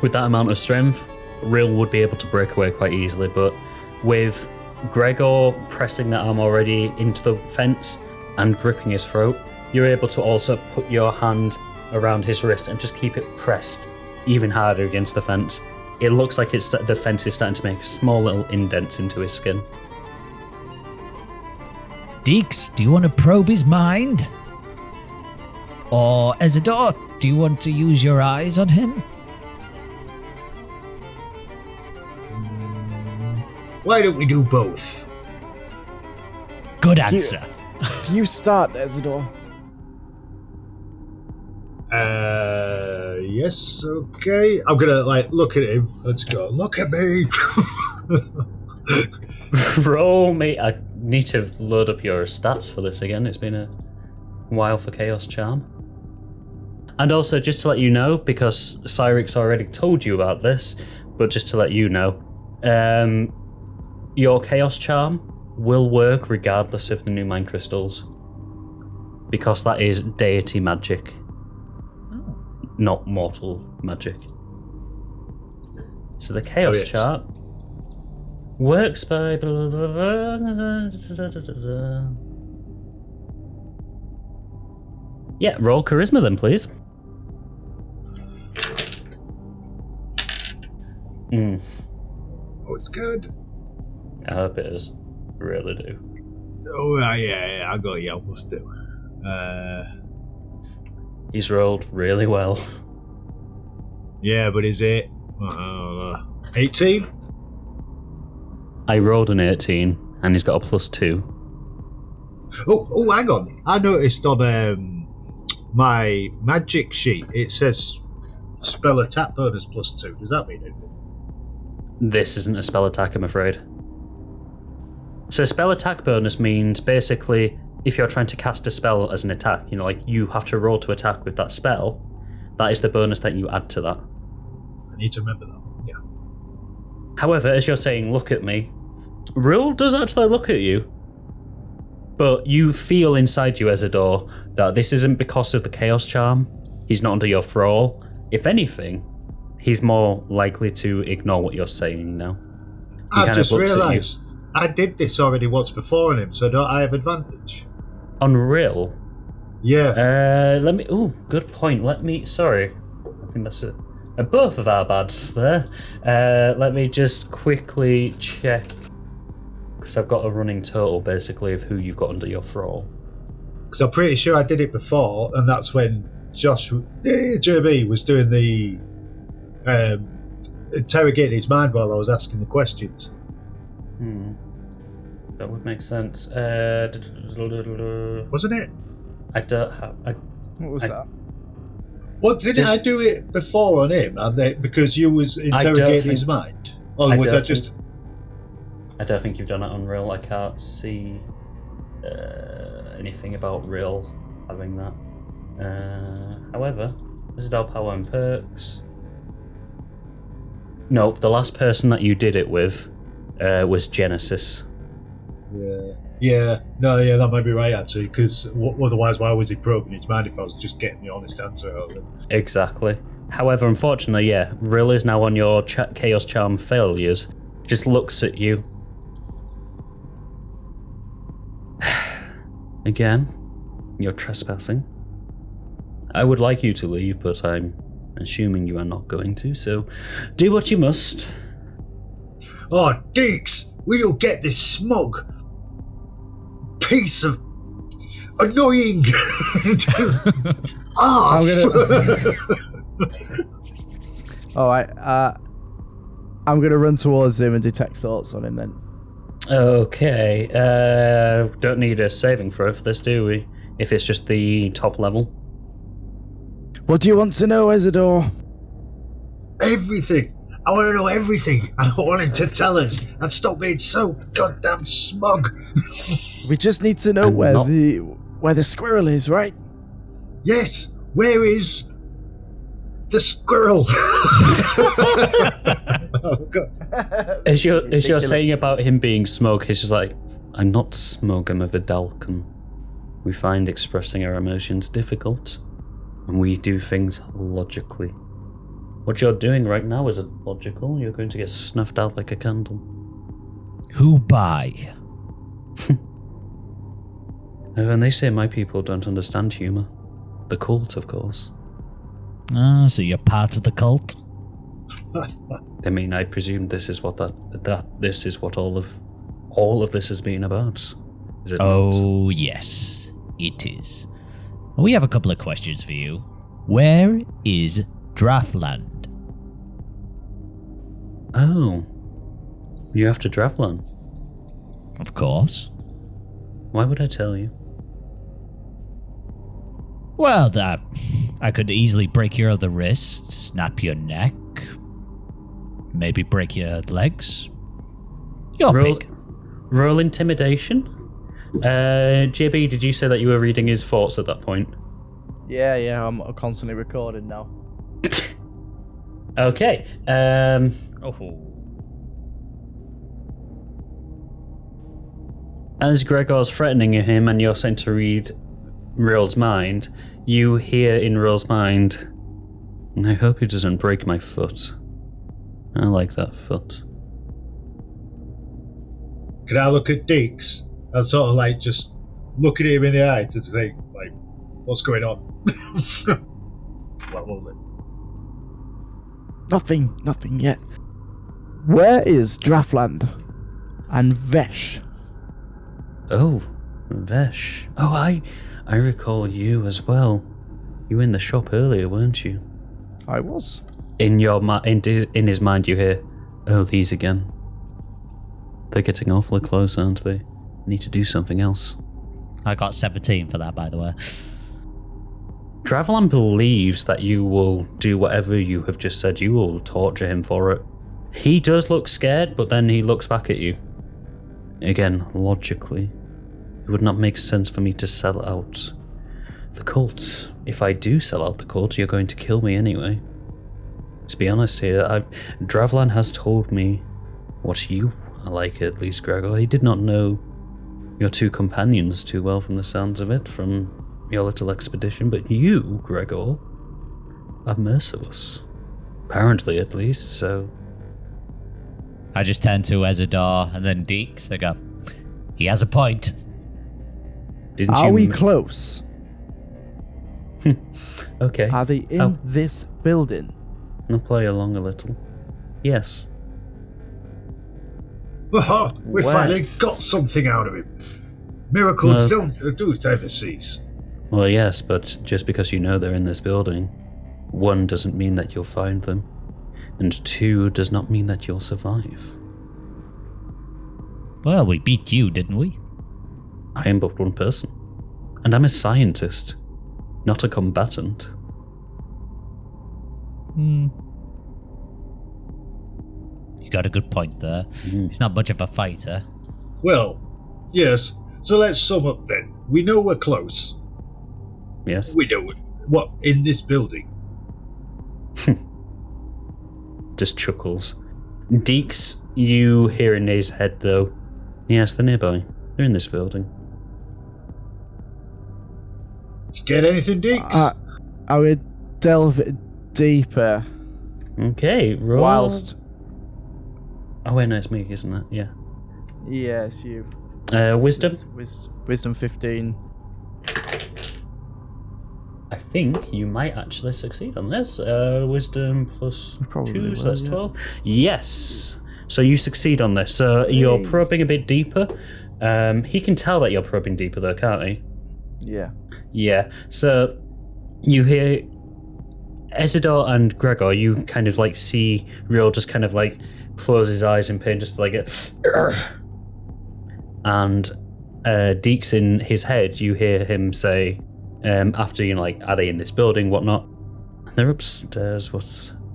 with that amount of strength, Rill would be able to break away quite easily, but with Gregor pressing that arm already into the fence and gripping his throat, you're able to also put your hand around his wrist and just keep it pressed even harder against the fence. It looks like the fence is starting to make small little indents into his skin. Dix, do you want to probe his mind? Or Ezador, do you want to use your eyes on him? Why don't we do both? Good answer. Do you start, Ezador? Yes, okay. I'm gonna, look at him. Let's go. Look at me! Roll me. I need to load up your stats for this again. It's been a while for Chaos Charm. And also, just to let you know, because Cyrix already told you about this, but just to let you know, your Chaos Charm will work regardless of the new Mind Crystals. Because that is deity magic. Not mortal magic. So the Chaos chart works by... Yeah, roll Charisma then, please. Oh, it's good. I hope it is. I really do. Oh, yeah, I got you. +2. He's rolled really well. Yeah, but is it 18? I rolled an 18, and he's got a +2. Oh, hang on. I noticed on my magic sheet it says spell attack bonus +2. Does that mean anything? This isn't a spell attack, I'm afraid. So spell attack bonus means basically if you're trying to cast a spell as an attack, you have to roll to attack with that spell, that is the bonus that you add to that. I need to remember that, yeah. However, as you're saying, look at me, Rill does actually look at you. But you feel inside you, Ezador, that this isn't because of the Chaos Charm. He's not under your thrall. If anything, he's more likely to ignore what you're saying now. I just realised I did this already once before on him, so don't I have advantage? On Rill? Yeah. Let me... Oh, good point. Sorry. I think that's both of our bads there. Let me just quickly check, because I've got a running total, basically, of who you've got under your thrall. Because I'm pretty sure I did it before, and that's when JB was doing the interrogating his mind while I was asking the questions. That would make sense. Wasn't it? I don't have... What was that? Well, didn't I do it before on him? Because you was interrogating his mind? Or was that just... I don't think you've done it on Rill. I can't see anything about Rill having that. However, Ezador power and perks. Nope, the last person that you did it with was Genesis. Yeah, that might be right actually, because otherwise why was he probing his mind if I was just getting the honest answer out of it? Exactly. However, unfortunately, yeah, Rill is now on your Chaos Charm failures. Just looks at you. Again, you're trespassing. I would like you to leave, but I'm assuming you are not going to, so do what you must. Oh, Dix, will you get this smug piece of... annoying ass. All right. I'm going to run towards him and detect thoughts on him then. Okay. Don't need a saving throw for this, do we? If it's just the top level. What do you want to know, Ezador? Everything. I want to know everything. I want him to tell us and stop being so goddamn smug. We just need to know where the squirrel is, right? Yes. Where is the squirrel? Oh, God. As you're saying about him being smug, he's just like, I'm not smug, I'm a Vidalcan. We find expressing our emotions difficult, and we do things logically. What you're doing right now isn't logical. You're going to get snuffed out like a candle. Who by? And they say my people don't understand humour. The cult, of course. Ah, so you're part of the cult? I mean, I presume this is what this is what all of this has been about. Is it Oh, yes, it is. We have a couple of questions for you. Where is Draftland? Oh. You have to Draftland? Of course. Why would I tell you? Well, I could easily break your other wrist, snap your neck, maybe break your legs. You're big. Roll intimidation. JB, did you say that you were reading his thoughts at that point? Yeah, I'm constantly recording now. Okay. As Gregor's threatening him and you're sent to read Rill's mind, you hear in Rill's mind, I hope he doesn't break my foot. I like that foot. Can I look at Dix and sort of like just look at him in the eye to think, like, what's going on? What moment? Nothing yet. Where is Draftland and Vesh? Oh, Vesh. Oh, I recall you as well. You were in the shop earlier, weren't you? I was. In his mind, you hear, "Oh, these again. They're getting awfully close, aren't they? Need to do something else." I got 17 for that, by the way. Dravalan believes that you will do whatever you have just said. You will torture him for it. He does look scared, but then he looks back at you. Again, logically, it would not make sense for me to sell out the cult. If I do sell out the cult, you're going to kill me anyway. Let's be honest here. Dravalan has told me what you are like, at least, Gregor. He did not know your two companions too well from the sounds of it, from your little expedition, but you, Gregor, are merciless. Apparently, at least, so... I just turn to Ezador and then Dix. I go, he has a point. Are we close? Okay. Are they in this building? I'll play along a little. Yes. We finally got something out of him. Miracles don't ever cease. Well, yes, but just because you know they're in this building, 1 doesn't mean that you'll find them, and 2 does not mean that you'll survive. Well, we beat you, didn't we? I am but one person, and I'm a scientist, not a combatant. You got a good point there. He's not much of a fighter. Well, yes. So let's sum up then. We know we're close. Yes. We know what in this building. Just chuckles. Dix, you hear in his head though. Yes, they're nearby. They're in this building. Did you get anything, Dix? I would delve deeper. Okay, roll. Whilst. Oh wait, no, it's me, isn't it? Yeah. Yes, you. Wisdom? Wisdom 15. I think you might actually succeed on this. Wisdom plus 2, so that's 12. Yes. So you succeed on this. So you're probing a bit deeper. He can tell that you're probing deeper though, can't he? Yeah. Yeah. So you hear Ezador and Gregor, you kind of like see Rill just kind of like close his eyes in pain, just like and Dix in his head, you hear him say, after, you know, like, are they in this building, whatnot? They're upstairs.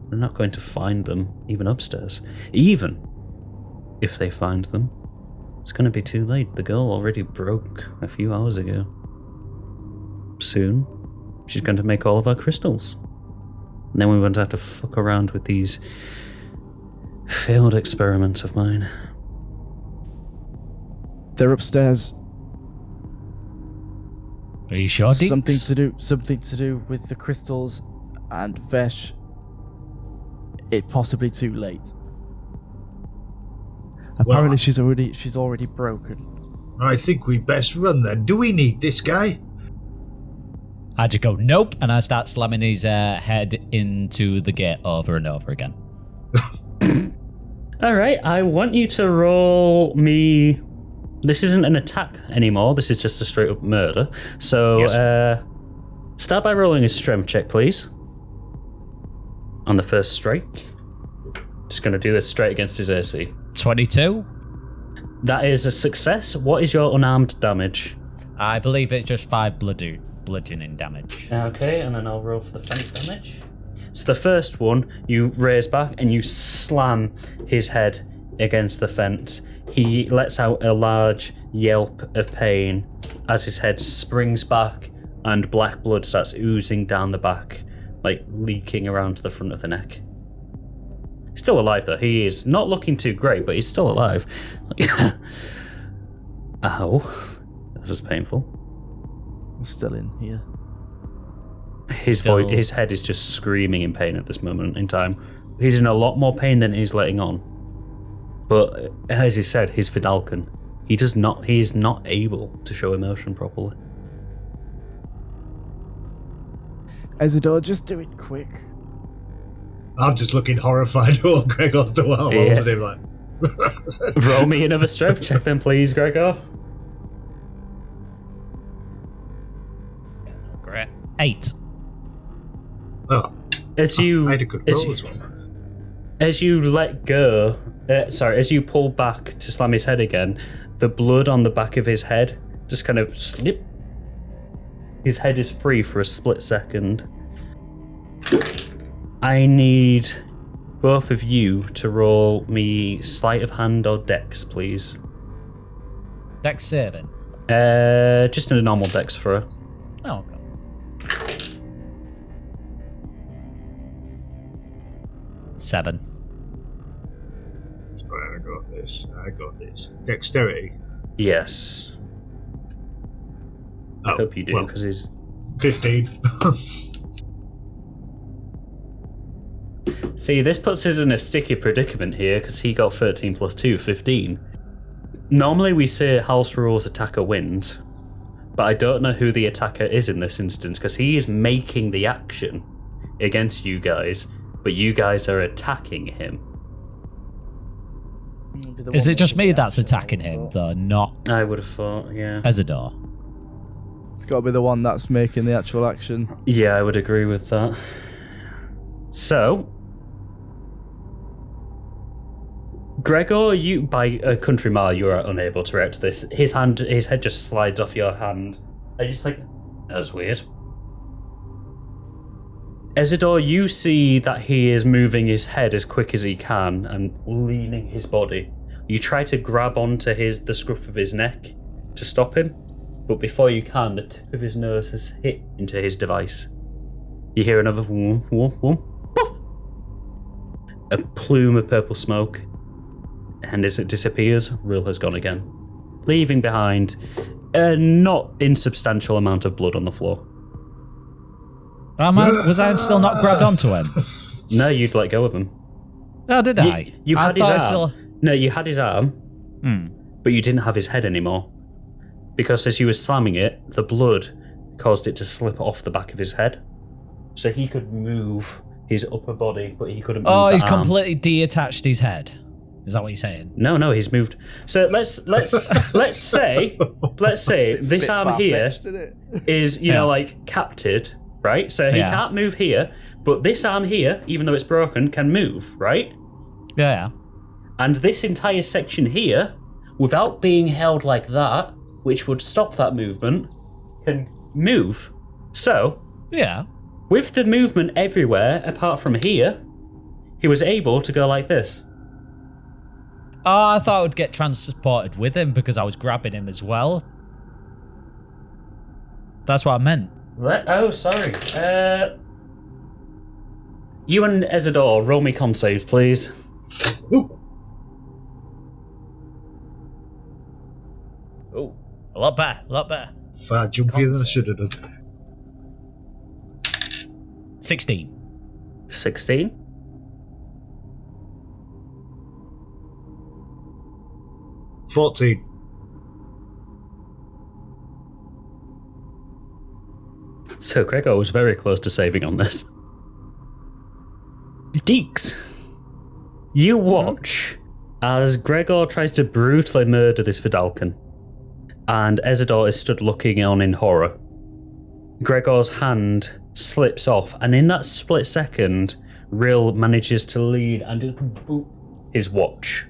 They're not going to find them, even upstairs. Even if they find them, it's going to be too late. The girl already broke a few hours ago. Soon, she's going to make all of our crystals. And then we won't have to fuck around with these failed experiments of mine. They're upstairs. Are you sure, Dix? Something to do with the crystals and Vesh. It possibly too late. Apparently, she's already broken. I think we best run then. Do we need this guy? I just go, nope, and I start slamming his head into the gate over and over again. Alright, I want you to roll me... This isn't an attack anymore, this is just a straight up murder. So, yes. Start by rolling a strength check, please. On the first strike. Just going to do this straight against his AC. 22. That is a success. What is your unarmed damage? I believe it's just 5 bludgeoning damage. Okay, and then I'll roll for the fence damage. So the first one, you raise back and you slam his head against the fence. He lets out a large yelp of pain as his head springs back and black blood starts oozing down the back, like leaking around to the front of the neck. He's still alive though. He is not looking too great, but he's still alive. Ow. That was painful. I'm still in here. His head is just screaming in pain at this moment in time. He's in a lot more pain than he's letting on. But as he said, he's Vidalcan. He is not able to show emotion properly. Ezador, just do it quick. I'm just looking horrified while Gregor's the one holding him like. Roll me another strength check then, please, Gregor. Great. 8. Oh, as you I had a good roll as well. As you let go, as you pull back to slam his head again, the blood on the back of his head just kind of slip. His head is free for a split second. I need both of you to roll me sleight of hand or dex, please. Dex saving? Just a normal dex for her. Oh, okay. 7. That's fine, I got this. Dexterity? Yes. I hope you do, because he's... 15. See, this puts us in a sticky predicament here, because he got 13 plus 2, 15. Normally we say house rules attacker wins, but I don't know who the attacker is in this instance, because he is making the action against you guys, but you guys are attacking him. Is it just me that's attacking him, though, not I would have thought, yeah. Ezador? It's got to be the one that's making the actual action. Yeah, I would agree with that. So, Gregor, you, by a country mile, you are unable to react to this. His head just slides off your hand. I just like, that's weird. Ezador, you see that he is moving his head as quick as he can and leaning his body. You try to grab onto the scruff of his neck to stop him, but before you can, the tip of his nose has hit into his device. You hear another whoom, whoom, whoom, poof! A plume of purple smoke, and as it disappears, Rill has gone again, leaving behind a not insubstantial amount of blood on the floor. Was I still not grabbed onto him? No, you'd let go of him. Oh, did I? You had his arm. No, you had his arm, Hmm. but you didn't have his head anymore. Because as you were slamming it, the blood caused it to slip off the back of his head. So he could move his upper body, but he couldn't move Oh, the he's arm. completely detached his head. Is that what you're saying? No, he's moved. So let's say this arm here is like captured, right? So he can't move here, but this arm here, even though it's broken, can move, right? Yeah. And this entire section here, without being held like that, which would stop that movement, can move. So with the movement everywhere apart from here, he was able to go like this. Oh, I thought I would get transported with him because I was grabbing him as well. That's what I meant. Oh, sorry. You and Ezador, roll me con saves, please. Ooh. Oh, a lot better. Far jumpier than I should have done. 16. 16? $14. So Gregor was very close to saving on this. Dix, you watch as Gregor tries to brutally murder this Vidalcan, and Ezador is stood looking on in horror. Gregor's hand slips off, and in that split second, Rill manages to lean and just boop his watch.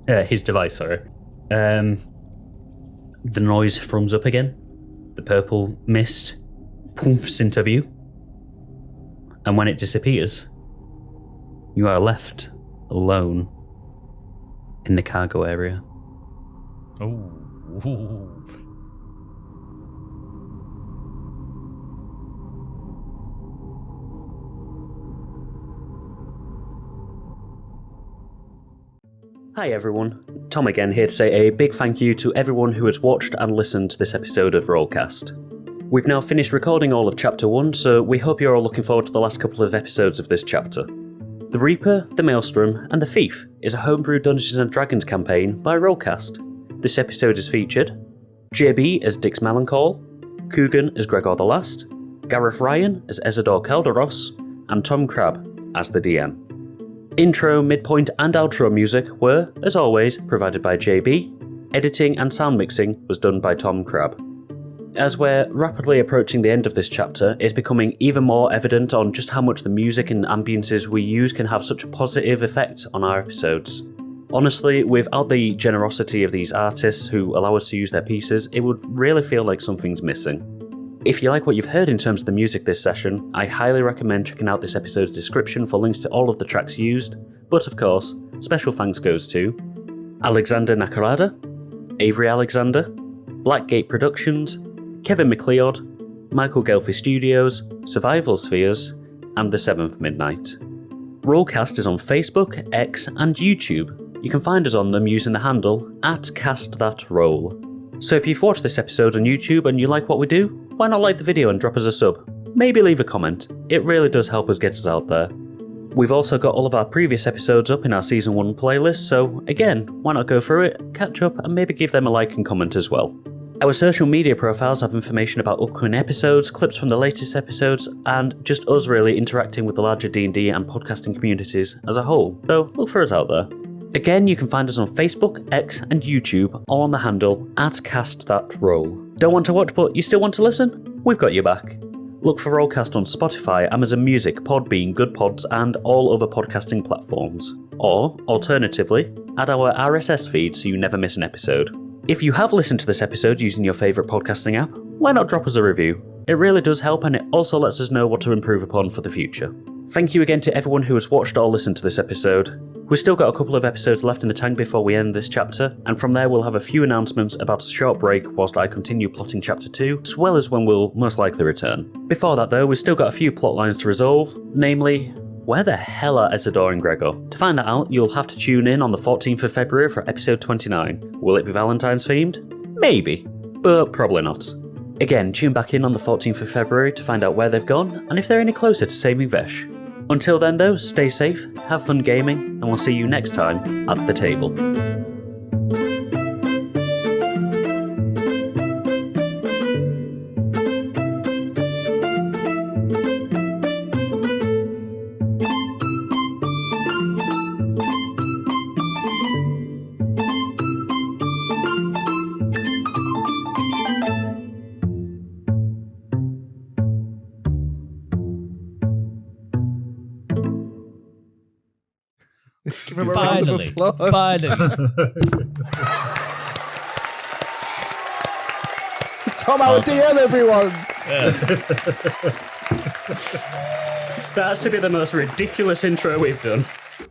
His device, sorry. The noise thrums up again. The purple mist poofs into view. And when it disappears, you are left alone in the cargo area. Oh. Hi everyone, Tom again here to say a big thank you to everyone who has watched and listened to this episode of RollCast. We've now finished recording all of Chapter 1, so we hope you're all looking forward to the last couple of episodes of this chapter. The Reaper, the Maelstrom, and the Thief is a homebrew Dungeons & Dragons campaign by RollCast. This episode is featured JB as Dix Meloncall, Coogan as Gregor the Last, Gareth Ryan as Ezador Calderos, and Tom Crabbe as the DM. Intro, midpoint, and outro music were, as always, provided by JB. Editing and sound mixing was done by Tom Crabbe. As we're rapidly approaching the end of this chapter, it's becoming even more evident on just how much the music and ambiences we use can have such a positive effect on our episodes. Honestly, without the generosity of these artists who allow us to use their pieces, it would really feel like something's missing. If you like what you've heard in terms of the music this session, I highly recommend checking out this episode's description for links to all of the tracks used, but of course, special thanks goes to Alexander Nakarada, Avery Alexander, Blackgate Productions, Kevin MacLeod, Michael Gelfi Studios, Survival Spheres, and The Seventh Midnight. RollCast is on Facebook, X, and YouTube. You can find us on them using the handle @CastThatRoll. So if you've watched this episode on YouTube and you like what we do, why not like the video and drop us a sub? Maybe leave a comment. It really does help us get us out there. We've also got all of our previous episodes up in our Season 1 playlist, so again, why not go through it, catch up, and maybe give them a like and comment as well. Our social media profiles have information about upcoming episodes, clips from the latest episodes, and just us really interacting with the larger D&D and podcasting communities as a whole, so look for us out there. Again, you can find us on Facebook, X, and YouTube, all on the handle @CastThatRoll. Don't want to watch, but you still want to listen? We've got you back. Look for RollCast on Spotify, Amazon Music, Podbean, Good Pods, and all other podcasting platforms. Or, alternatively, add our RSS feed so you never miss an episode. If you have listened to this episode using your favourite podcasting app, why not drop us a review? It really does help, and it also lets us know what to improve upon for the future. Thank you again to everyone who has watched or listened to this episode. We've still got a couple of episodes left in the tank before we end this chapter, and from there we'll have a few announcements about a short break whilst I continue plotting Chapter 2, as well as when we'll most likely return. Before that though, we've still got a few plot lines to resolve, namely, where the hell are Ezador and Gregor? To find that out, you'll have to tune in on the 14th of February for episode 29. Will it be Valentine's themed? Maybe, but probably not. Again, tune back in on the 14th of February to find out where they've gone, and if they're any closer to saving Vesh. Until then though, stay safe, have fun gaming, and we'll see you next time at the table. Give him a round of applause. Finally. Tom, our DM, everyone. That has to be the most ridiculous intro we've done.